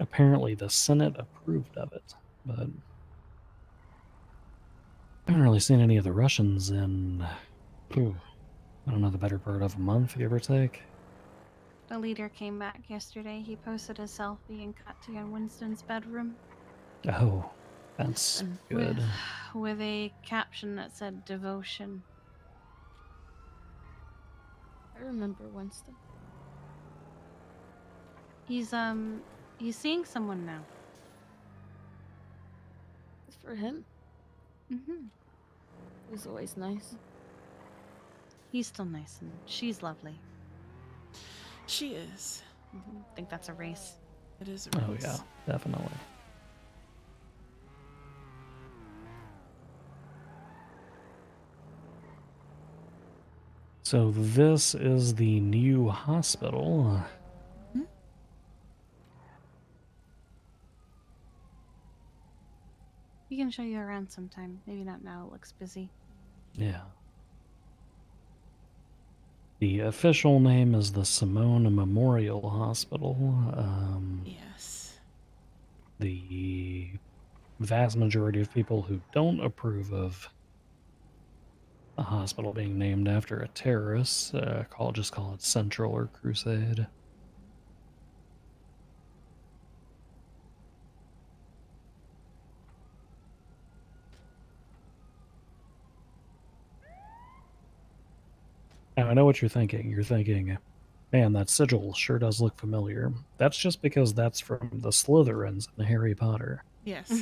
Apparently the Senate approved of it, but I haven't really seen any of the Russians in, I don't know, the better part of a month, give or take. The leader came back yesterday. He posted a selfie in Katya and Winston's bedroom. Oh, that's good. With a caption that said devotion. I remember Winston. He's seeing someone now. It's for him. Mm-hmm. He's always nice. He's still nice, and she's lovely. She is. I think that's a race. It is a Oh race. yeah, definitely. So this is the new hospital. We can show you around sometime. Maybe not now. It looks busy. Yeah. The official name is the Simone Memorial Hospital. Yes. the vast majority of people who don't approve of a hospital being named after a terrorist just call it Central or Crusade. Now, I know what you're thinking. You're thinking, man, that sigil sure does look familiar. That's just because that's from the Slytherins in Harry Potter. Yes.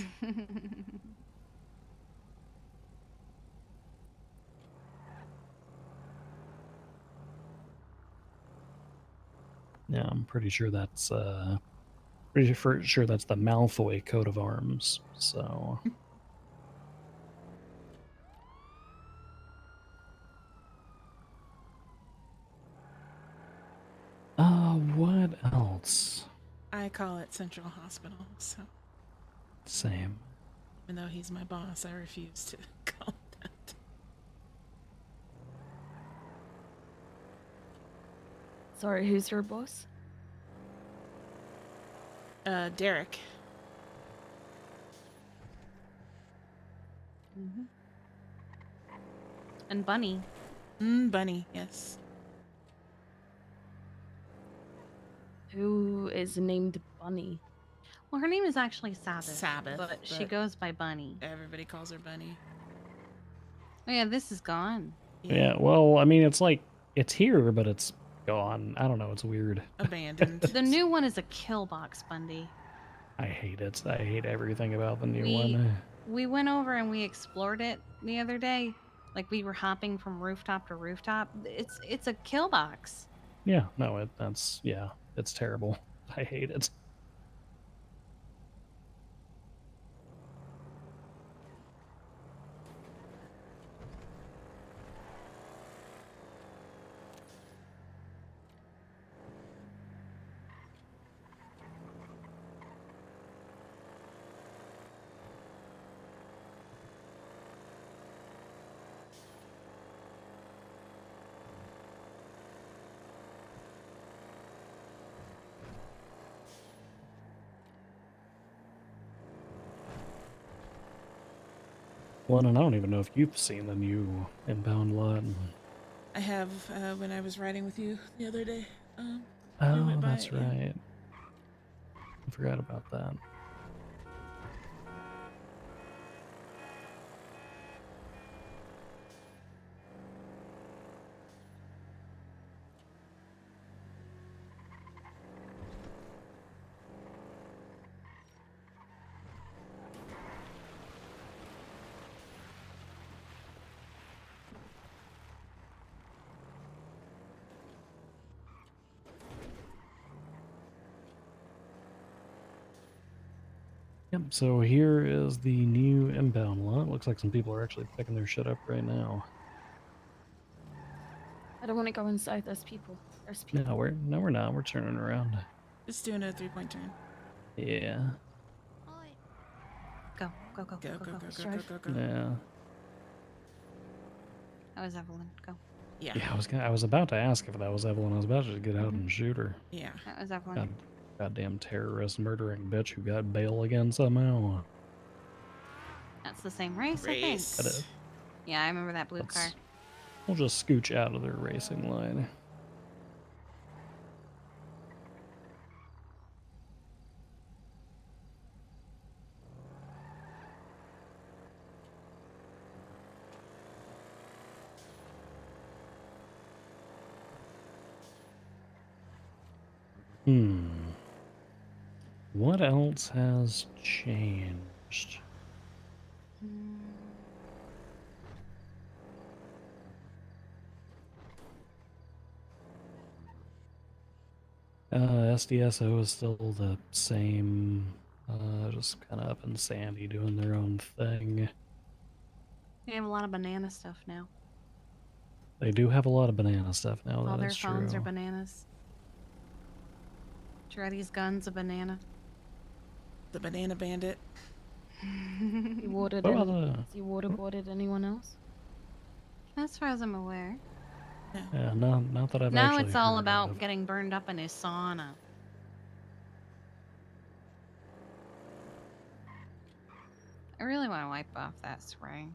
Yeah, I'm pretty sure that's sure that's the Malfoy coat of arms. So. What else? I call it Central Hospital, so Same. even though he's my boss, I refuse to call it that. Sorry, who's your boss? Derek. Mm-hmm. And Bunny. Bunny, yes. Who is named Bunny? Well, her name is actually Sabbath. Sabbath, But she but goes by Bunny. Everybody calls her Bunny. Oh yeah, this is gone. Yeah, well, I mean, it's like, it's here, but it's gone. I don't know, it's weird. Abandoned. The new one is a kill box, Bundy. I hate it. I hate everything about the new one. We went over and we explored it the other day. Like we were hopping from rooftop to rooftop. It's a kill box. Yeah, no, it's terrible. I hate it. Well, and I don't even know if you've seen the new inbound lot. I have when I was riding with you the other day. Oh, went by that's it, yeah. right. I forgot about that. Yep, so here is the new inbound lot. Looks like some people are actually picking their shit up right now. I don't want to go inside. There's people. There's people. No, we're not. We're turning around. Just doing a 3-point turn. Yeah. Go, go, go, Go, go, go, go, Strive. go, go, go. Yeah. That was Evelyn. Go. Yeah. Yeah, I was about to ask if that was Evelyn. I was about to get out and shoot her. Yeah. That was Evelyn. Goddamn terrorist murdering bitch who got bail again somehow. That's the same race, I think. Race. That is. Yeah, I remember that blue car. We'll just scooch out of their racing line. What else has changed? SDSO is still the same, just kind of up in Sandy doing their own thing. They have a lot of banana stuff now. They do have a lot of banana stuff now. All their That's phones true. are bananas. Shreddy's gun's a banana. The banana bandit. You waterboarded What about the- you waterboarded anyone else? As far as I'm aware. Yeah, not that I've Now actually it's all heard about of. getting burned up in a sauna. I really want to wipe off that spray.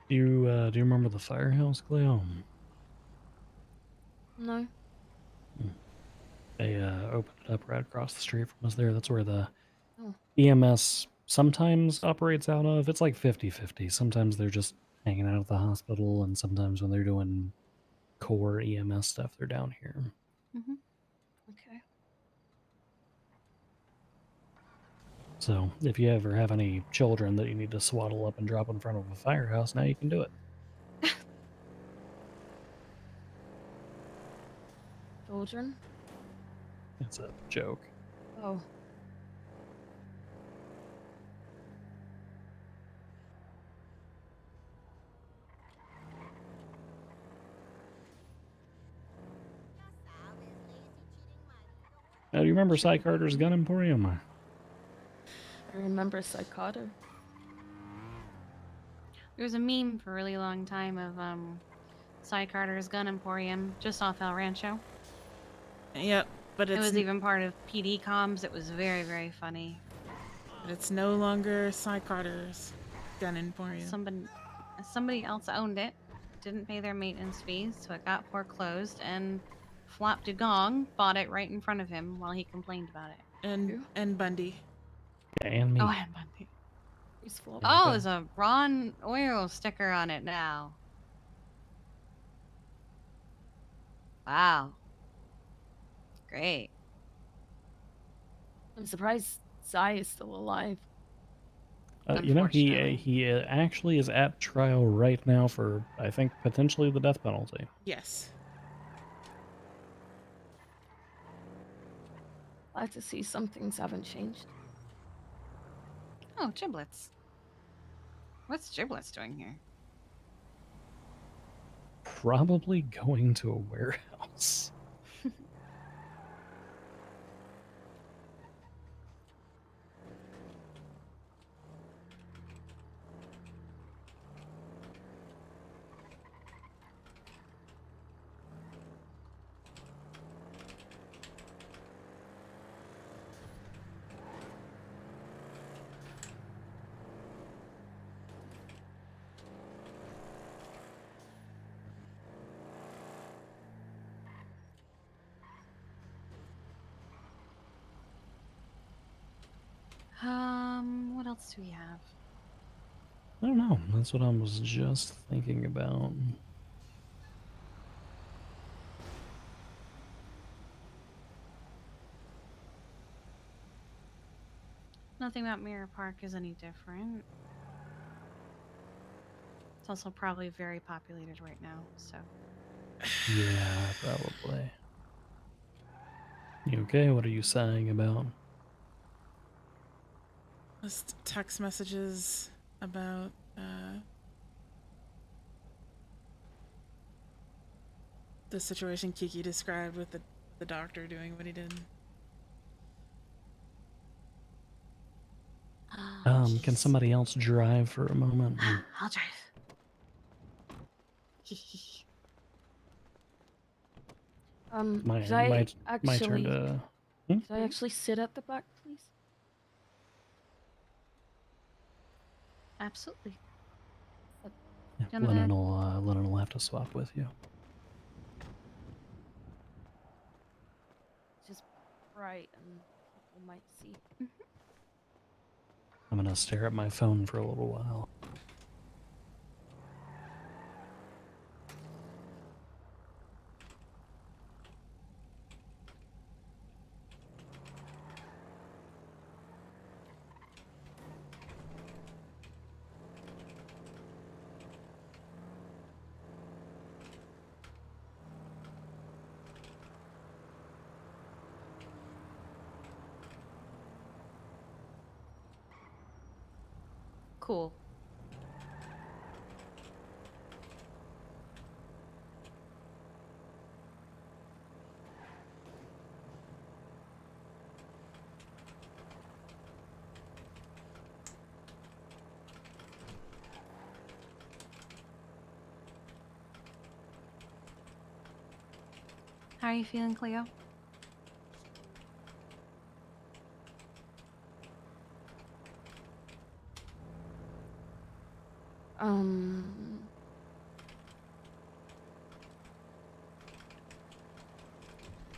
Do you remember the firehouse, Cleo? No. They opened it up right across the street from us there. That's where the Oh. EMS sometimes operates out of. It's like 50-50. Sometimes they're just hanging out at the hospital, and sometimes when they're doing core EMS stuff, they're down here. Mm-hmm. Okay. So if you ever have any children that you need to swaddle up and drop in front of a firehouse, now you can do it. Children? It's a joke. Oh. Now, do you remember Cy Carter's Gun Emporium? I remember Psychotic. There was a meme for a really long time of Cy Carter's Gun Emporium just off El Rancho. Yep, but It was even part of PD comms. It was very, very funny. but it's no longer Cy Carter's Gun Emporium. Somebody else owned it, didn't pay their maintenance fees, so it got foreclosed, and Flop Dugong bought it right in front of him while he complained about it. And Bundy. Yeah, and me. Oh, and Bundy. He's flop. Yeah, Oh, there's a Ron Oil sticker on it now. Wow. Great. I'm surprised Cy is still alive. You know, he Unfortunately. actually is at trial right now for, I think, potentially the death penalty. Yes. Glad to see some things haven't changed. Oh, Giblets. What's Giblets doing here? Probably going to a warehouse. What else do we have? I don't know. That's what I was just thinking about. Nothing about Mirror Park is any different. It's also probably very populated right now, so. Yeah, probably. You okay? What are you saying about? Just text messages about the situation Kiki described with the doctor doing what he did. Can somebody else drive for a moment? I'll drive. Could I my turn actually to. could I actually sit at the back, please? Absolutely. Yeah, Gentlemen. Lennon will have to swap with you. Just bright and people might see. I'm gonna stare at my phone for a little while. Cool. How are you feeling, Cleo?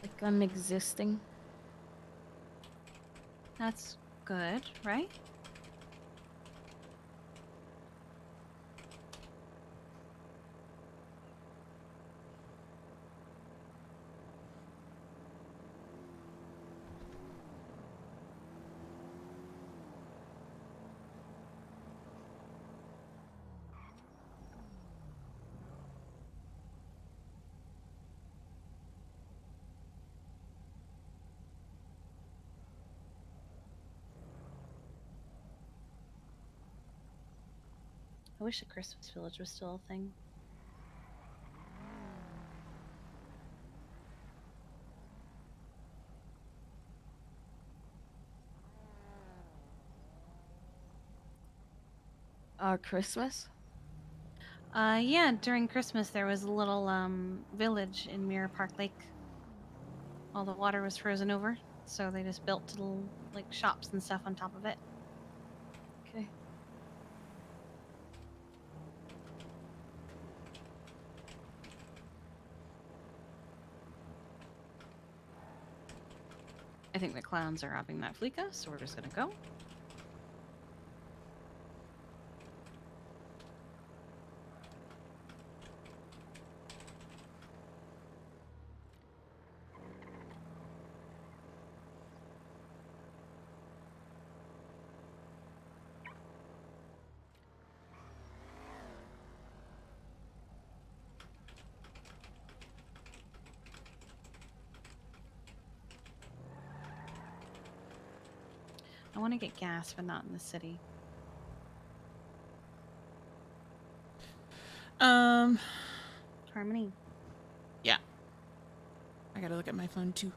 Like I'm existing. That's good, right? I wish the Christmas village was still a thing. Christmas? Yeah, during Christmas there was a little village in Mirror Park Lake. All the water was frozen over, so they just built little like shops and stuff on top of it. Okay. I think the clowns are robbing that Fleeka, so we're just gonna go. I want to get gas, but not in the city. Harmony. Yeah. I gotta look at my phone too.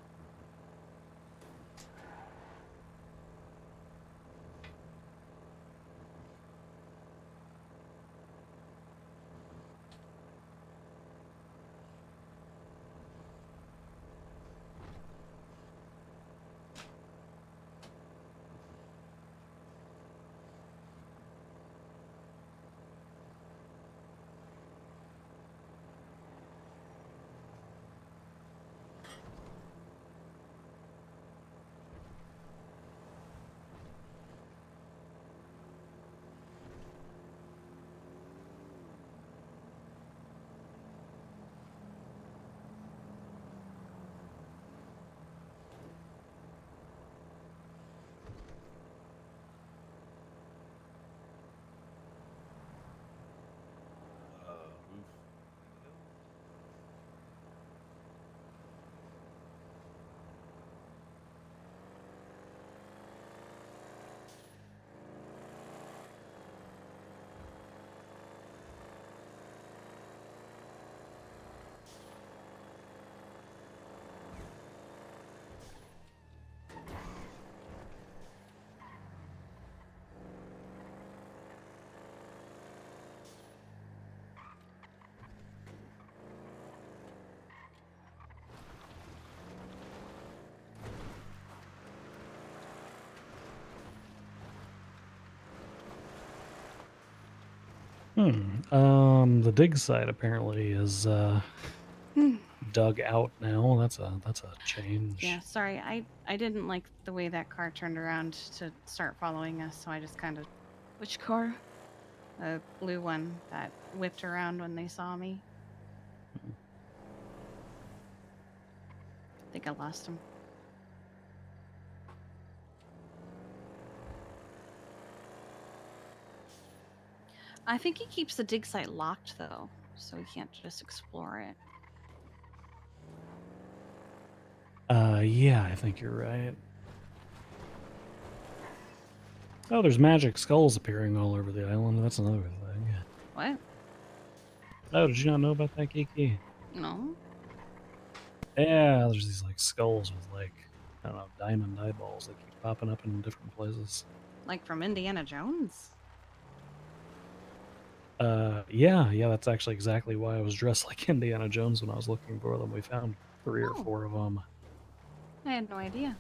The dig site apparently is dug out now. That's a change. Yeah, sorry. I didn't like the way that car turned around to start following us, so I just kind of Which car? a blue one that whipped around when they saw me. I think I lost him. I think he keeps the dig site locked though, so we can't just explore it. Yeah, I think you're right. Oh, there's magic skulls appearing all over the island. That's another thing. What? Oh, did you not know about that, Kiki? No. Yeah, there's these like skulls with like, I don't know, diamond eyeballs that keep popping up in different places. Like from Indiana Jones? Yeah, that's actually exactly why I was dressed like Indiana Jones when I was looking for them. We found 3 or Oh. 4 of them. I had no idea.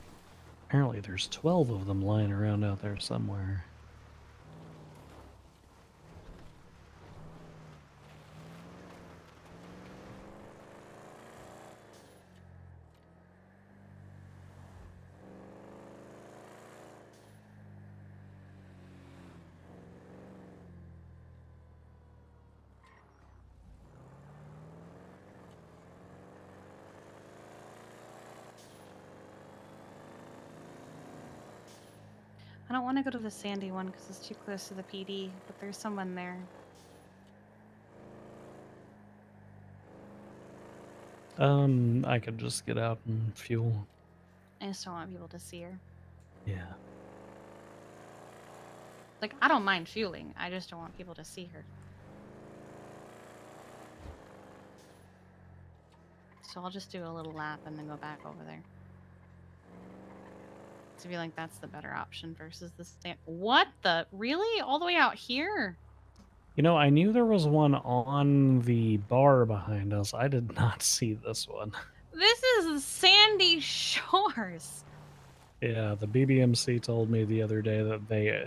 Apparently there's 12 of them lying around out there somewhere. I don't want to go to the sandy one because it's too close to the PD, but there's someone there. I could just get out and fuel. I just don't want people to see her. Yeah. Like, I don't mind fueling. I just don't want people to see her. So I'll just do a little lap and then go back over there. So I feel like that's the better option versus the stand. What the? Really? All the way out here? You know, I knew there was one on the bar behind us. I did not see this one. This is the Sandy Shores. Yeah, the BBMC told me the other day that they,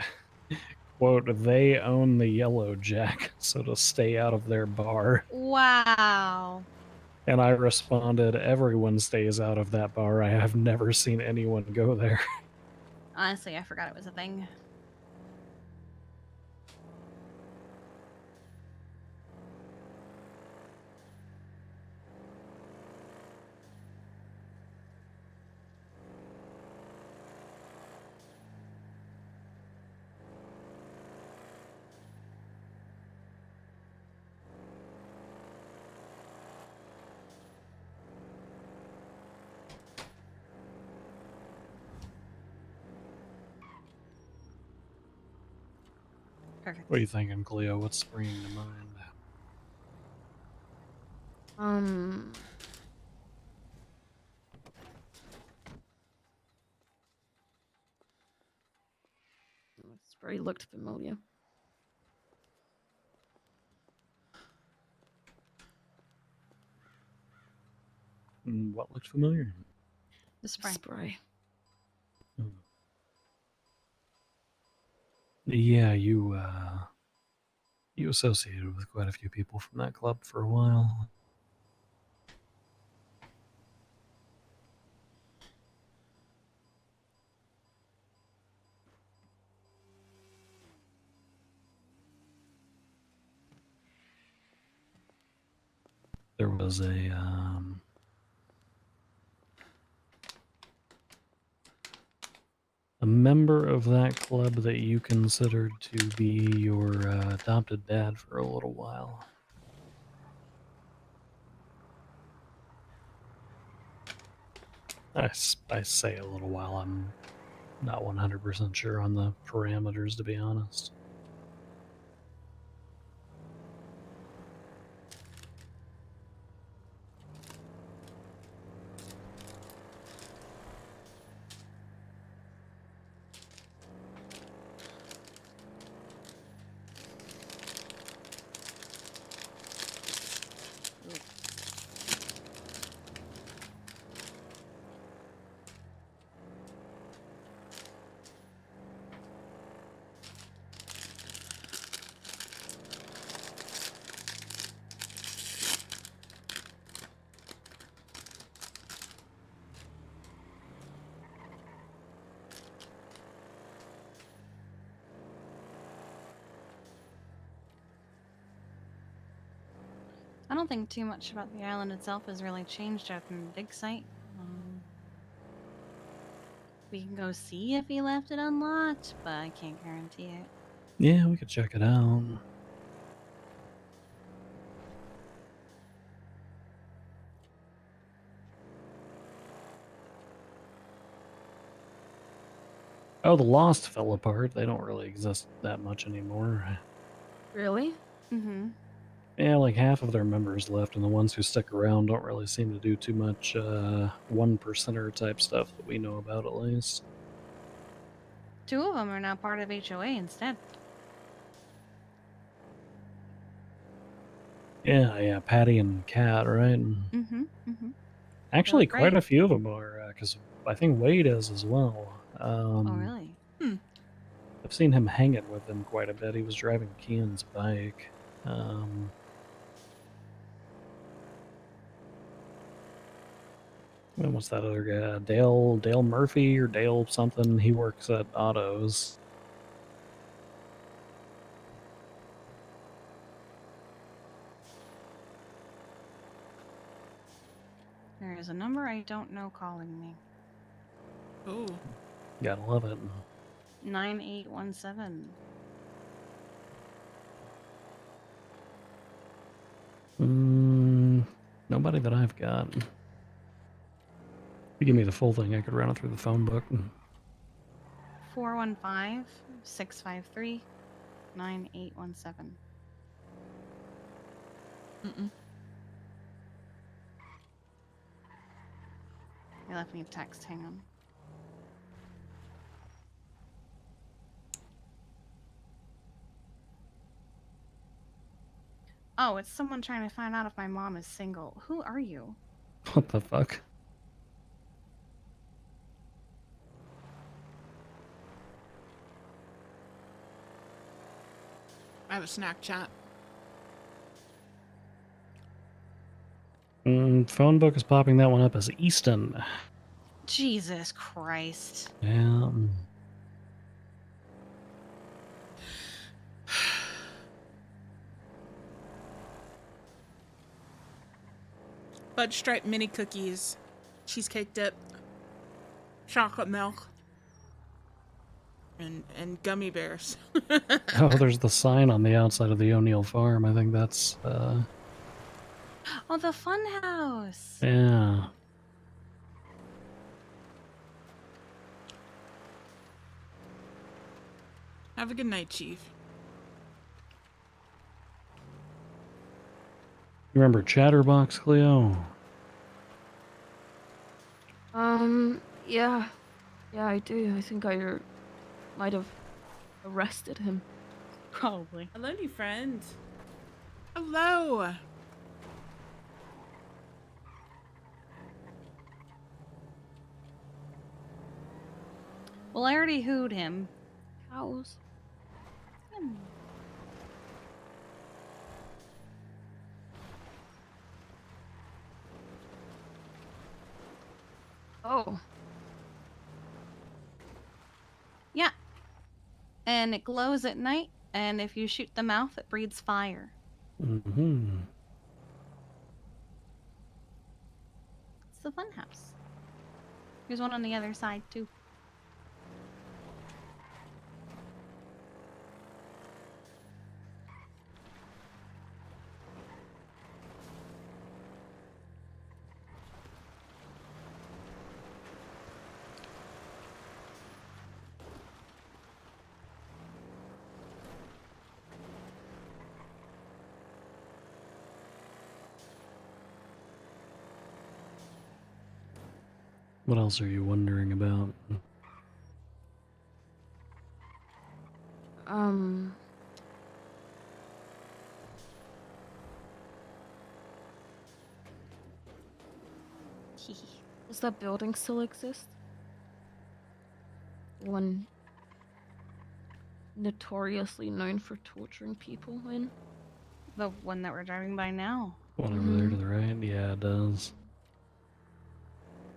quote, they own the Yellow Jack, so to stay out of their bar. Wow. And I responded, everyone stays out of that bar. I have never seen anyone go there. Honestly, I forgot it was a thing. Perfect. What are you thinking, Cleo? What's springing to mind? Spray looked familiar. What looked familiar? The spray. Spray. Yeah, you associated with quite a few people from that club for a while. There was a member of that club that you considered to be your adopted dad for a little while. I say a little while. I'm not 100% sure on the parameters, to be honest. I don't think too much about the island itself has really changed out in the dig site. We can go see if he left it unlocked, but I can't guarantee it. Yeah, we could check it out. Oh, the Lost fell apart. They don't really exist that much anymore. Really? Mm-hmm. Yeah, like half of their members left, and the ones who stick around don't really seem to do too much 1%er type stuff that we know about, at least. 2 of them are now part of HOA instead. Yeah, Patty and Kat, right? Mm-hmm. Mm-hmm. Actually, quite great. a few of them are, because I think Wade is as well. Oh, really? I've seen him hanging with them quite a bit. He was driving Kian's bike. And what's that other guy? Dale Murphy or Dale something? He works at Autos. There is a number I don't know calling me. Oh. Gotta love it. 9817. Nobody that I've got. If you give me the full thing, I could run it through the phone book. 415-653-9817. Mm-mm. They left me a text. Hang on. Oh, it's someone trying to find out if my mom is single. Who are you? What the fuck? I have a snack chat. Phone book is popping that one up as Easton. Jesus Christ. Yeah. Fudge stripe mini cookies, cheesecake dip, chocolate milk, and gummy bears. Oh, there's the sign on the outside of the O'Neill farm. I think that's, Oh, the fun house. yeah. Have a good night, Chief. You remember Chatterbox, Cleo? Yeah. Yeah, I do. I think I might have arrested him. Probably. Hello, new friend. Hello. Well, I already hooed him. Cows. Oh. Yeah. And it glows at night, and if you shoot the mouth, it breathes fire. Mm-hmm. It's the fun house. There's one on the other side, too. What else are you wondering about? Does that building still exist? One notoriously known for torturing people in? The one that we're driving by now. One over there to the right? Yeah, it does.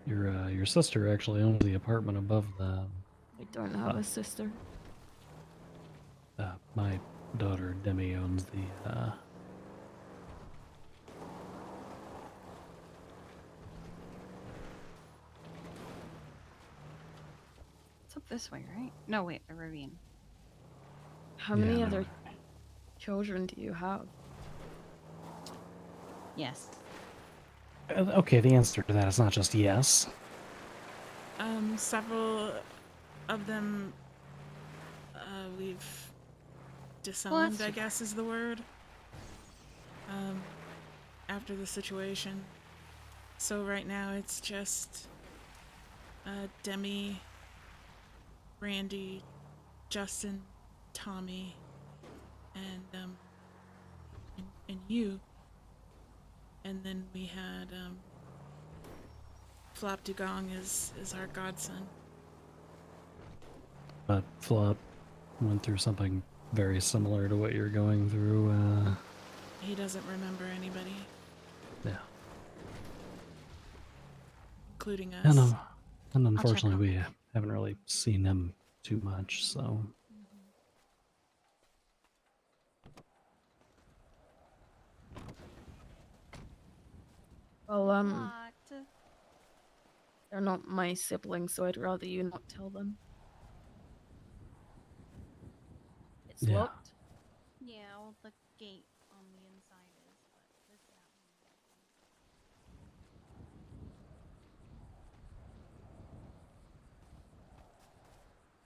Your sister actually owns the apartment above that. I don't have a sister. My daughter Demi owns the It's up this way, right? No, wait, the ravine. How many Yeah, other no. children do you have? Yes. Okay, the answer to that is not just yes. Several of them we've disowned, that's I guess is the word. After the situation. So right now it's just Demi, Randy, Justin, Tommy, and you. And then we had Flop Dugong is our godson. But Flop went through something very similar to what you're going through. He doesn't remember anybody, Yeah. including us. And check unfortunately, on we haven't really seen him too much, so. Well, What? they're not my siblings, so I'd rather you not tell them. It's Yeah. locked. Yeah, well, the gate on the inside is, but this that one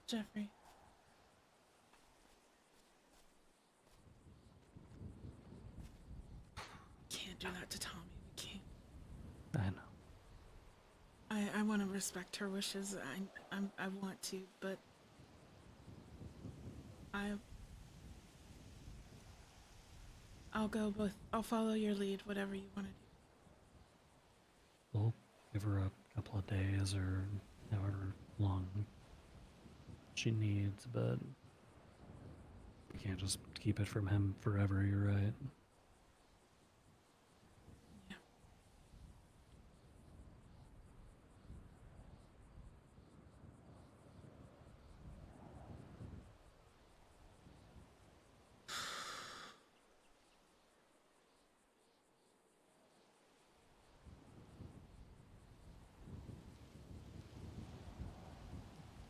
Jeffrey. Can't do that to Tommy. We can't. I know. I want to respect her wishes. I want to, but I'll go both. I'll follow your lead, whatever you want to do. We'll give her a couple of days or however long she needs, but we can't just keep it from him forever, you're right. Yeah.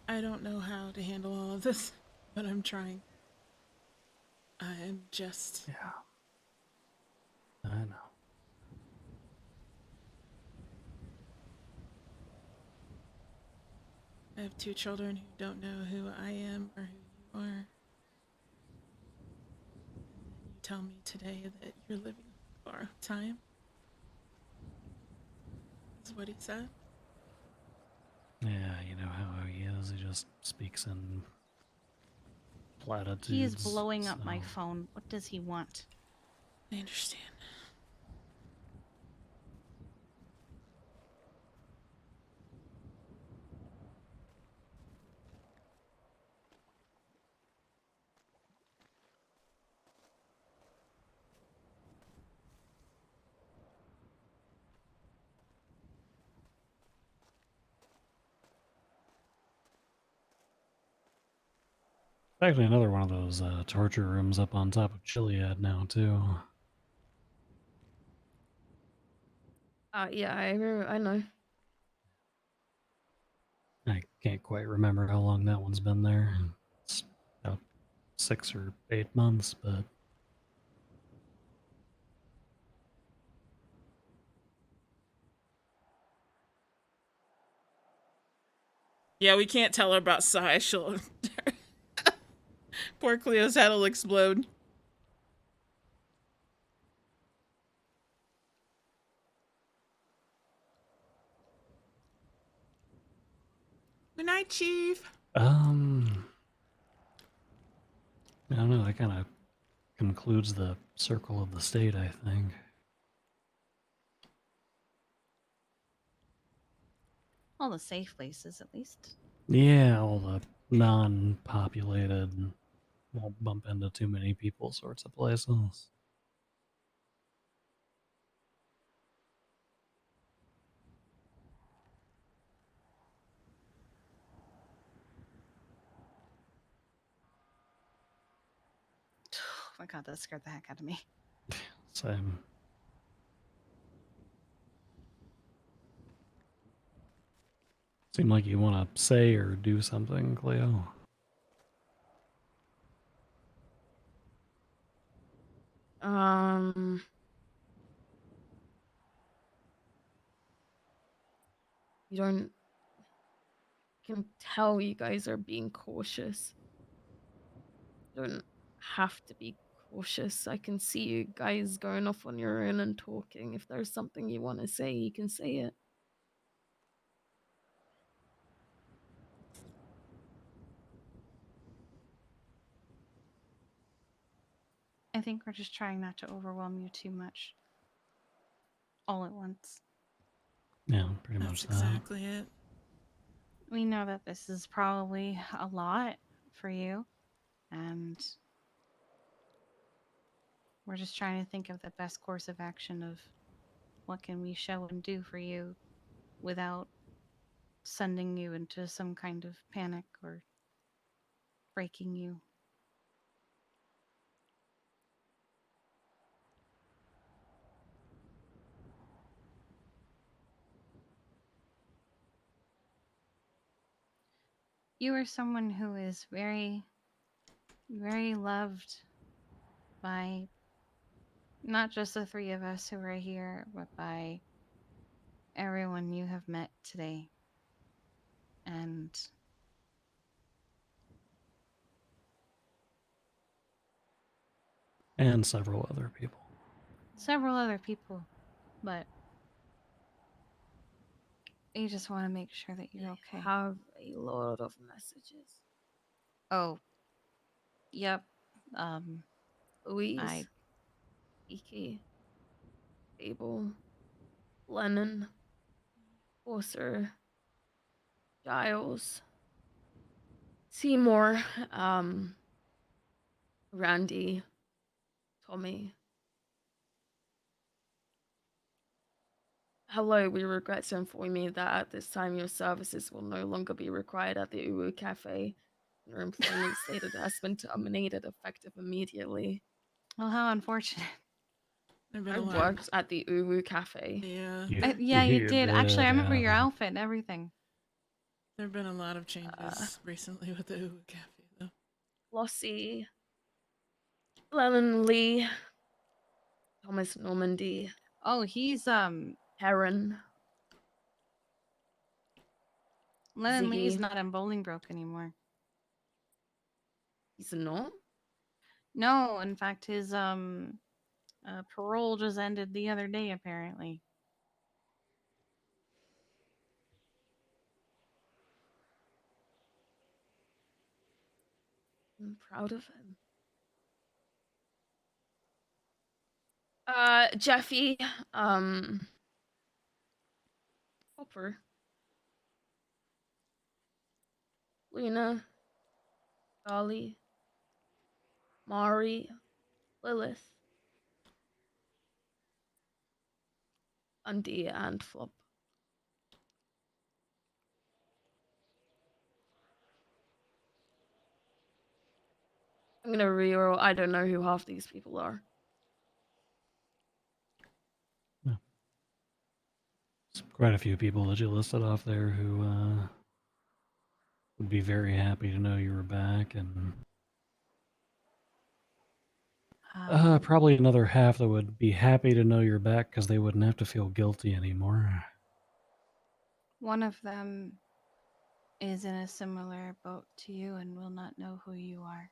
I don't know how to handle all of this, but I'm trying. I'm just. Yeah. I know. I have 2 children who don't know who I am or who you are. And then you tell me today that you're living on borrowed time. Is what he said. Yeah, you know how he is. He just speaks in platitudes. He is blowing up my so- phone. What does he want? I understand. Actually, another one of those torture rooms up on top of Chiliad now, too. Yeah, I know. I can't quite remember how long that one's been there. It's about 6 or 8 months, but Yeah, we can't tell her about Sai. She'll. Poor Cleo's head will explode. Good night, Chief. I don't know. That kind of concludes the circle of the state, I think. All the safe places, at least. Yeah, all the non-populated, won't bump into too many people sorts of places. Oh my god, that scared the heck out of me. Same. Seem like you want to say or do something, Cleo. You don't can tell you guys are being cautious. You don't have to be cautious. I can see you guys going off on your own and talking. If there's something you want to say, you can say it. I think we're just trying not to overwhelm you too much. All at once. Yeah, pretty That's much that. exactly it. We know that this is probably a lot for you, and we're just trying to think of the best course of action of what can we show and do for you without sending you into some kind of panic or breaking you. You are someone who is very, very loved by not just the three of us who are here, but by everyone you have met today. And And several other people. several other people, but we just want to make sure that you're okay. Have a lot of messages. Oh, yep. Louise, Iki, Abel, Lennon, Orser, Giles, Seymour, Randy, Tommy. Hello, we regret to inform you that at this time your services will no longer be required at the Uwu Cafe. Your employment status has been terminated effective immediately. Well, how unfortunate. There've been I a lot. worked at the Uwu Cafe. Yeah. Yeah, you did. Actually, I remember your yeah. outfit and everything. There've been a lot of changes recently with the Uwu Cafe, though. Flossie, Lennon Lee, Thomas Normandy, Oh, he's Heron, Lennon Lee's Ziggy. not in Bolingbroke anymore. He's not? No, in fact, his parole just ended the other day, apparently. I'm proud of him. Jeffy, Hopper, Luna, Dolly, Mari, Lilith, Undy, and Flop. I'm gonna reroll. I don't know who half these people are. Yeah. There's quite a few people that you listed off there who would be very happy to know you were back, and probably another half that would be happy to know you're back because they wouldn't have to feel guilty anymore. One of them is in a similar boat to you and will not know who you are.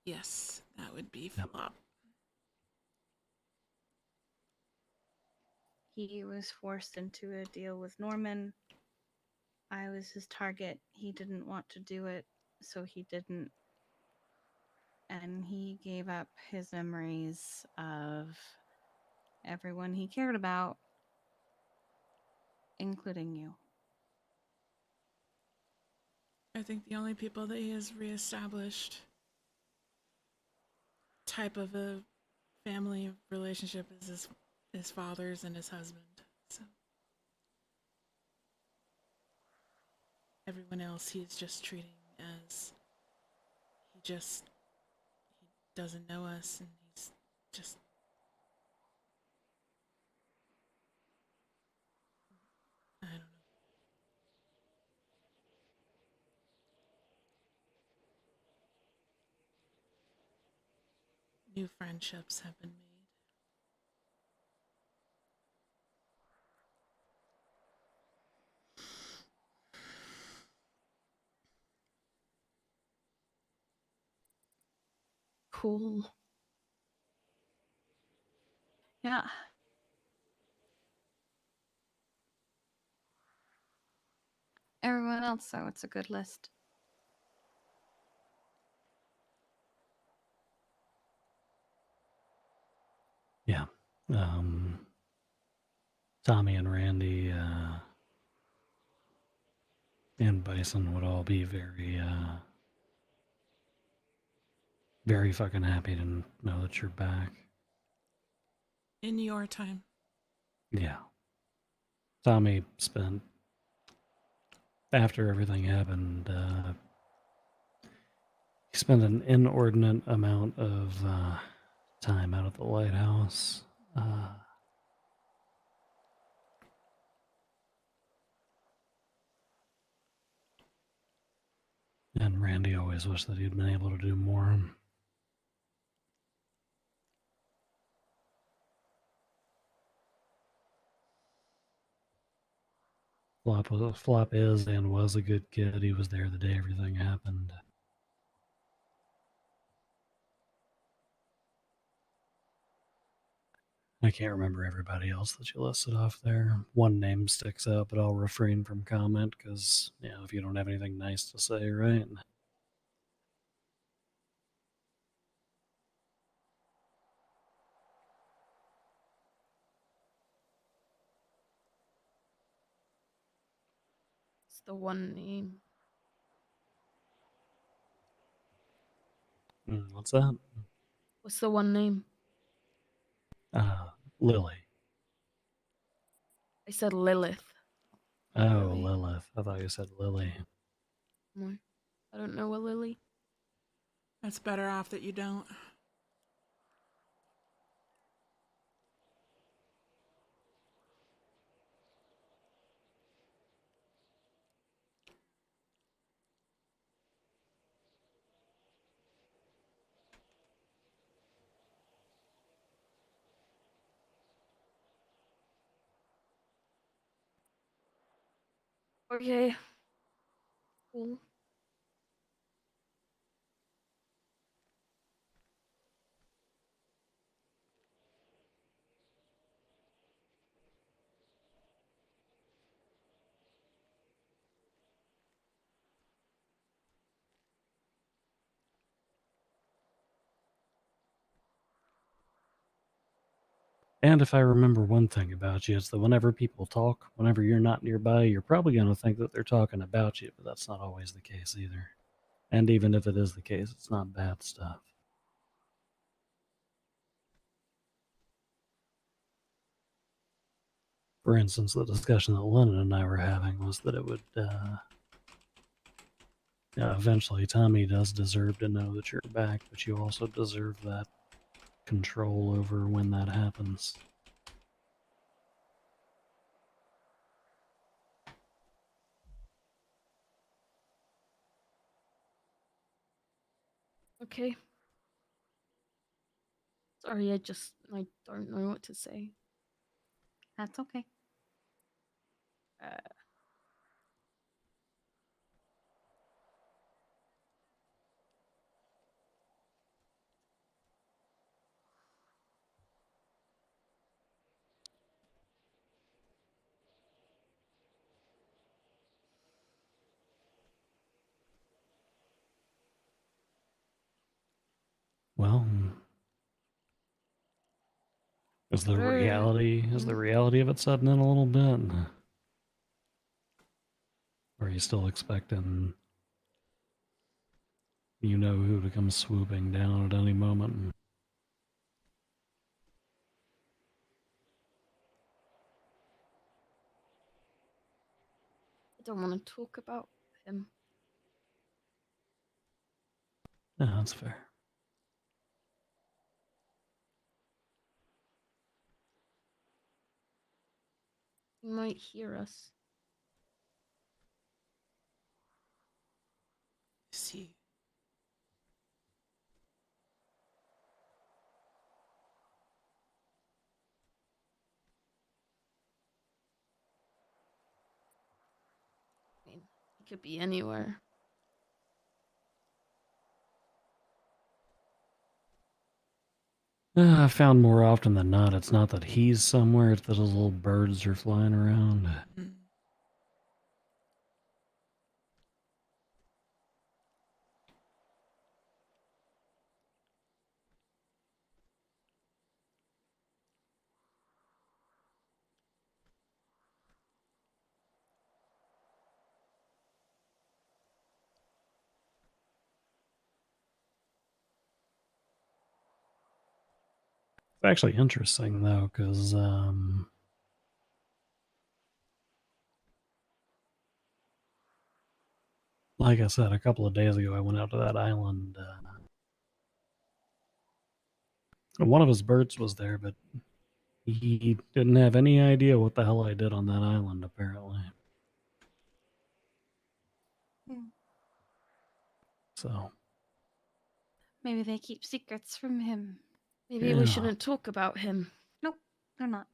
Yes, that would be Yep. Flop. He was forced into a deal with Norman. I was his target. He didn't want to do it, so he didn't. And he gave up his memories of everyone he cared about, including you. I think the only people that he has reestablished type of a family relationship is his father's and his husband. So everyone else he's just treating as he doesn't know us, and he's just I don't know. New friendships have been made. Cool. Yeah. Everyone else, though, it's a good list. Yeah. Tommy and Randy and Bison would all be very fucking happy to know that you're back. In your time. Yeah. Tommy spent, after everything happened, he spent an inordinate amount of time out at the lighthouse. And Randy always wished that he'd been able to do more. Flop is and was a good kid. He was there the day everything happened. I can't remember everybody else that you listed off there. One name sticks out, but I'll refrain from comment because, if you don't have anything nice to say, right? It's the one name. What's that? What's the one name? Lily. I said Lilith. Oh, Lily. Lilith. I thought you said Lily. No, I don't know a Lily. That's better off that you don't. Okay. Cool. And if I remember one thing about you, it's that whenever people talk, whenever you're not nearby, you're probably going to think that they're talking about you, but that's not always the case either. And even if it is the case, it's not bad stuff. For instance, the discussion that Lennon and I were having was that it would, eventually Tommy does deserve to know that you're back, but you also deserve that control over when that happens. Okay. Sorry, I don't know what to say. That's okay. Uh, Well, is the reality of it setting in a little bit? Or are you still expecting you know who to come swooping down at any moment? I don't want to talk about him. No, that's fair. He might hear us. See. I mean, he could be anywhere. I found more often than not, it's not that he's somewhere, it's that his little birds are flying around. Mm. It's actually interesting though, because like I said, a couple of days ago, I went out to that island. One of his birds was there, but he didn't have any idea what the hell I did on that island, apparently. Hmm. So, Maybe they keep secrets from him. Maybe we yeah. shouldn't talk about him. Nope, they're not.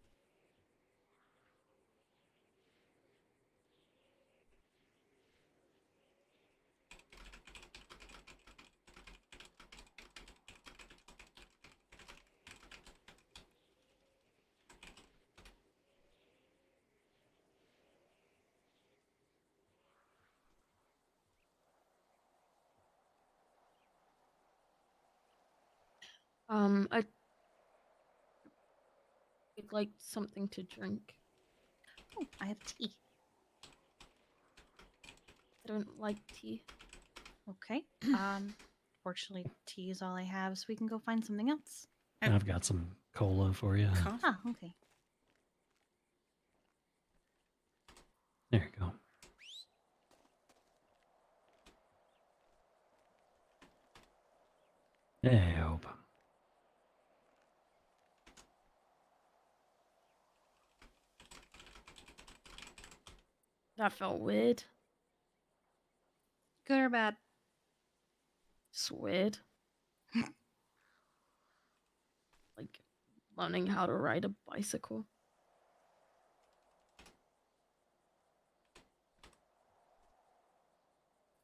I'd like something to drink. Oh, I have tea. I don't like tea. Okay. Fortunately, tea is all I have, so we can go find something else. I've got some cola for you. Coffee. Ah, okay. There you go. Hey, I hope. That felt weird. Good or bad? It's weird. Like learning how to ride a bicycle.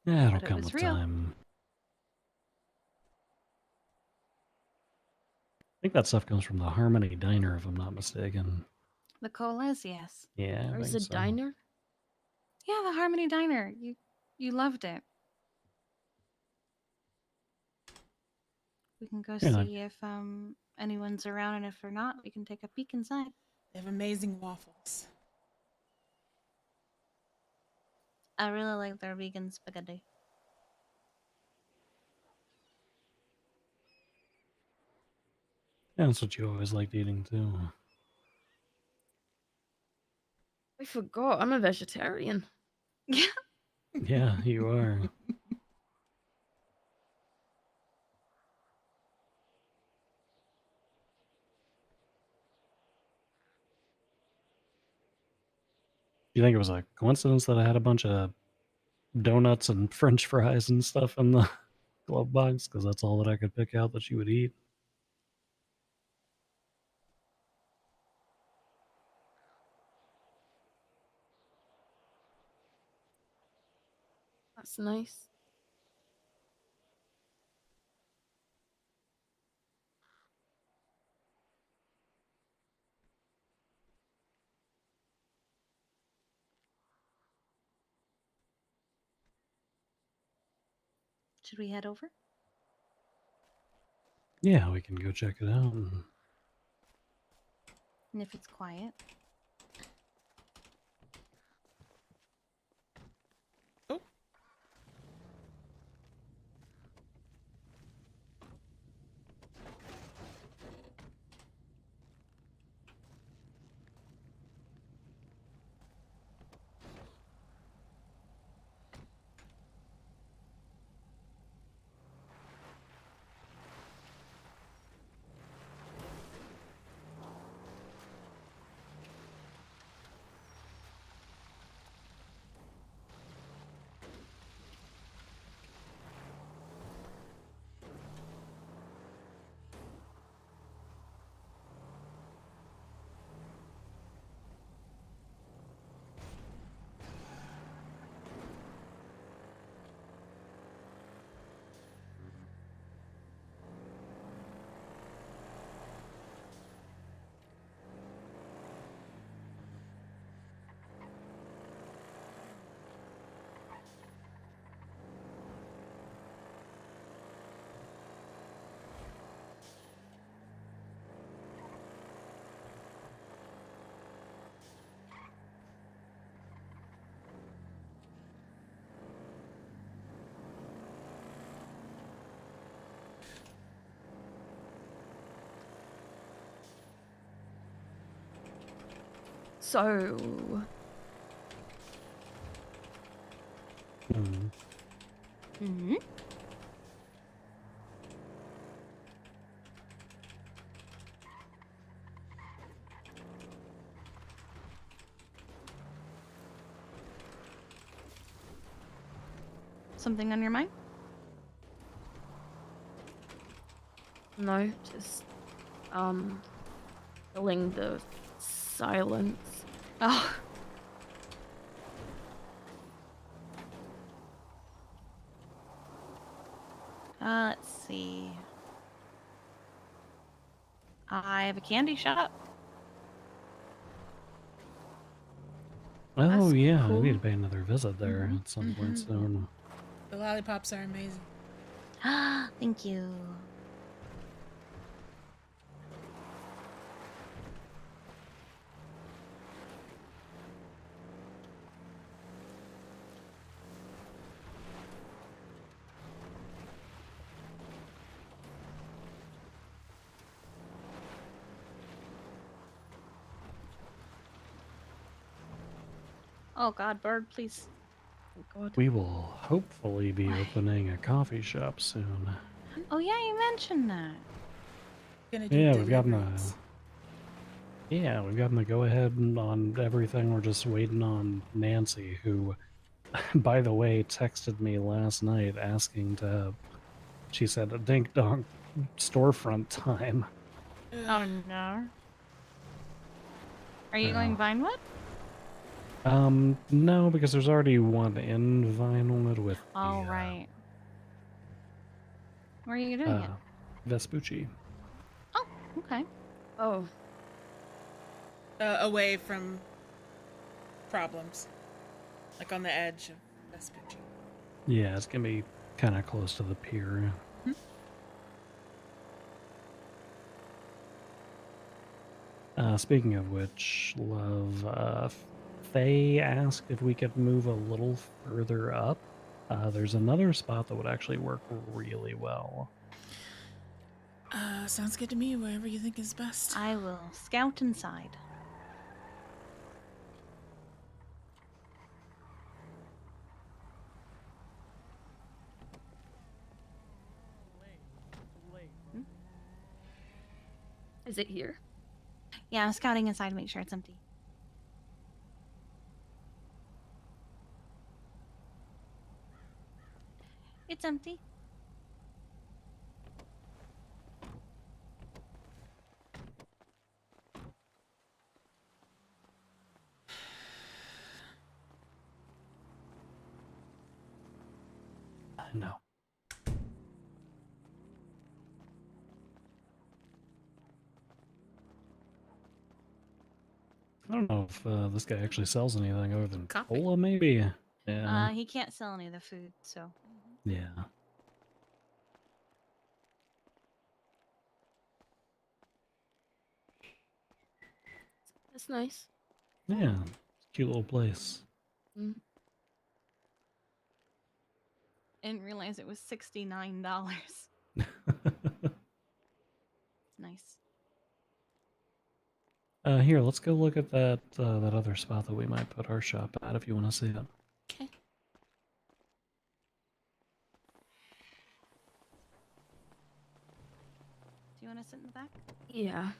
Yeah, it'll But it come was with real. time. I think that stuff comes from the Harmony Diner, if I'm not mistaken. The colas, yes. Yeah, I There's think a so. diner. Yeah, the Harmony Diner. You loved it. We can go Yeah, see if anyone's around, and if they're not, we can take a peek inside. They have amazing waffles. I really like their vegan spaghetti. yeah, that's what you always liked eating too. I forgot. I'm a vegetarian. Yeah. Yeah, you are. You think it was a coincidence that I had a bunch of donuts and French fries and stuff in the glove box? Because that's all that I could pick out that you would eat. That's nice. Should we head over? Yeah, we can go check it out. And if it's quiet. Oh. So, Hmm. Hmm. Something on your mind? no, just filling the silence. Oh. Let's see. I have a candy shop. Oh That's yeah, I cool. need to pay another visit there Mhm. at some point Mhm. soon. The lollipops are amazing. Thank you. Oh God, bird, please. Oh God. We will hopefully be Why? opening a coffee shop soon. Oh yeah, you mentioned that. Gonna do Yeah, deliveries. we've gotten the go ahead on everything. We're just waiting on Nancy, who, by the way, texted me last night asking to. She said a dink dong storefront time. Oh no. Are you Yeah. going Vinewood? No, because there's already one in Vinewood with Oh the right. Where are you doing it? Vespucci. Oh, okay. Oh, Away from problems, like on the edge of Vespucci. Yeah, it's gonna be kind of close to the pier. Speaking of which, love, Faye asked if we could move a little further up. There's another spot that would actually work really well. Sounds good to me. Wherever you think is best. I will scout inside. is it here? Yeah, I'm scouting inside to make sure it's empty. It's empty. No. I don't know if this guy actually sells anything other than Coffee. cola, maybe. Yeah. He can't sell any of the food, so. Yeah. That's nice. Yeah. Cute little place. Mm. Didn't realize it was $69. Nice. Here, let's go look at that other spot that we might put our shop at if you want to see it. Okay. Do you want to sit in the back? Yeah.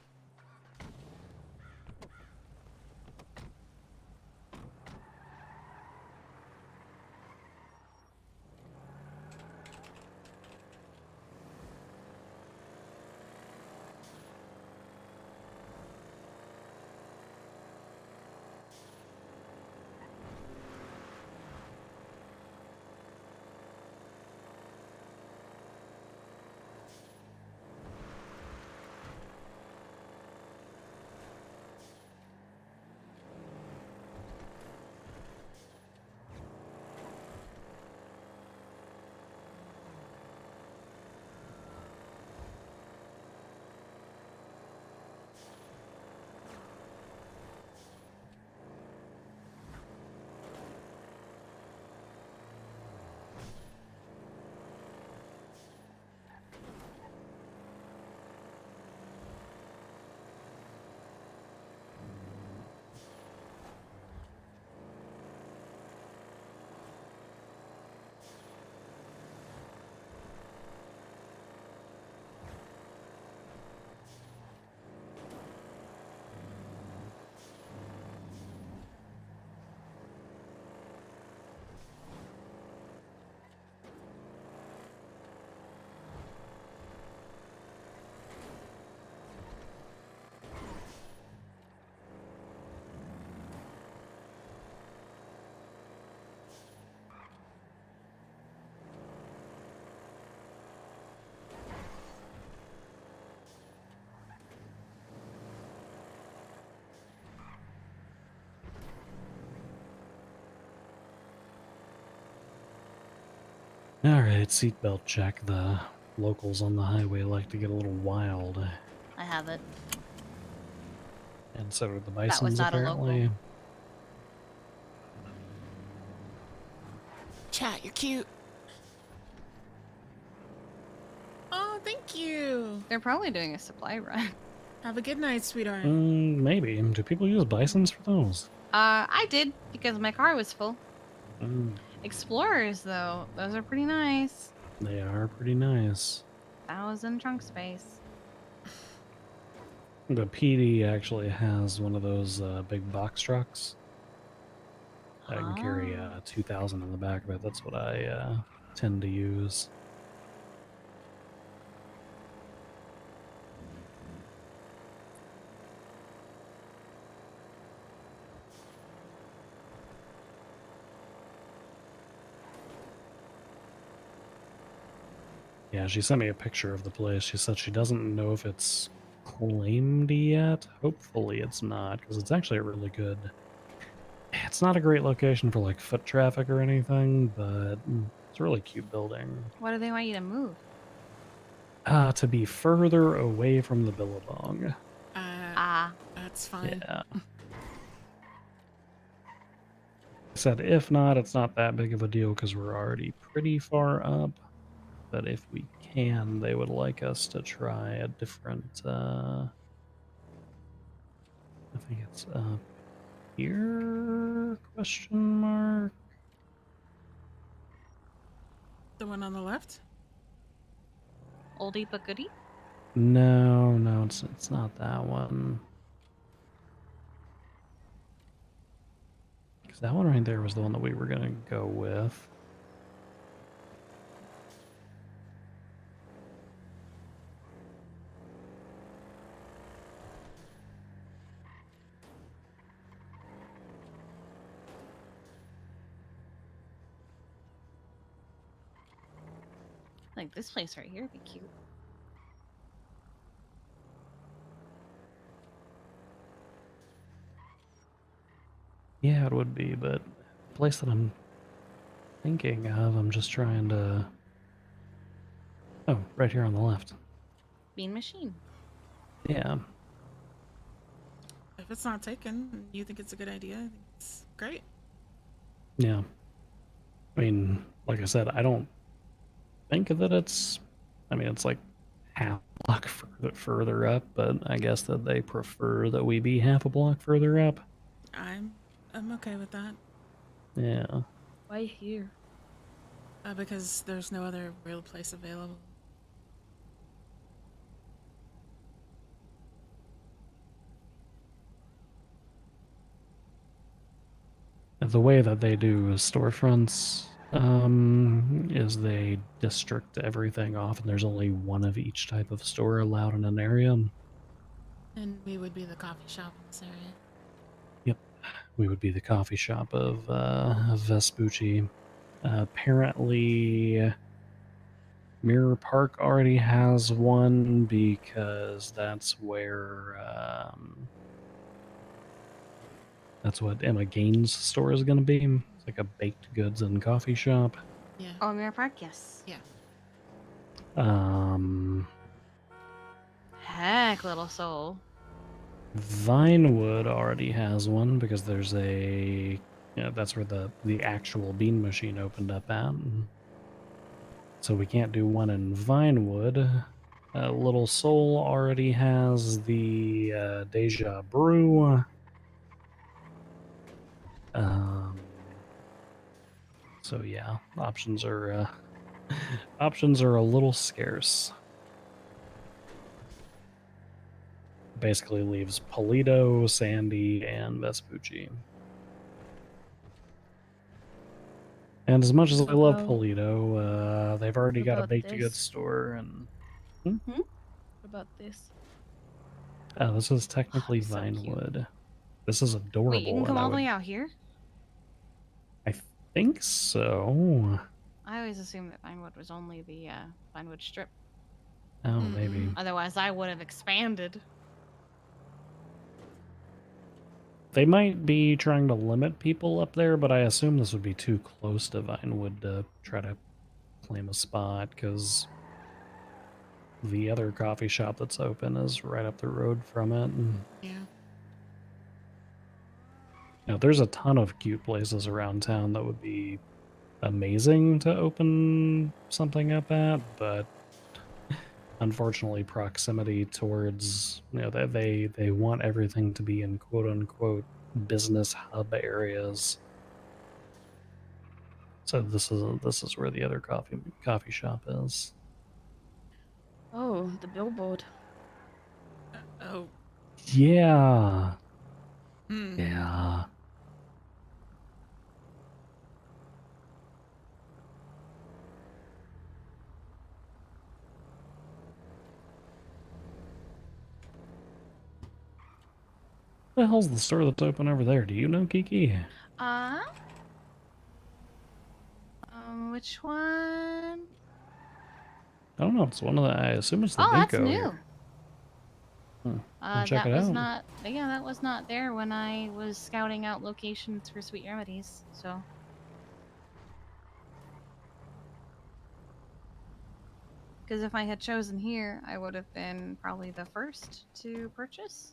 Alright, seatbelt check. The locals on the highway like to get a little wild. I have it. And so do the That was bisons, not a local. apparently. Chat, you're cute. Oh, thank you. They're probably doing a supply run. Have a good night, sweetheart. Maybe. Do people use bisons for those? I did because my car was full. Mm, Explorers, though, those are pretty nice. they are pretty nice. 1,000 trunk space. The PD actually has one of those big box trucks. I can carry Ah. 2,000 in the back of it. That's what I tend to use. Yeah, she sent me a picture of the place. She said she doesn't know if it's claimed yet. Hopefully it's not, because it's actually a really good... It's not a great location for like foot traffic or anything, but it's a really cute building. What do they want you to move? To be further away from the Billabong. That's fine. Yeah. Said if not, it's not that big of a deal because we're already pretty far up. But if we can, they would like us to try a different, I think it's up here, question mark? The one on the left? Oldie but goodie? No, it's not that one. Because that one right there was the one that we were gonna go with. Like this place right here would be cute. Yeah, it would be, but the place that I'm thinking of, I'm just trying to... Oh, right here on the left. Bean machine. Yeah. If it's not taken, and you think it's a good idea, I think it's great. Yeah. I mean, like I said, I don't think that it's... I mean, it's like half a block further up, but I guess that they prefer that we be half a block further up. I'm okay with that. Yeah. Why here? Because there's no other real place available. The way that they do storefronts is they district everything off, and there's only one of each type of store allowed in an area. And we would be the coffee shop in this area. Yep, we would be the coffee shop of Vespucci. Apparently, Mirror Park already has one because that's where that's what Emma Gaines' store is going to be. It's like a baked goods and coffee shop. Yeah. Oh, Mirror Park, yes. Yeah. Heck, little soul. Vinewood already has one because there's a... Yeah, that's where the actual bean machine opened up at. So we can't do one in Vinewood. Little Soul already has the Deja Brew. So yeah, options are a little scarce. Basically leaves Polito, Sandy, and Vespucci. And as much as I love About- Polito, they've already what got a about baked goods this? store, and What about this? this is technically so cute. Vinewood. This is adorable. Wait, you can come and all the way out here? I think so. I always assumed that Vinewood was only the Vinewood strip. Oh, maybe. Otherwise, I would have expanded. They might be trying to limit people up there, but I assume this would be too close to Vinewood to try to claim a spot because the other coffee shop that's open is right up the road from it. And, Yeah. there's a ton of cute places around town that would be amazing to open something up at, but unfortunately proximity towards, they want everything to be in quote unquote business hub areas. So this is where the other coffee shop is. Oh, the billboard. Oh. Yeah. Hmm. Yeah. The hell's the store that's open over there? Do you know, Kiki? Which one? I don't know. It's one of the. I assume it's the Oh, that's Binko new. here. I'll check That it was out. not. Yeah, that was not there when I was scouting out locations for Sweet Remedies. So. Because if I had chosen here, I would have been probably the first to purchase.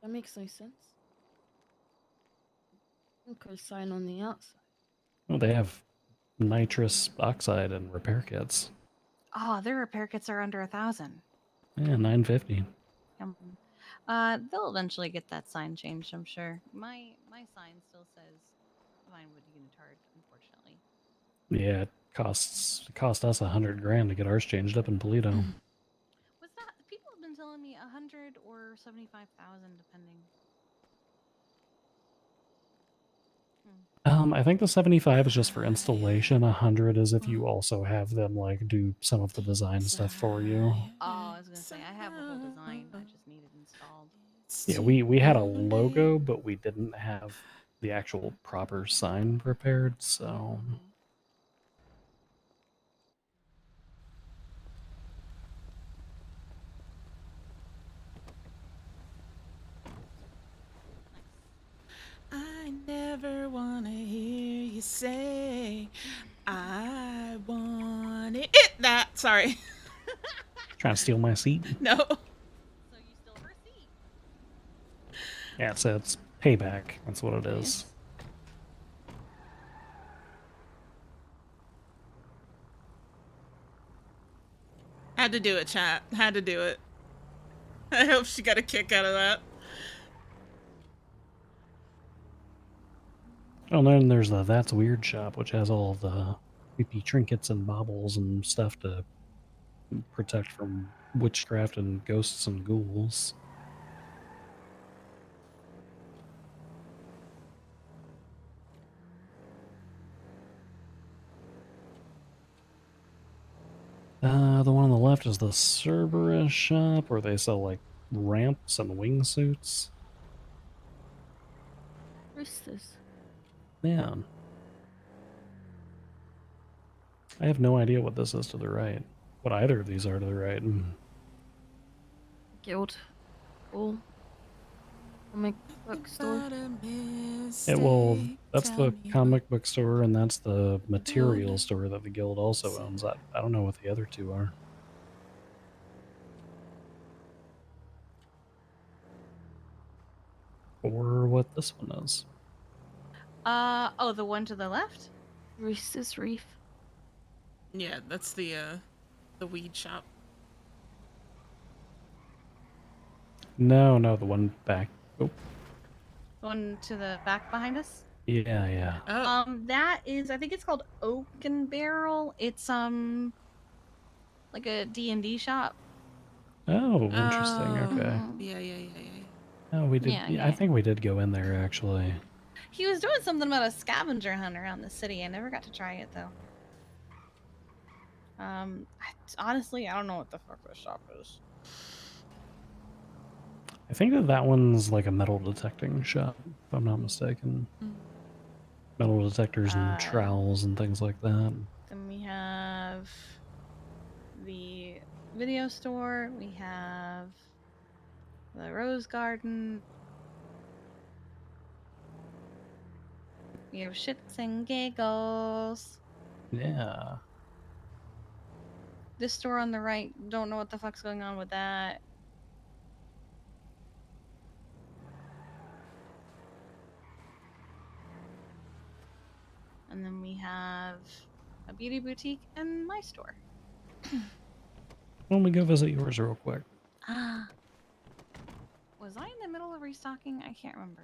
That makes no sense. Okay, sign on the outside. Oh, they have nitrous oxide and repair kits. Oh, their repair kits are under 1,000. Yeah, $950. They'll eventually get that sign changed, I'm sure. My sign still says Vinewood Unitard, unfortunately. Yeah, it cost us $100,000 to get ours changed up in Toledo. Was that people have been telling me 100 or 75,000, depending. I think the 75 is just for installation. 100 is if you also have them like do some of the design stuff for you. Oh, I was gonna say I have a whole design. I just need it installed. Yeah, we had a logo, but we didn't have the actual proper sign prepared, so. I never want to hear you say I want it. That. Sorry. Trying to steal my seat? No. So you still her seat? Yeah, it's payback. That's what it is. Had to do it, chat. Had to do it. I hope she got a kick out of that. Oh, and then there's the That's Weird shop, which has all the creepy trinkets and baubles and stuff to protect from witchcraft and ghosts and ghouls. The one on the left is the Cerberus shop, where they sell like ramps and wingsuits. What's this? Yeah. I have no idea what this is to the right. What either of these are to the right. Guild. All. Comic book store. That's the comic book store, and that's the material store that the guild also owns. I don't know what the other two are. Or what this one is. Oh, the one to the left? Reese's Reef. Yeah, that's the weed shop. No, the one back. Oh. The one to the back behind us? Yeah. Oh. That is, I think it's called Oak and Barrel. It's like a D&D shop. Oh, interesting. Okay. Yeah. Oh, we did. Yeah. I think we did go in there actually. He was doing something about a scavenger hunt around the city. I never got to try it though. Honestly, I don't know what the fuck this shop is. I think that one's like a metal detecting shop, if I'm not mistaken. Metal detectors and trowels and things like that. Then we have the video store. We have the rose garden. We have shits and giggles. Yeah. This store on the right, don't know what the fuck's going on with that. And then we have a beauty boutique and my store. Why don't we go visit yours real quick? Ah. Was I in the middle of restocking? I can't remember.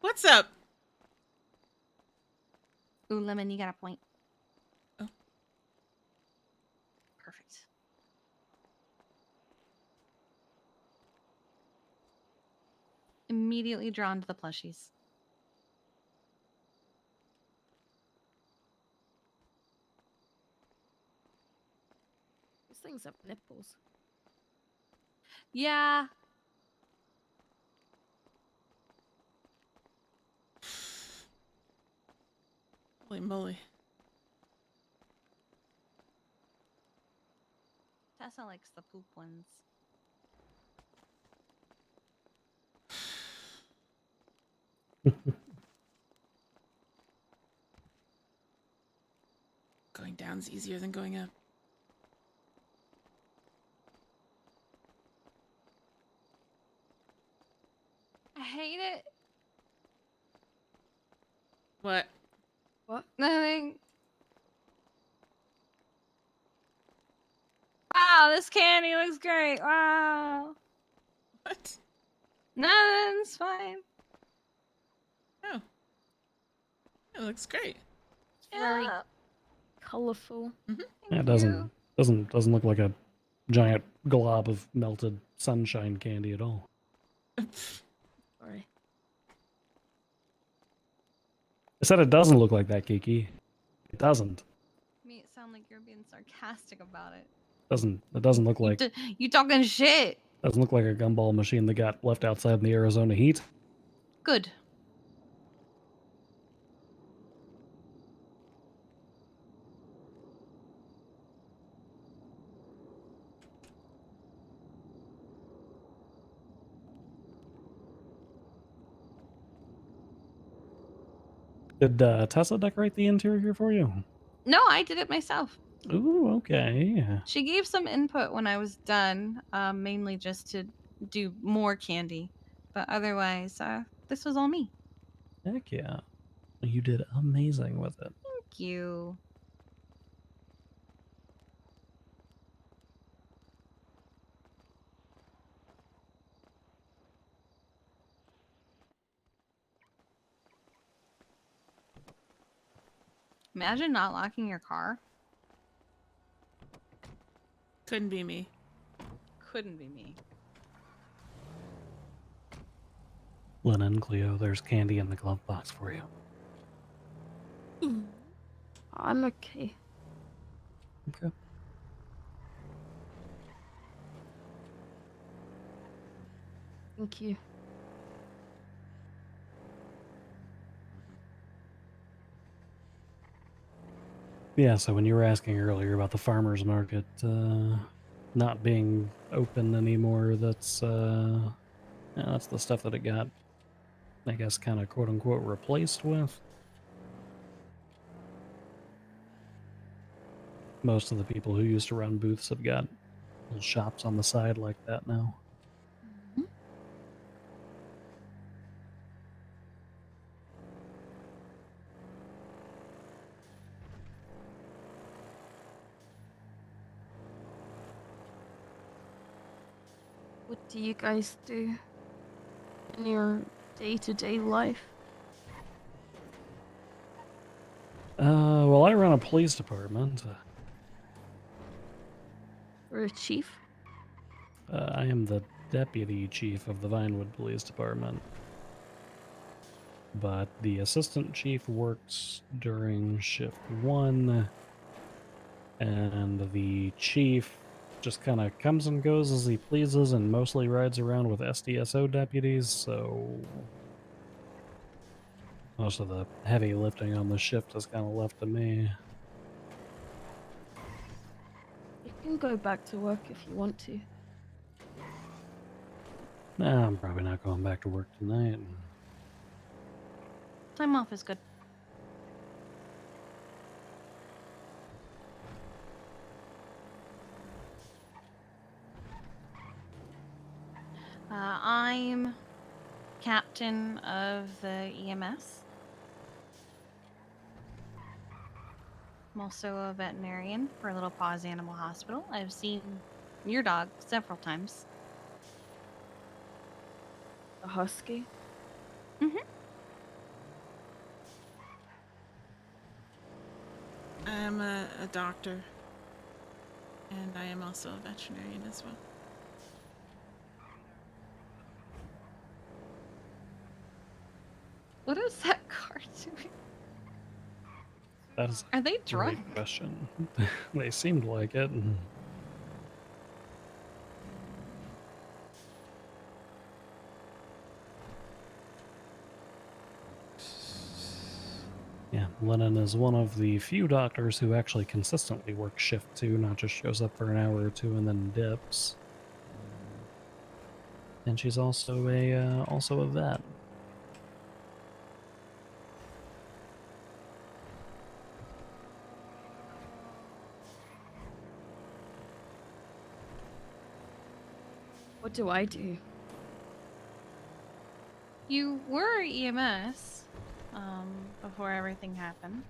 What's up? Ooh, Lemon, you got a point. Oh. Perfect. Immediately drawn to the plushies. These things have nipples. Yeah. Holy moly. Tessa likes the poop ones. Going down's easier than going up. I hate it. What? What? Nothing. Wow, this candy looks great. Wow. What? Nothing's fine. Oh. It looks great. Very Yeah. colorful. Yeah, Thank it you. doesn't look like a giant glob of melted sunshine candy at all. Sorry. I said it doesn't look like that, Kiki. It doesn't. Me, it sound like you're being sarcastic about it. It doesn't look like You talking shit. doesn't look like a gumball machine that got left outside in the Arizona heat. Good. Did Tessa decorate the interior for you? No, I did it myself. Ooh, okay. She gave some input when I was done, mainly just to do more candy. But otherwise, this was all me. Heck yeah. You did amazing with it. Thank you. Imagine not locking your car. Couldn't be me. Couldn't be me. Lennon, Cleo, there's candy in the glove box for you. I'm okay. Okay. Thank you. Yeah, so when you were asking earlier about the farmer's market not being open anymore, that's the stuff that it got, I guess, kind of quote-unquote replaced with. Most of the people who used to run booths have got little shops on the side like that now. What do you guys do in your day-to-day life? Well, I run a police department. Or a chief? I am the deputy chief of the Vinewood Police Department. But the assistant chief works during shift 1, and the chief just kind of comes and goes as he pleases and mostly rides around with SDSO deputies, so most of the heavy lifting on the shift is kind of left to me. You can go back to work if you want to. Nah, I'm probably not going back to work tonight. Time off is good. I'm captain of the EMS. I'm also a veterinarian for Little Paws Animal Hospital. I've seen your dog several times. A husky. I'm a doctor, and I am also a veterinarian as well. What is that car doing? That is Are they a drunk? great question. They seemed like it. Yeah, Lennon is one of the few doctors who actually consistently works shift 2, not just shows up for an hour or two and then dips. And she's also a vet. What do I do? You were EMS before everything happened.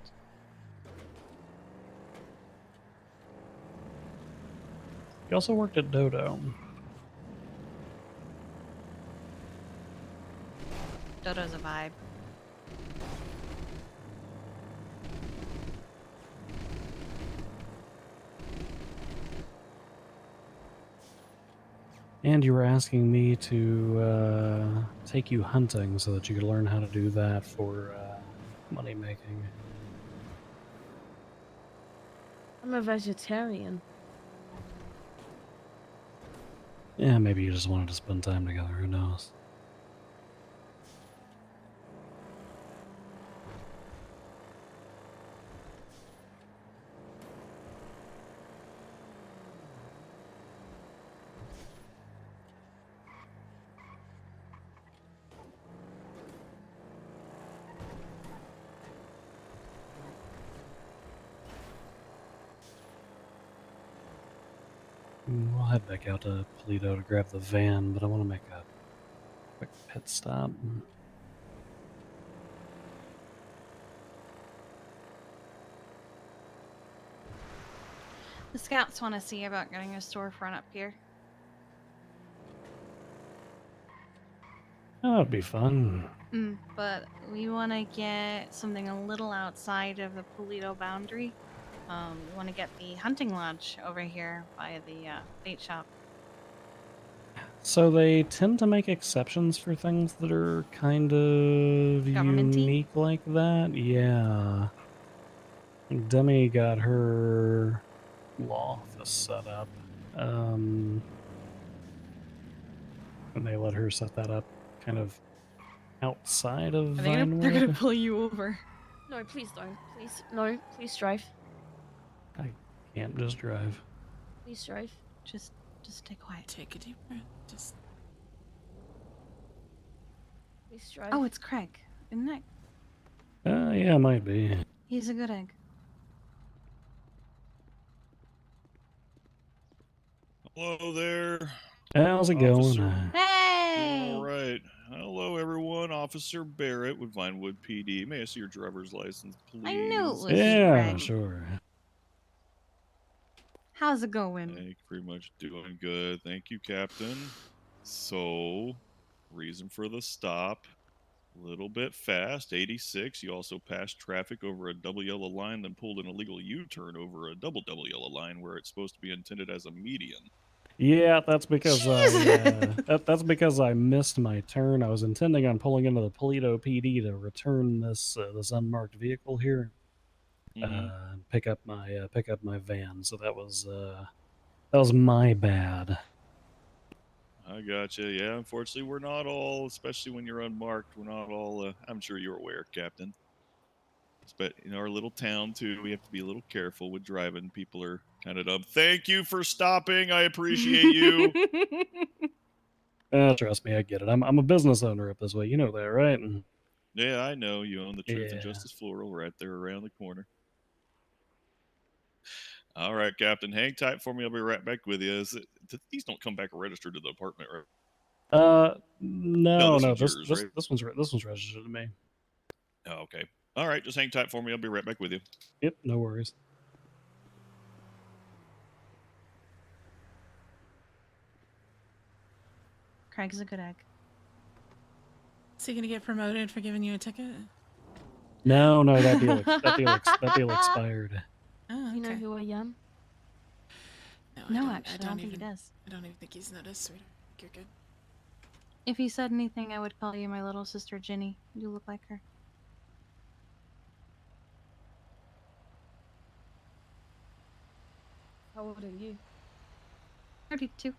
He also worked at Dodo. Dodo's a vibe. And you were asking me to take you hunting so that you could learn how to do that for money making. I'm a vegetarian. Yeah, maybe you just wanted to spend time together, who knows? We'll head back out to Polito to grab the van, but I want to make a quick pit stop. The scouts want to see about getting a storefront up here. Oh, that'd be fun. But we want to get something a little outside of the Polito boundary. We want to get the hunting lodge over here by the bait shop. So they tend to make exceptions for things that are kind of Government-y? unique like that. Yeah. Demi got her law office set up. And they let her set that up kind of outside of They're gonna Vinewood. pull you over. No, please don't. Please, no. Please drive. I can't just drive. Please drive. Just stay quiet. Take a deep breath. Just Please drive. Oh, it's Craig, isn't it? Yeah, it might be. He's a good egg. Hello there. How's it Officer. going? Hey! All right. Hello, everyone. Officer Barrett with Vinewood PD. May I see your driver's license, please? I knew it was Yeah, Craig. sure. How's it going? Thank you very much. Doing good. Thank you, Captain. So, reason for the stop. A little bit fast. 86. You also passed traffic over a double yellow line, then pulled an illegal U-turn over a double yellow line where it's supposed to be intended as a median. Yeah, that's because Jesus. that's because I missed my turn. I was intending on pulling into the Toledo PD to return this unmarked vehicle here, and pick up my van. So that was my bad. I gotcha. Yeah, unfortunately, we're not all, especially when you're unmarked, we're not all, I'm sure you're aware, Captain. But in our little town, too, we have to be a little careful with driving. People are kind of dumb. Thank you for stopping. I appreciate you. Trust me, I get it. I'm a business owner up this way. You know that, right? Yeah, I know. You own the Truth and Yeah. Justice Floral right there around the corner. All right, Captain. Hang tight for me. I'll be right back with you. These don't come back registered to the apartment, right? No, this no. one's This yours, this right? this one's registered to me. Oh, okay. All right, just hang tight for me. I'll be right back with you. Yep, no worries. Craig's a good egg. Is he gonna get promoted for giving you a ticket? No, that deal expired. Oh, You know okay. who I am? No, actually, I don't think he does. I don't even think he's noticed, sweetheart. You're good. If he said anything, I would call you my little sister Ginny. You look like her. How old are you? 32.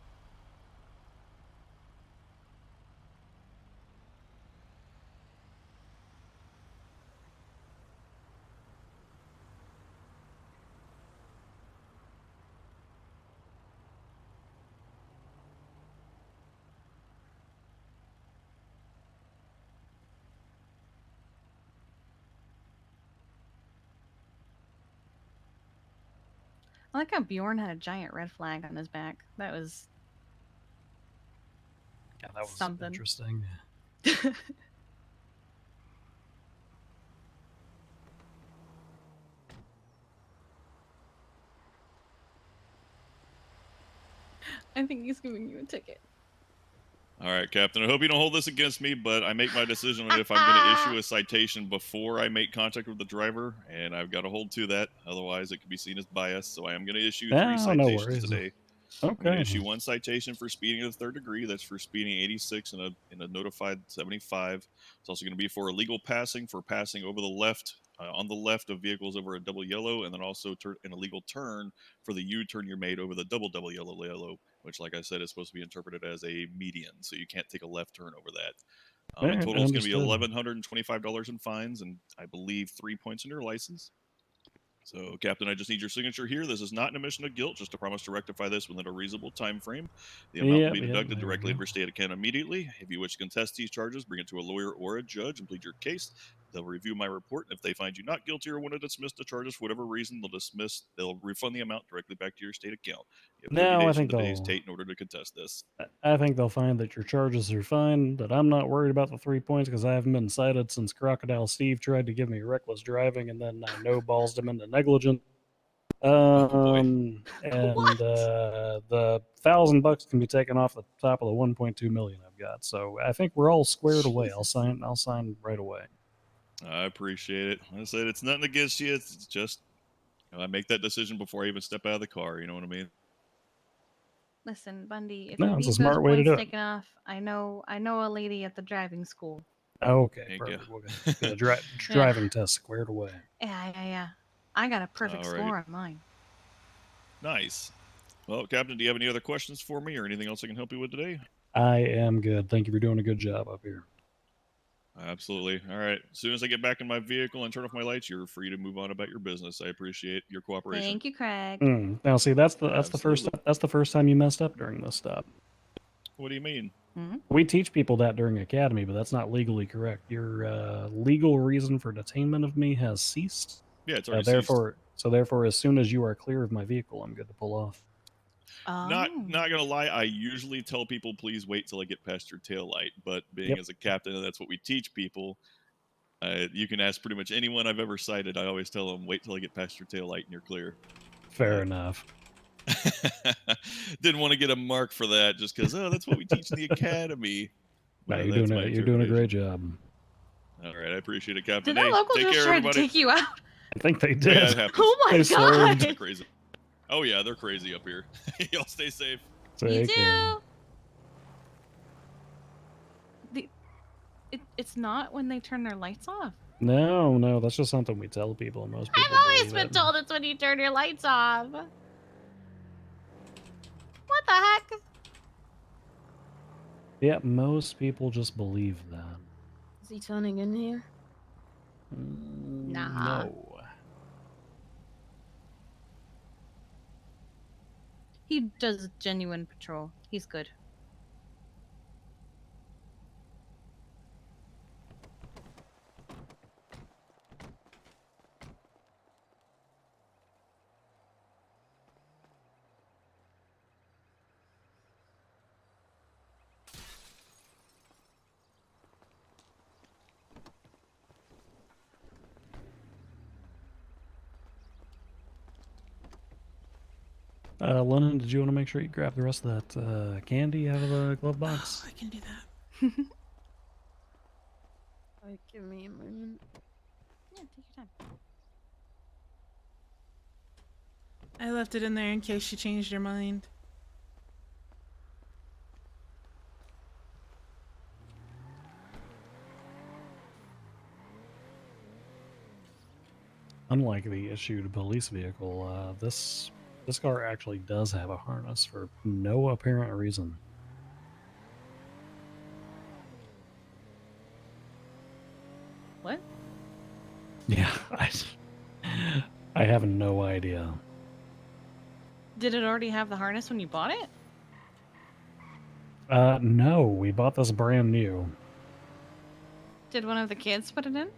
I like how Bjorn had a giant red flag on his back. That was Yeah, that was something interesting. I think he's giving you a ticket. All right, Captain. I hope you don't hold this against me, but I make my decision on if I'm going to issue a citation before I make contact with the driver, and I've got to hold to that. Otherwise, it could be seen as bias. So I am going to issue 3 citations today. I'm going to issue 1 citation for speeding of the 3rd degree. That's for speeding 86 in a notified 75. It's also going to be for illegal passing, for passing over the left, on the left of vehicles over a double yellow, and then also an illegal turn for the U-turn you made over the double yellow, which, like I said, is supposed to be interpreted as a median, so you can't take a left turn over that. In total, it's going to be $1,125 in fines, and I believe 3 points in your license. So, Captain, I just need your signature here. This is not an admission of guilt, just a promise to rectify this within a reasonable time frame. The amount will be deducted directly into your state account immediately. If you wish to contest these charges, bring it to a lawyer or a judge and plead your case. They'll review my report, and if they find you not guilty or want to dismiss the charges for whatever reason, they'll refund the amount directly back to your state account. You have 30 days from today's date in order to contest this. I think they'll find that your charges are fine, that I'm not worried about the 3 points because I haven't been cited since Crocodile Steve tried to give me reckless driving and then I no-ballsed him into negligent. And the $1,000 can be taken off the top of the 1.2 million I've got. So I think we're all squared away. I'll sign right away. I appreciate it. Like I said, it's nothing against you. It's just I make that decision before I even step out of the car. You know what I mean? Listen, Bundy, if No, you it's a need smart those way to points do it. taken off, I know a lady at the driving school. Okay, perfect. We'll get the driving test squared away. Yeah. I got a perfect score on mine. Nice. Well, Captain, do you have any other questions for me or anything else I can help you with today? I am good. Thank you for doing a good job up here. Absolutely. All right. As soon as I get back in my vehicle and turn off my lights, you're free to move on about your business. I appreciate your cooperation. Thank you, Craig. Now, see, that's the first time you messed up during this stop. What do you mean? We teach people that during academy, but that's not legally correct. Your legal reason for detainment of me has ceased. Yeah, it's already ceased. So therefore, as soon as you are clear of my vehicle, I'm good to pull off. Not gonna lie, I usually tell people please wait till I get past your tail light. But being as a captain, and that's what we teach people, you can ask pretty much anyone I've ever cited. I always tell them wait till I get past your tail light and you're clear. Fair enough. Didn't want to get a mark for that just because that's what we teach in the academy. No, you're doing a great job. All right, I appreciate it, Captain. Did that local just try to take you out? I think they did. Yeah, Oh my god! Crazy. Oh yeah, they're crazy up here. Y'all stay safe. You Take care. too. It's not when they turn their lights off. No, that's just something we tell people. Most people I've always believe been it. told it's when you turn your lights off. What the heck? Yeah, most people just believe that. Is he turning in here? Nah. No. He does genuine patrol. He's good. Lennon, did you want to make sure you grab the rest of that candy out of the glove box? Oh, I can do that. Like, give me a moment. Yeah, take your time. I left it in there in case she changed her mind. Unlike the issued police vehicle, this car actually does have a harness for no apparent reason. What? Yeah, I have no idea. Did it already have the harness when you bought it? No, we bought this brand new. Did one of the kids put it in?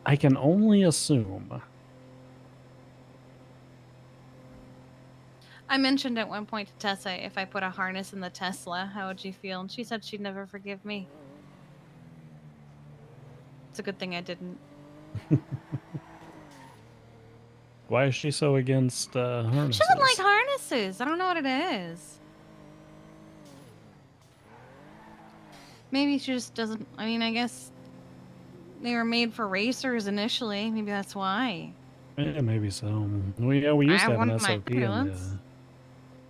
I can only assume. I mentioned at one point to Tessa, if I put a harness in the Tesla, how would she feel? And she said she'd never forgive me. It's a good thing I didn't. Why is she so against harnesses? She doesn't like harnesses. I don't know what it is. Maybe she just doesn't. I mean, I guess they were made for racers initially. Maybe that's why. Yeah, maybe so. We used to have an SOP in ambulance.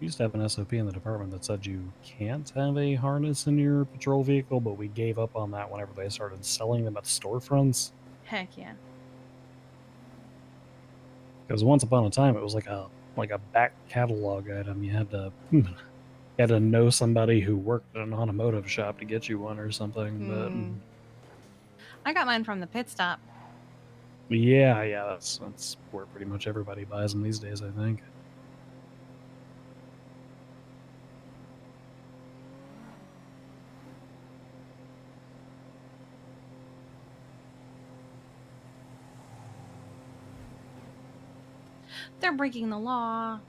we used to have an SOP in the department that said you can't have a harness in your patrol vehicle, but we gave up on that whenever they started selling them at storefronts. Heck yeah. Because once upon a time, it was like a back catalog item. You had to know somebody who worked at an automotive shop to get you one or something. I got mine from the pit stop. But yeah, that's where pretty much everybody buys them these days, I think. They're breaking the law.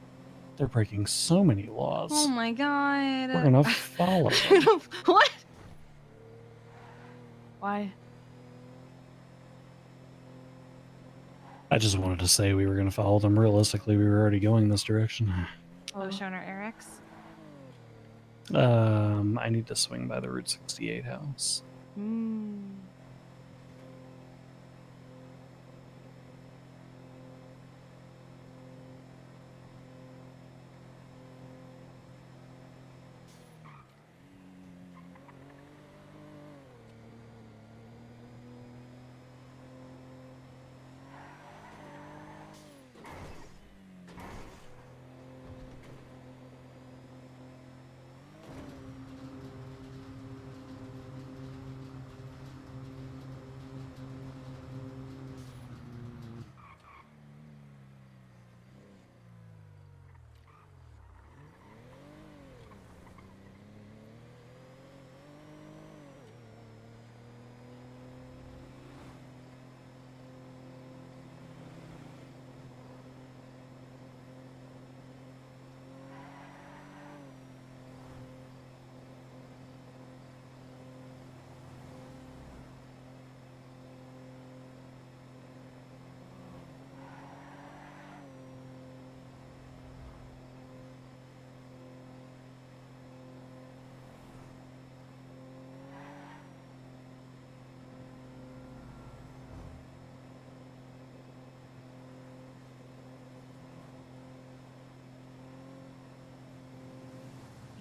They're breaking so many laws. Oh my god. We're gonna follow them. What? Why? I just wanted to say we were gonna follow them. Realistically, we were already going this direction. Oh, showing our Eric's. I need to swing by the Route 68 house.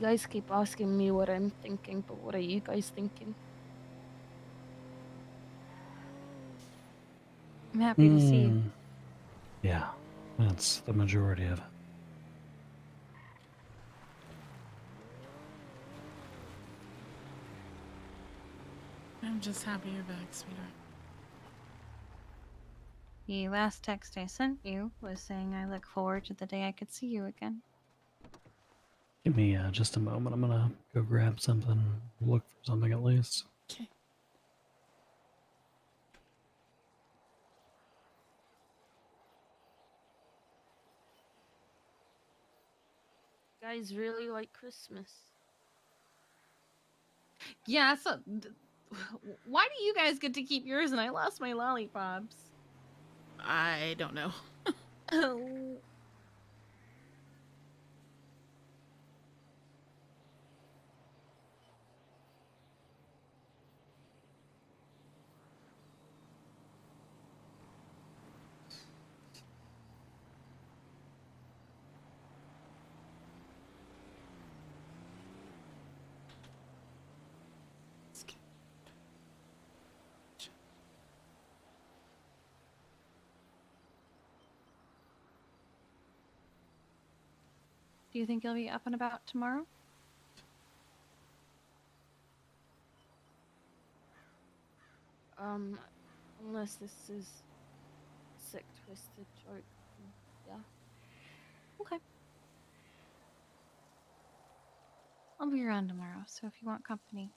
You guys keep asking me what I'm thinking, but what are you guys thinking? I'm happy to see you. Yeah, that's the majority of it. I'm just happy you're back, sweetheart. The last text I sent you was saying I look forward to the day I could see you again. Give me just a moment. I'm gonna go grab something, look for something at least. Okay. You guys really like Christmas. Yeah, so why do you guys get to keep yours and I lost my lollipops? I don't know. Oh. Do you think you'll be up and about tomorrow? Unless this is sick, twisted joke. Yeah. Okay. I'll be around tomorrow, so if you want company.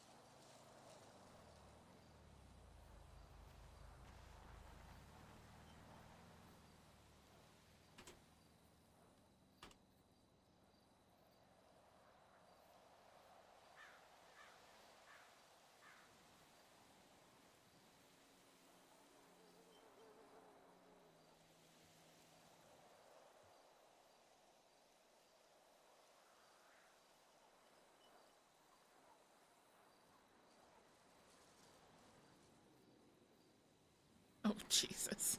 Oh, Jesus.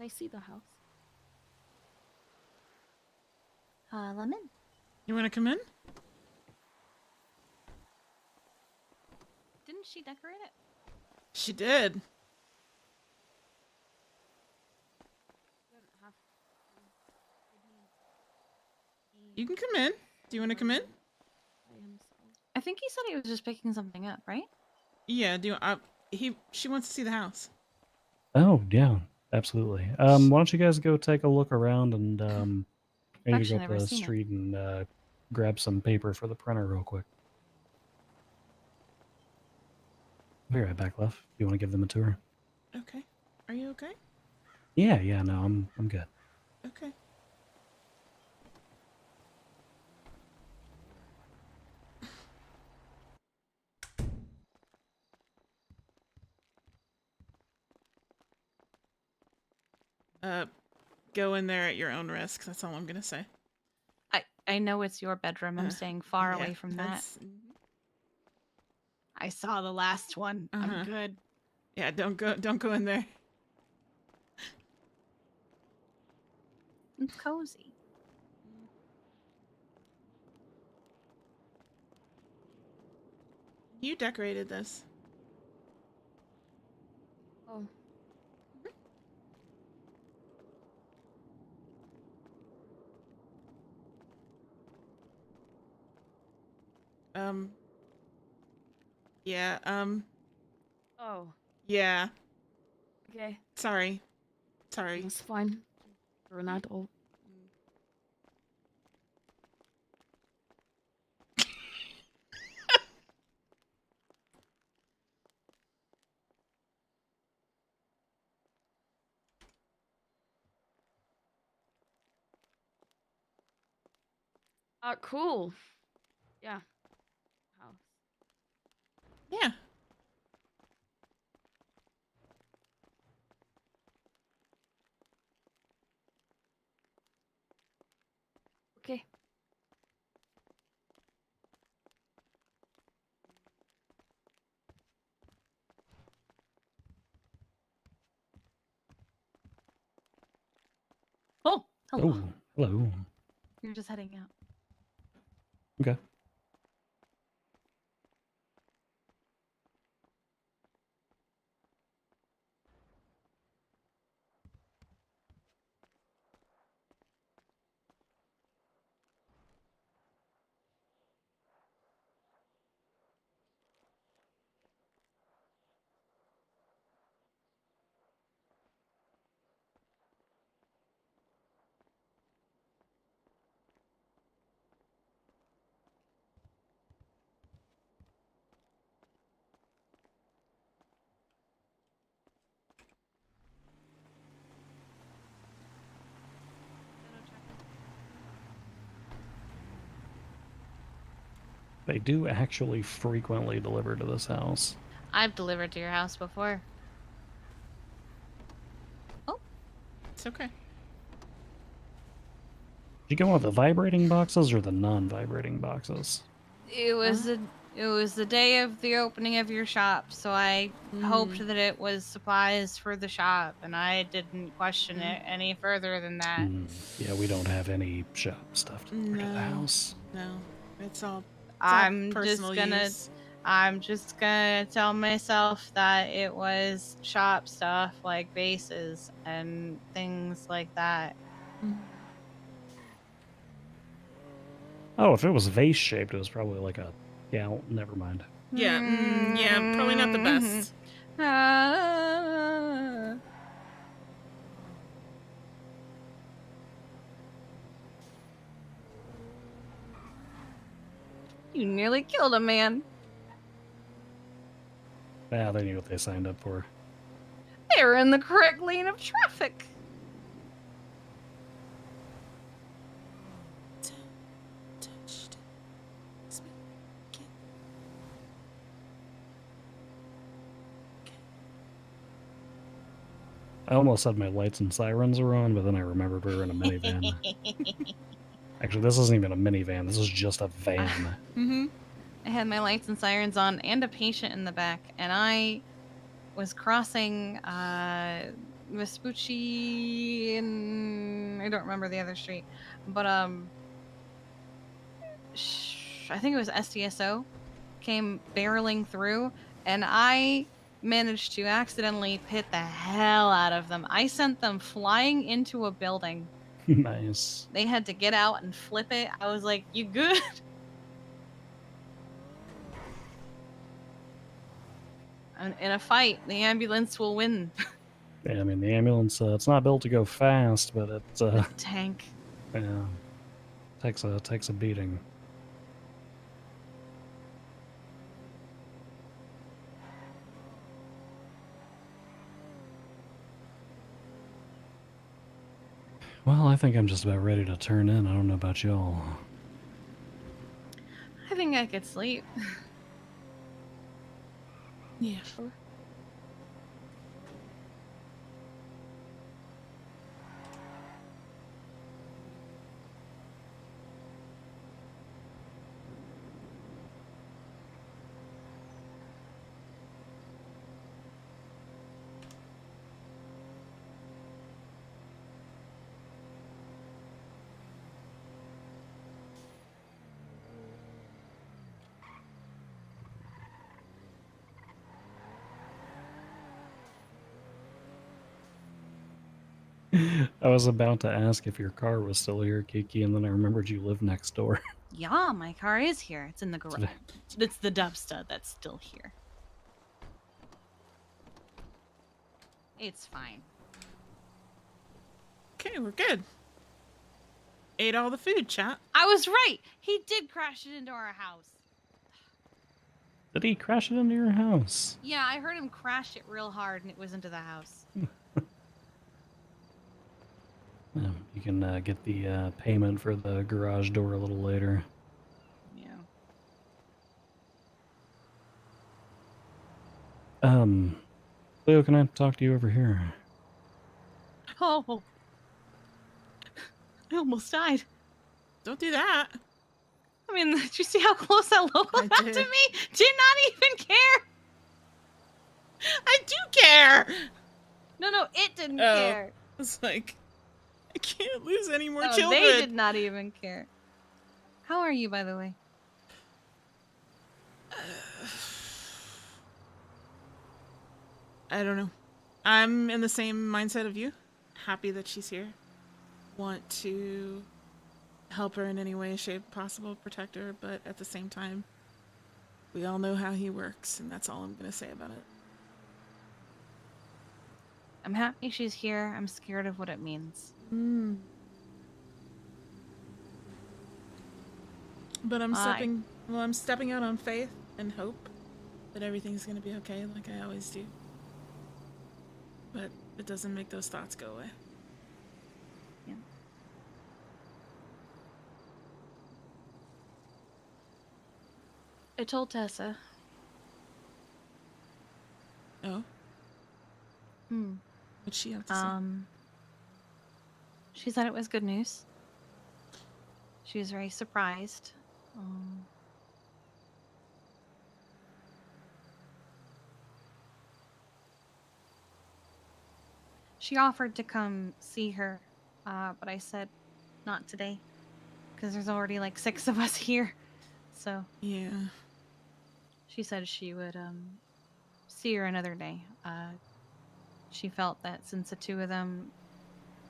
Can I see the house? Lemon? You want to come in? Didn't she decorate it? She did. Don't have to. You can come in. Do you want to come in? I am sorry. I think he said he was just picking something up, right? Yeah. Do she wants to see the house. Oh, yeah, absolutely. Why don't you guys go take a look around and I need to Actually, go up never the seen it. street and grab some paper for the printer real quick. I'll be right back, love. Do you want to give them a tour? Okay. Are you okay? Yeah, no, I'm good. Okay. Go in there at your own risk. That's all I'm gonna say. I know it's your bedroom. I'm staying far Yeah, away from that. that's- I saw the last one. Uh-huh. I'm good. Yeah, don't go in there. It's cozy. You decorated this. Oh. Yeah, Oh, yeah. okay. Sorry. Sorry. That's fine. You're an adult. Cool. Yeah. House. Yeah. Okay. Oh, hello. Oh, hello. You're just heading out. Okay. They do actually frequently deliver to this house. I've delivered to your house before. It's okay. Did you go with the vibrating boxes or the non-vibrating boxes? It was the day of the opening of your shop, so I hoped that it was supplies for the shop, and I didn't question it any further than that. Yeah, we don't have any shop stuff delivered to the No. house. No. It's all I'm personal use. just gonna tell myself that it was shop stuff like bases and things like that. Oh, if it was vase shaped, it was probably like a. Yeah, never mind. Yeah, yeah, probably not the best. You nearly killed a man. Yeah, they knew what they signed up for. They were in the correct lane of traffic. I almost said my lights and sirens were on, but then I remembered we were in a minivan. Actually, this isn't even a minivan. This is just a van. I had my lights and sirens on and a patient in the back, and I was crossing Vespucci and I don't remember the other street, but I think it was SDSO came barreling through, and I managed to accidentally pit the hell out of them. I sent them flying into a building. Nice. They had to get out and flip it. I was like, "You good?" In a fight, the ambulance will win. Yeah, I mean, the ambulance, it's not built to go fast, but it's, It's a tank. yeah, takes a beating. Well, I think I'm just about ready to turn in. I don't know about y'all. I think I could sleep. Yeah, sure. I was about to ask if your car was still here, Kiki, and then I remembered you live next door. Yeah, my car is here. It's in the garage. Today. It's the Dubsta that's still here. It's fine. Okay, we're good. Ate all the food, chat. I was right. He did crash it into our house. Did he crash it into your house? Yeah, I heard him crash it real hard and it was into the house. You can get the payment for the garage door a little later. Yeah. Leo, can I talk to you over here? Oh. I almost died. Don't do that. I mean, did you see how close that local I got to did. me? Did not even care. I do care. No, it didn't Oh. care. It's like, I can't lose any more No, children. they did not even care. How are you, by the way? I don't know. I'm in the same mindset of you. Happy that she's here. Want to help her in any way, shape possible, protect her, but at the same time, we all know how he works, and that's all I'm going to say about it. I'm happy she's here. I'm scared of what it means. But I'm stepping out on faith and hope that everything's going to be okay, like I always do. But it doesn't make those thoughts go away. Yeah. I told Tessa. Oh? What'd she have to say? She said it was good news. She was very surprised. She offered to come see her, but I said not today because there's already like 6 of us here. So Yeah. she said she would see her another day. She felt that since the 2 of them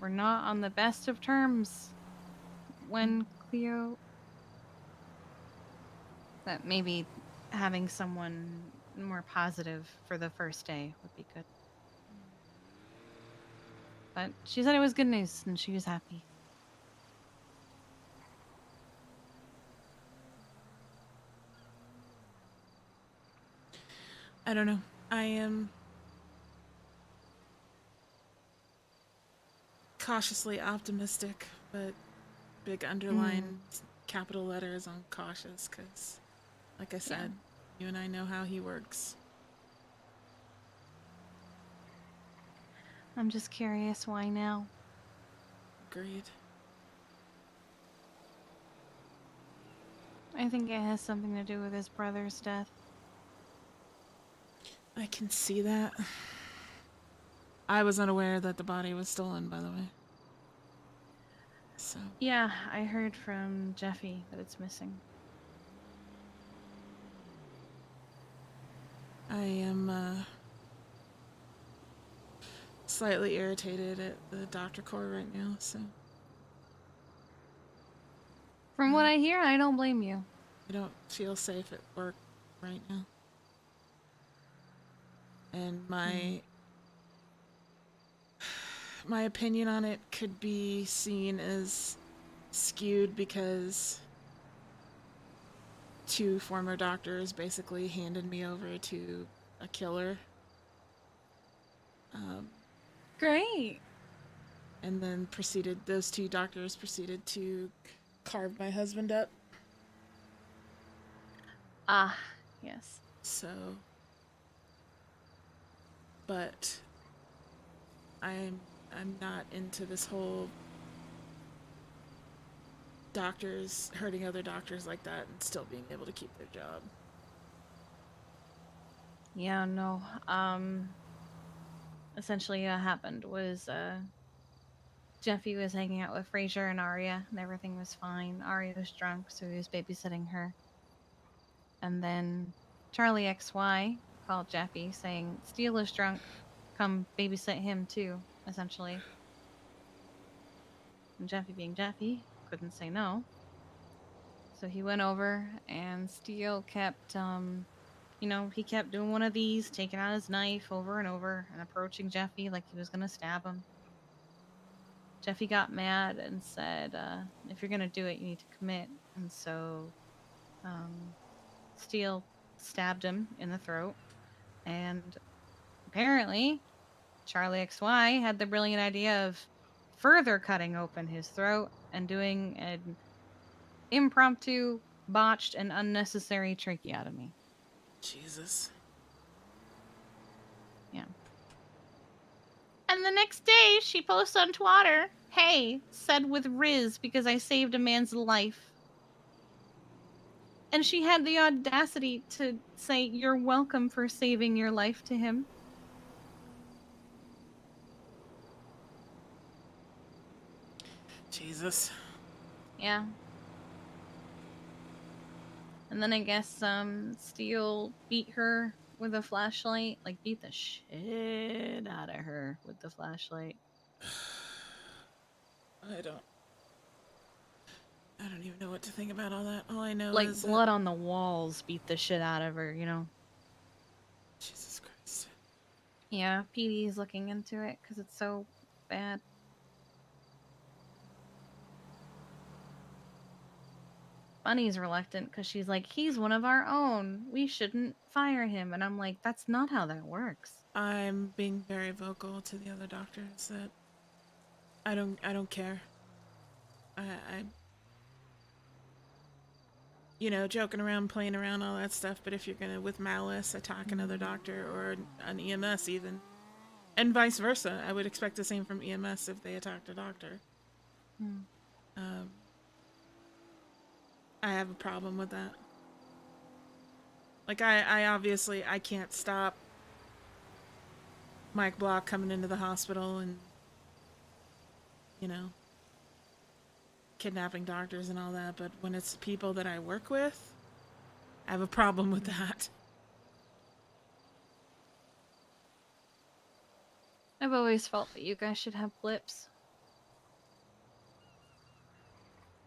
were not on the best of terms when Cleo, that maybe having someone more positive for the first day would be good. But she said it was good news and she was happy. I don't know. I am cautiously optimistic, but big underlined capital letters on cautious, because, like I said, you and I know how he works. I'm just curious why now. Agreed. I think it has something to do with his brother's death. I can see that. I was unaware that the body was stolen, by the way. So. Yeah, I heard from Jeffy that it's missing. I am slightly irritated at the doctor corps right now, so. From what I hear, I don't blame you. I don't feel safe at work right now. And my opinion on it could be seen as skewed because 2 former doctors basically handed me over to a killer. Great. And then those 2 doctors proceeded to carve my husband up. Ah, yes. So, but I'm not into this whole doctors hurting other doctors like that and still being able to keep their job. Yeah, no. Essentially what happened was Jeffy was hanging out with Frazier and Arya and everything was fine. Arya was drunk, so he was babysitting her. And then Charlie XY called Jeffy saying, Steele is drunk, come babysit him too, essentially. And Jeffy being Jeffy, couldn't say no. So he went over, and Steele kept, he kept doing one of these, taking out his knife over and over, and approaching Jeffy like he was gonna stab him. Jeffy got mad and said, if you're gonna do it, you need to commit. And so, Steele stabbed him in the throat, and apparently, Charlie XY had the brilliant idea of further cutting open his throat and doing an impromptu, botched, and unnecessary tracheotomy. Jesus. Yeah. And the next day, she posts on Twitter, "Hey, said with Riz because I saved a man's life." And she had the audacity to say, "You're welcome for saving your life" to him. Jesus. Yeah. And then I guess Steele beat her with a flashlight, like beat the shit out of her with the flashlight. I don't even know what to think about all that. All I know Like is blood on the walls beat the shit out of her, you know? Jesus Christ. Yeah, PD is looking into it because it's so bad. Bunny's reluctant because she's like, he's one of our own. We shouldn't fire him. And I'm like, that's not how that works. I'm being very vocal to the other doctors that I don't care. I joking around, playing around, all that stuff, but if you're gonna with malice attack another doctor or an EMS even, and vice versa, I would expect the same from EMS if they attacked a doctor. I have a problem with that. Like, I obviously, I can't stop Mike Block coming into the hospital and, kidnapping doctors and all that, but when it's people that I work with, I have a problem with that. I've always felt that you guys should have blips.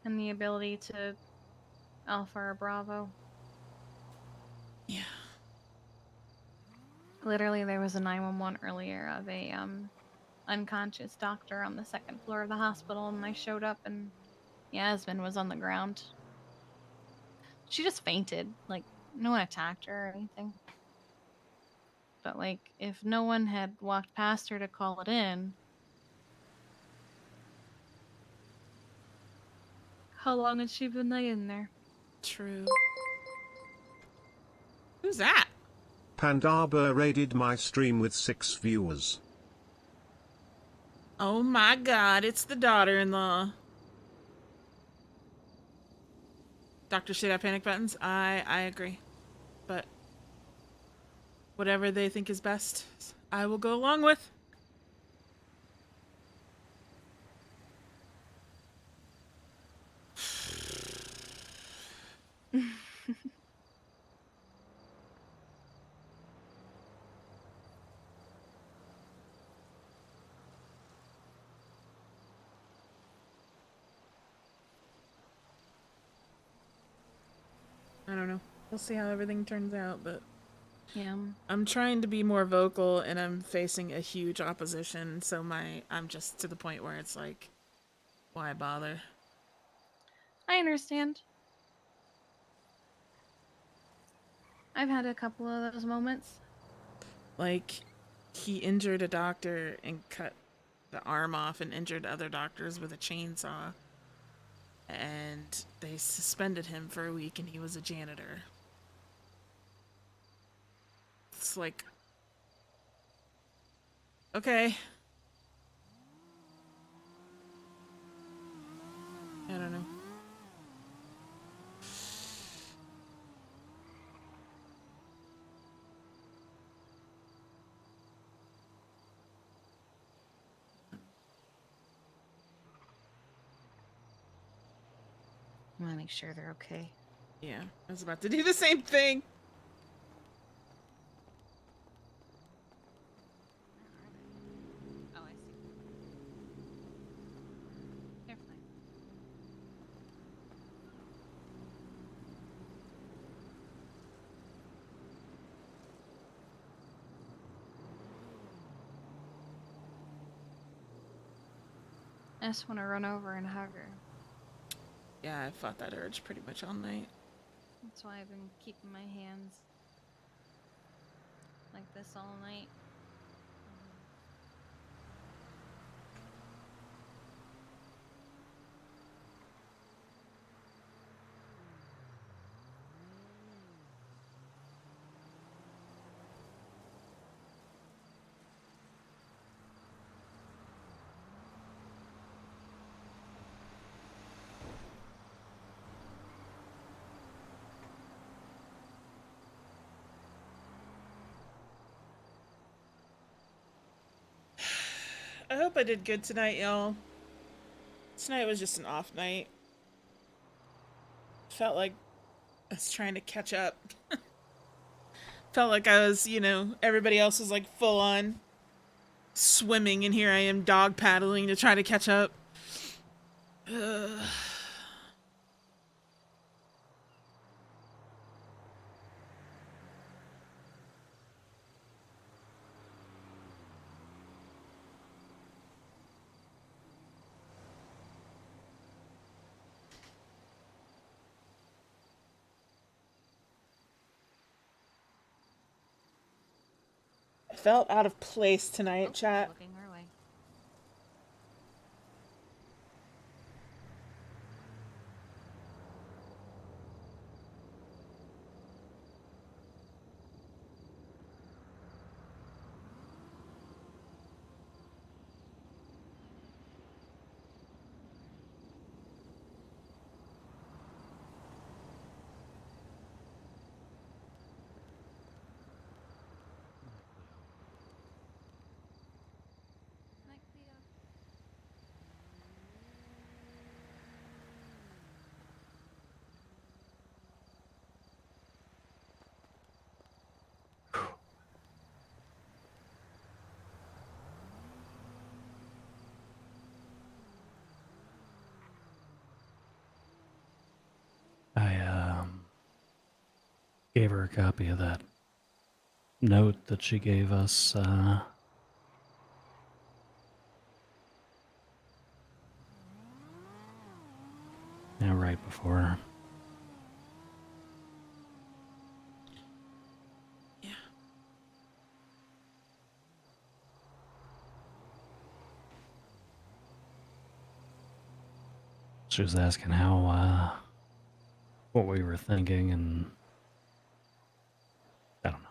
And the ability to Alpha or Bravo. Yeah. Literally, there was a 911 earlier of a unconscious doctor on the second floor of the hospital, and I showed up, and Yasmin was on the ground. She just fainted. Like, no one attacked her or anything. But, like, if no one had walked past her to call it in, how long had she been laying there? True. Who's that? Pandaba raided my stream with 6 viewers. Oh my god, it's the daughter-in-law. Doctor, should I panic buttons? I agree. But whatever they think is best, I will go along with. I don't know. We'll see how everything turns out, but Yeah. I'm trying to be more vocal and I'm facing a huge opposition, so I'm just to the point where it's like, why bother? I understand. I've had a couple of those moments. Like, he injured a doctor and cut the arm off and injured other doctors with a chainsaw. And they suspended him for a week and he was a janitor. It's like, okay. I don't know. I want to make sure they're okay. Yeah, I was about to do the same thing. Oh, I see. They're fine. I just want to run over and hug her. Yeah, I fought that urge pretty much all night. That's why I've been keeping my hands like this all night. I hope I did good tonight, y'all. Tonight was just an off night. Felt like I was trying to catch up. Felt like I was, everybody else was like full on swimming, and here I am dog paddling to try to catch up. I felt out of place tonight, chat. Looking her way. Night, Cleo. I gave her a copy of that note that she gave us. Right before. Yeah. She was asking how, what we were thinking, and I don't know.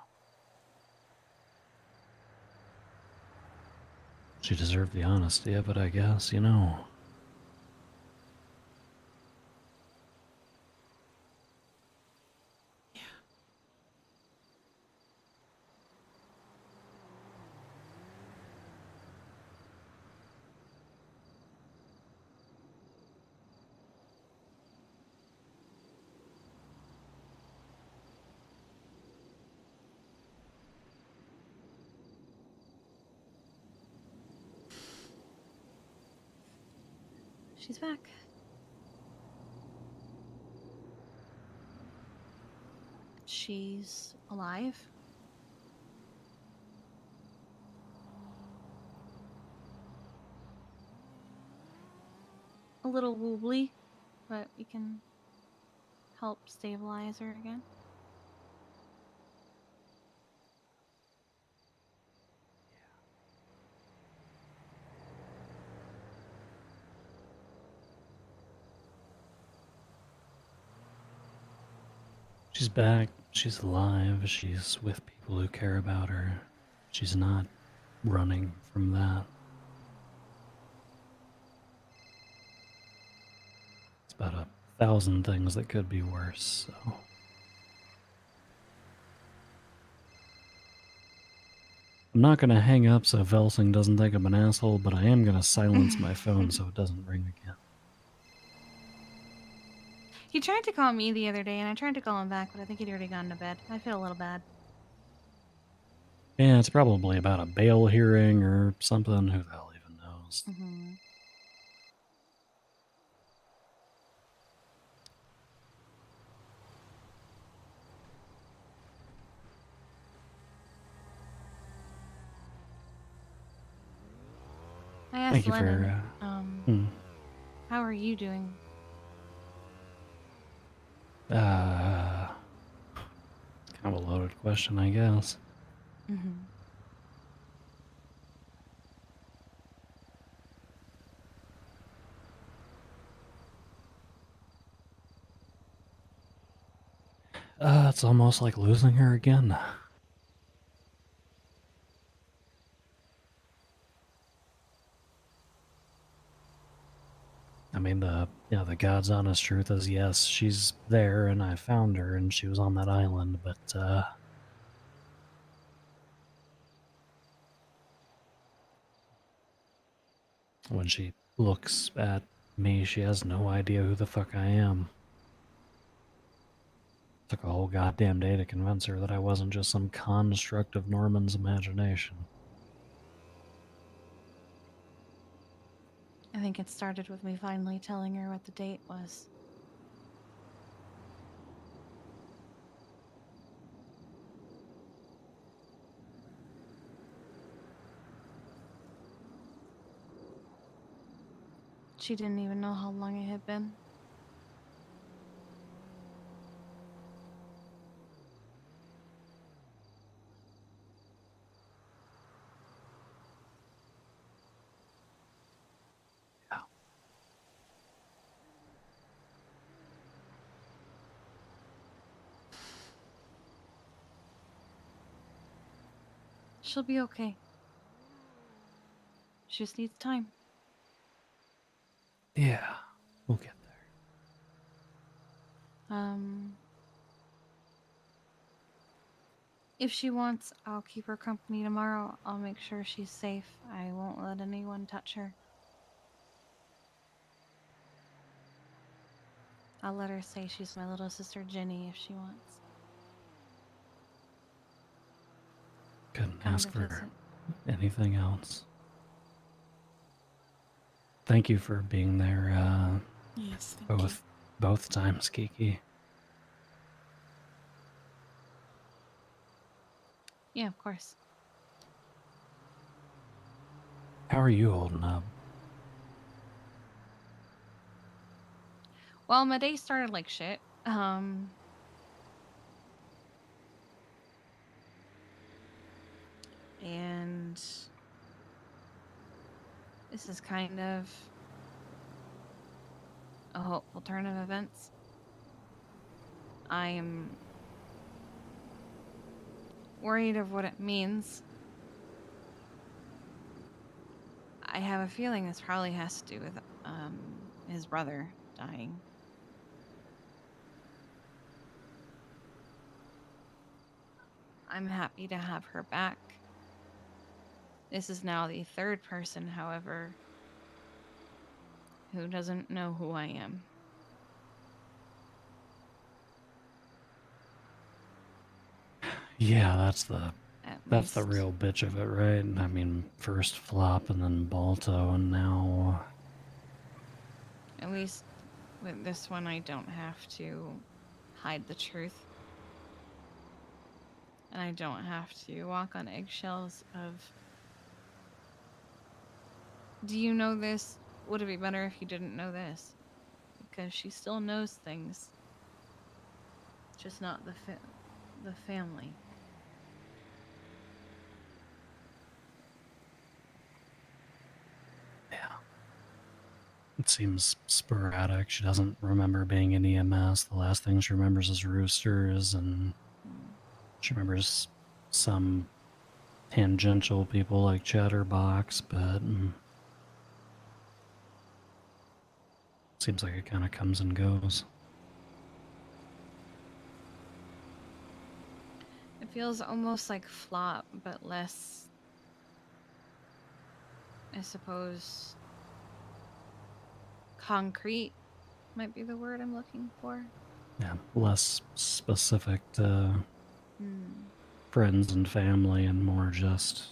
She deserved the honesty of it, I guess, She's back. She's alive. A little wobbly, but we can help stabilize her again. She's back, she's alive, she's with people who care about her. She's not running from that. It's about 1,000 things that could be worse, so. I'm not gonna hang up so Velsing doesn't think I'm an asshole, but I am gonna silence my phone so it doesn't ring again. He tried to call me the other day, and I tried to call him back, but I think he'd already gone to bed. I feel a little bad. Yeah, it's probably about a bail hearing or something. Who the hell even knows? Mm-hmm. I asked Thank you Lennon, for Hmm. How are you doing? Kind of a loaded question, I guess. Mm-hmm. It's almost like losing her again. I mean, the God's honest truth is yes, she's there, and I found her, and she was on that island, but, when she looks at me, she has no idea who the fuck I am. Took a whole goddamn day to convince her that I wasn't just some construct of Norman's imagination. I think it started with me finally telling her what the date was. She didn't even know how long it had been. She'll be okay. She just needs time. Yeah, we'll get there. If she wants, I'll keep her company tomorrow. I'll make sure she's safe. I won't let anyone touch her. I'll let her say she's my little sister Jenny if she wants. Couldn't Come ask to for visit. anything else. Thank you for being there, Yes, thank you. both times, Kiki. Yeah, of course. How are you holding up? Well, my day started like shit. And this is kind of a hopeful turn of events. I am worried of what it means. I have a feeling this probably has to do with his brother dying. I'm happy to have her back. This is now the third person, however, who doesn't know who I am. Yeah, that's the At That's the least. real bitch of it, right? I mean, first Flop and then Balto, and now... At least with this one, I don't have to hide the truth. And I don't have to walk on eggshells of, do you know this? Would it be better if you didn't know this? Because she still knows things. Just not the family. Yeah. It seems sporadic. She doesn't remember being in EMS. The last thing she remembers is roosters, and she remembers some tangential people like Chatterbox, but seems like it kind of comes and goes. It feels almost like Flop, but less, I suppose, concrete might be the word I'm looking for. Yeah, less specific to friends and family and more just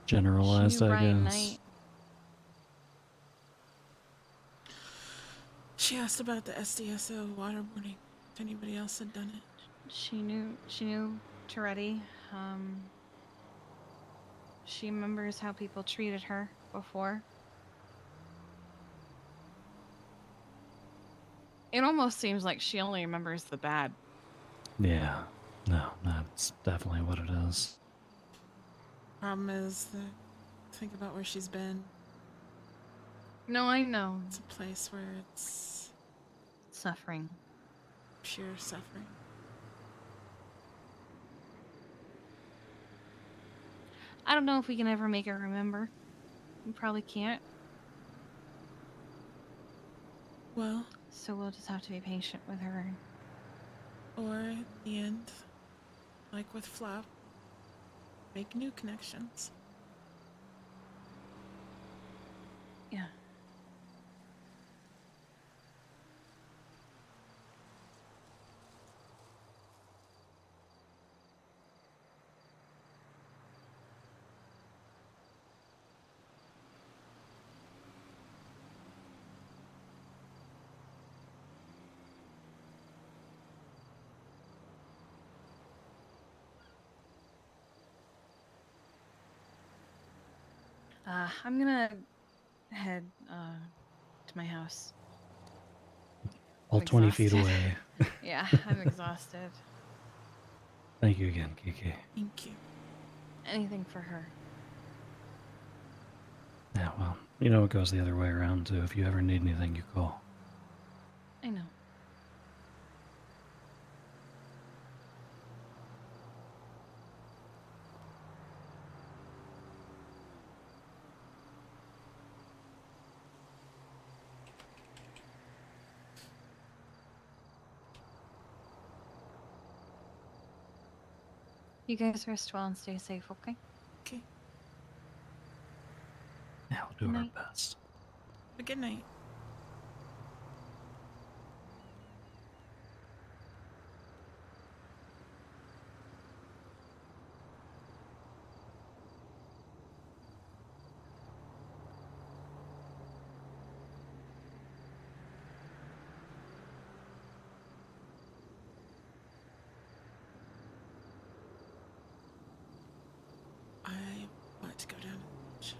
generalized, She knew I Brian guess. Knight. She asked about the SDSO waterboarding. If anybody else had done it. She knew Toretti. She remembers how people treated her before. It almost seems like she only remembers the bad. Yeah. No, that's definitely what it is. Problem is, think about where she's been. No, I know. It's a place where it's Suffering. pure suffering. I don't know if we can ever make her remember. We probably can't. Well, So we'll just have to be patient with her. or at the end, like with Flap, make new connections. Yeah. I'm gonna head to my house. All I'm 20 feet exhausted. away. Yeah, I'm exhausted. Thank you again, Kiki. Thank you. Anything for her. Yeah, well, you know it goes the other way around, too. If you ever need anything, you call. I know. You guys rest well and stay safe, okay? Okay. Yeah, we'll do Good our night. best. Have a good night. I want to go down to the beach.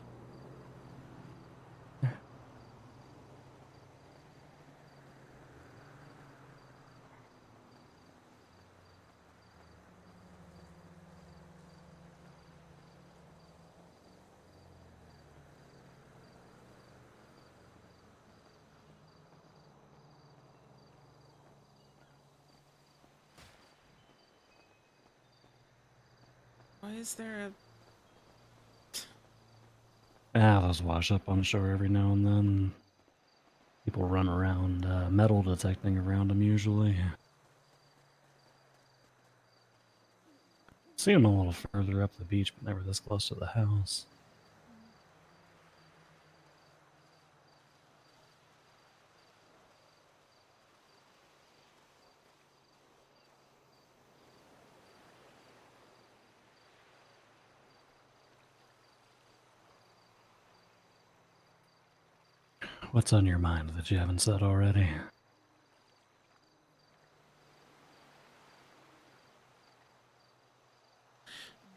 Why is there a... Those wash up on shore every now and then. People run around, metal detecting around them usually. See them a little further up the beach, but never this close to the house. What's on your mind that you haven't said already?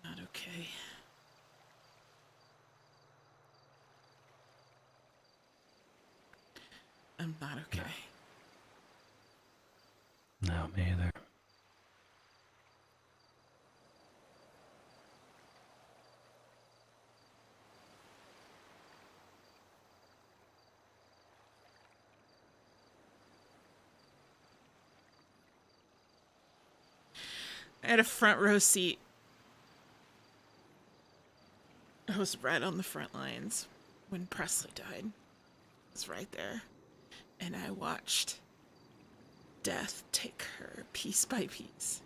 Not okay. I'm not okay. No, me either. I had a front row seat. I was right on the front lines when Presley died. I was right there. And I watched death take her piece by piece.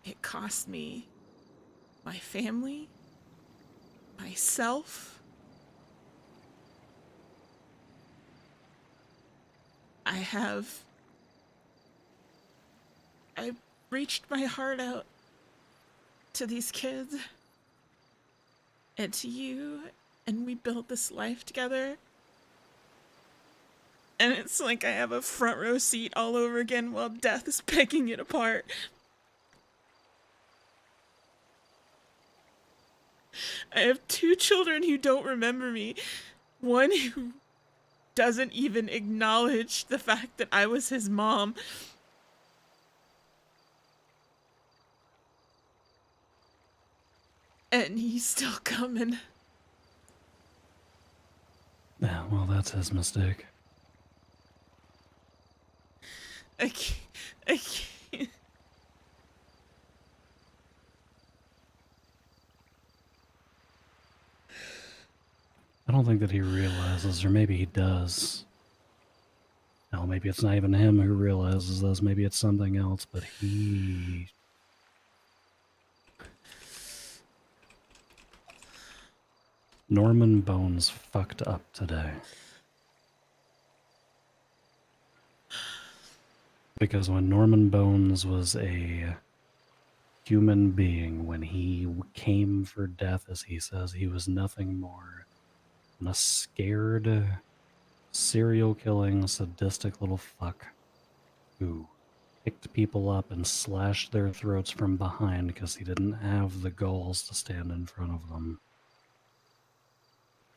It cost me my family, myself. I reached my heart out to these kids and to you, and we built this life together. And it's like I have a front row seat all over again while death is picking it apart. I have 2 children who don't remember me. One who doesn't even acknowledge the fact that I was his mom. And he's still coming. Yeah, well, that's his mistake. I can't. I don't think that he realizes, or maybe he does. Hell, maybe it's not even him who realizes this. Maybe it's something else, but he... Norman Bones fucked up today. Because when Norman Bones was a human being, when he came for death, as he says, he was nothing more than a scared, serial-killing, sadistic little fuck who picked people up and slashed their throats from behind because he didn't have the galls to stand in front of them.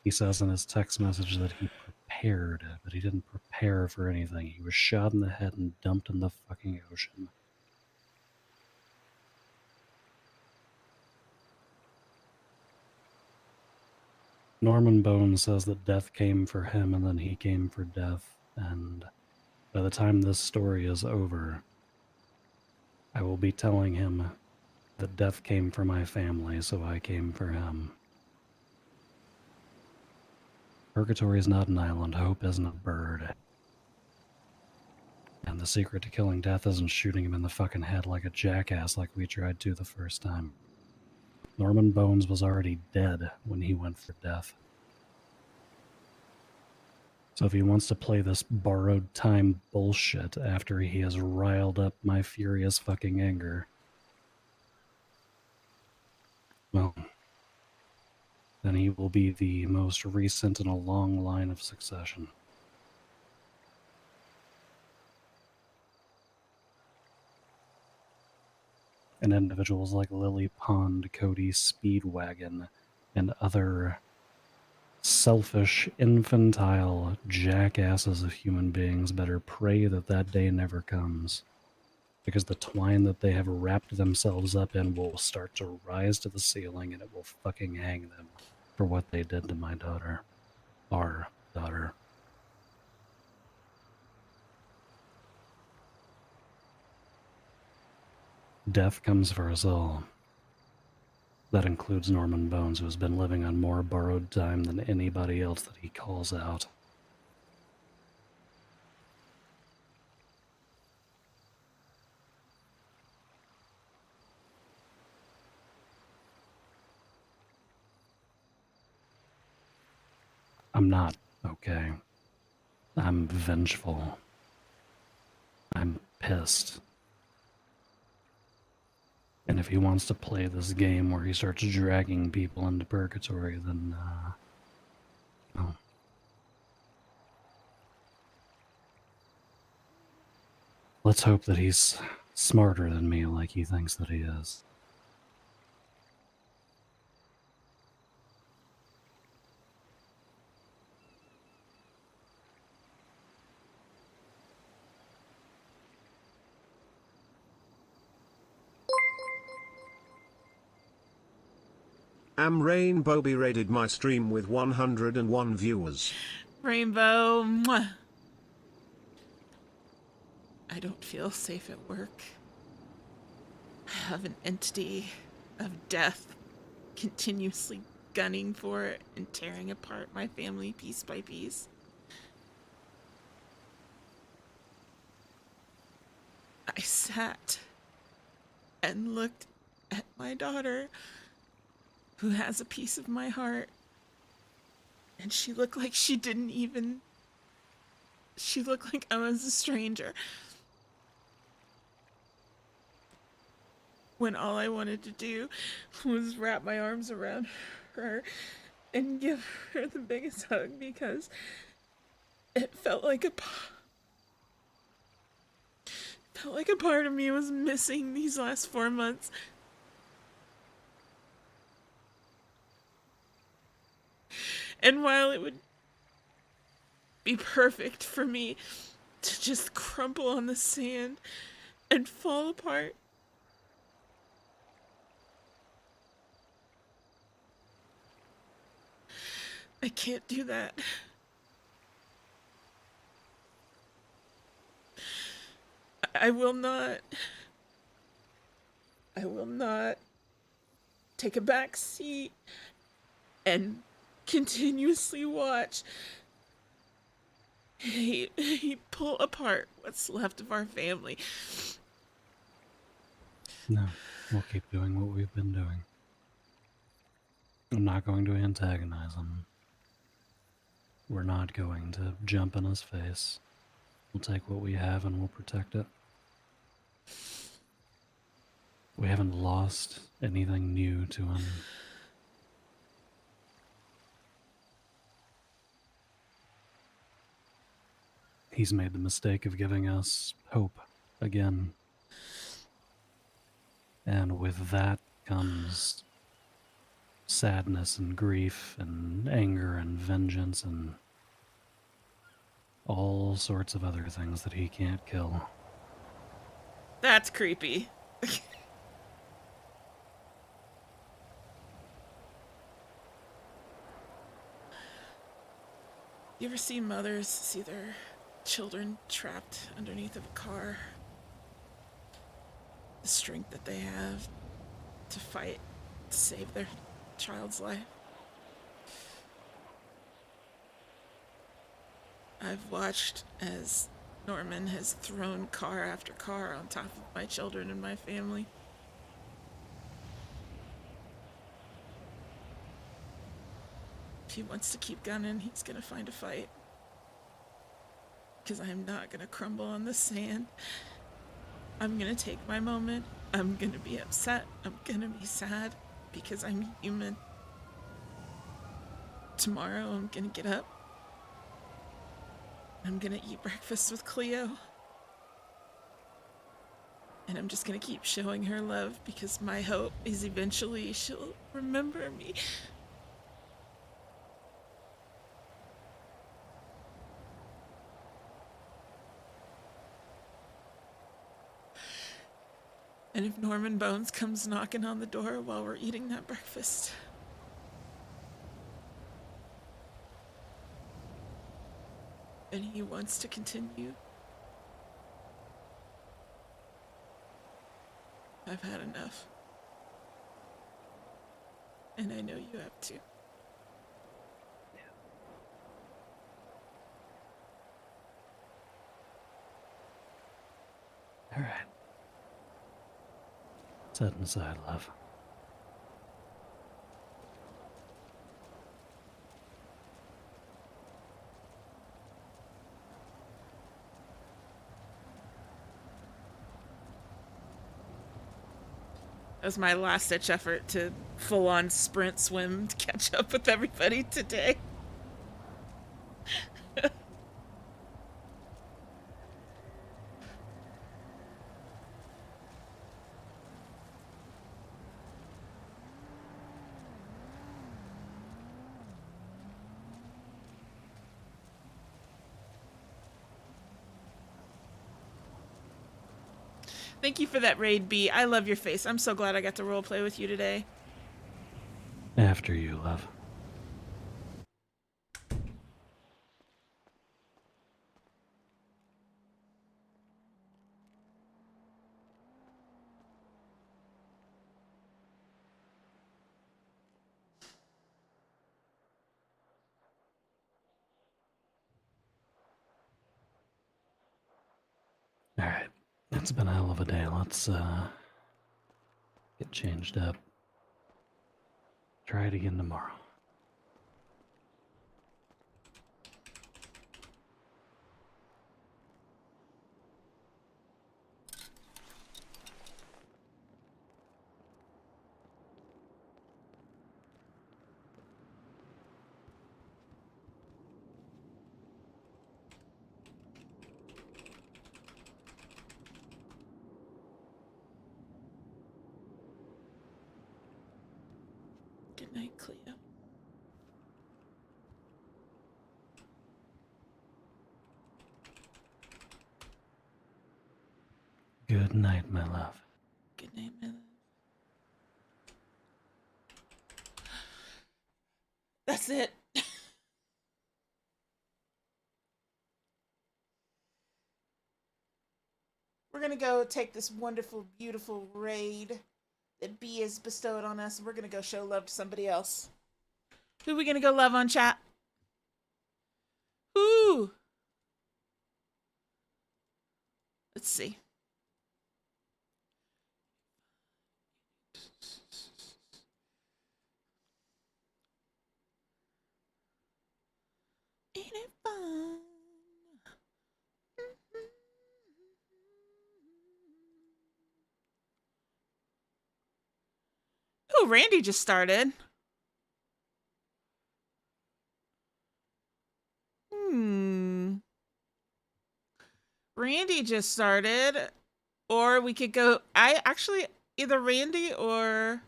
He says in his text message that he prepared, but he didn't prepare for anything. He was shot in the head and dumped in the fucking ocean. Norman Bones says that death came for him and then he came for death, and by the time this story is over, I will be telling him that death came for my family, so I came for him. Purgatory is not an island. Hope isn't a bird. And the secret to killing death isn't shooting him in the fucking head like a jackass like we tried to the first time. Norman Bones was already dead when he went for death. So if he wants to play this borrowed time bullshit after he has riled up my furious fucking anger, well, then he will be the most recent in a long line of succession. And individuals like Lily Pond, Cody Speedwagon, and other selfish, infantile jackasses of human beings better pray that that day never comes. Because the twine that they have wrapped themselves up in will start to rise to the ceiling and it will fucking hang them for what they did to my daughter. Our daughter. Death comes for us all. That includes Norman Bones, who has been living on more borrowed time than anybody else that he calls out. I'm not okay. I'm vengeful. I'm pissed. And if he wants to play this game where he starts dragging people into purgatory, then, well. Let's hope that he's smarter than me like he thinks that he is. Rainbow raided my stream with 101 viewers. Rainbow. Mwah. I don't feel safe at work. I have an entity of death continuously gunning for it and tearing apart my family piece by piece. I sat and looked at my daughter, who has a piece of my heart, and she looked like she didn't even... She looked like I was a stranger. When all I wanted to do was wrap my arms around her and give her the biggest hug, because it felt like a part of me was missing these last 4 months. And while it would be perfect for me to just crumple on the sand and fall apart. I can't do that. I will not take a back seat and continuously watch he pull apart what's left of our family. No, we'll keep doing what we've been doing. I'm not going to antagonize him. We're not going to jump in his face. We'll take what we have and we'll protect it. We haven't lost anything new to him. He's made the mistake of giving us hope again. And with that comes sadness and grief and anger and vengeance and all sorts of other things that he can't kill. That's creepy. You ever see mothers see their children trapped underneath of a car? The strength that they have to fight to save their child's life. I've watched as Norman has thrown car after car on top of my children and my family. If he wants to keep gunning, he's gonna find a fight. Because I'm not gonna crumble on the sand. I'm gonna take my moment. I'm gonna be upset. I'm gonna be sad because I'm human. Tomorrow I'm gonna get up. I'm gonna eat breakfast with Cleo. And I'm just gonna keep showing her love because my hope is eventually she'll remember me. And if Norman Bones comes knocking on the door while we're eating that breakfast, and he wants to continue, I've had enough. And I know you have too. All right. Set aside, love. That was my last-ditch effort to full-on sprint swim to catch up with everybody today. Thank you for that raid, B. I love your face. I'm so glad I got to roleplay with you today. After you, love. All right. It's been a hell of a day. Let's get changed up. Try it again tomorrow. Good night, Cleo. Good night, my love. Good night, my love. That's it. We're gonna go take this wonderful, beautiful raid that B has bestowed on us, and we're gonna go show love to somebody else. Who are we gonna go love on, chat? Who? Let's see. Ain't it fun? Oh, Randy just started. Randy just started. Or we could go. I actually either Randy or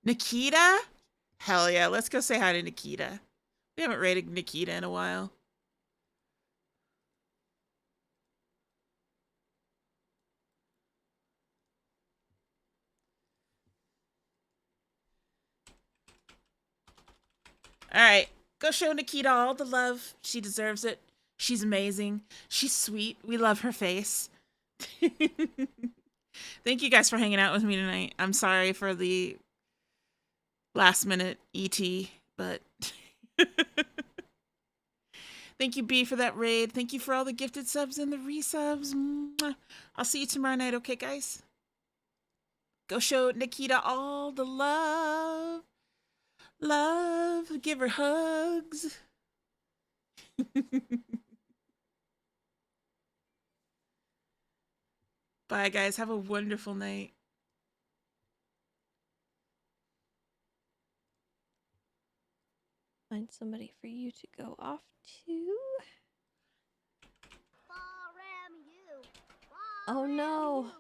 Nikita? Hell yeah, let's go say hi to Nikita. We haven't rated Nikita in a while. All right, go show Nikita all the love. She deserves it. She's amazing. She's sweet. We love her face. Thank you guys for hanging out with me tonight. I'm sorry for the last minute ET, but thank you, B, for that raid. Thank you for all the gifted subs and the resubs. Mwah. I'll see you tomorrow night, okay, guys? Go show Nikita all the love. Love. Give her hugs. Bye, guys. Have a wonderful night. Find somebody for you to go off to. Oh no.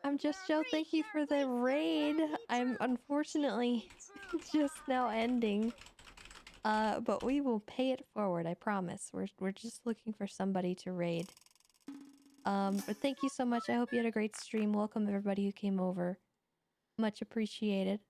I'm just Joe. Thank you for the raid. I'm unfortunately just now ending. But we will pay it forward, I promise. We're just looking for somebody to raid. But thank you so much. I hope you had a great stream. Welcome everybody who came over. Much appreciated.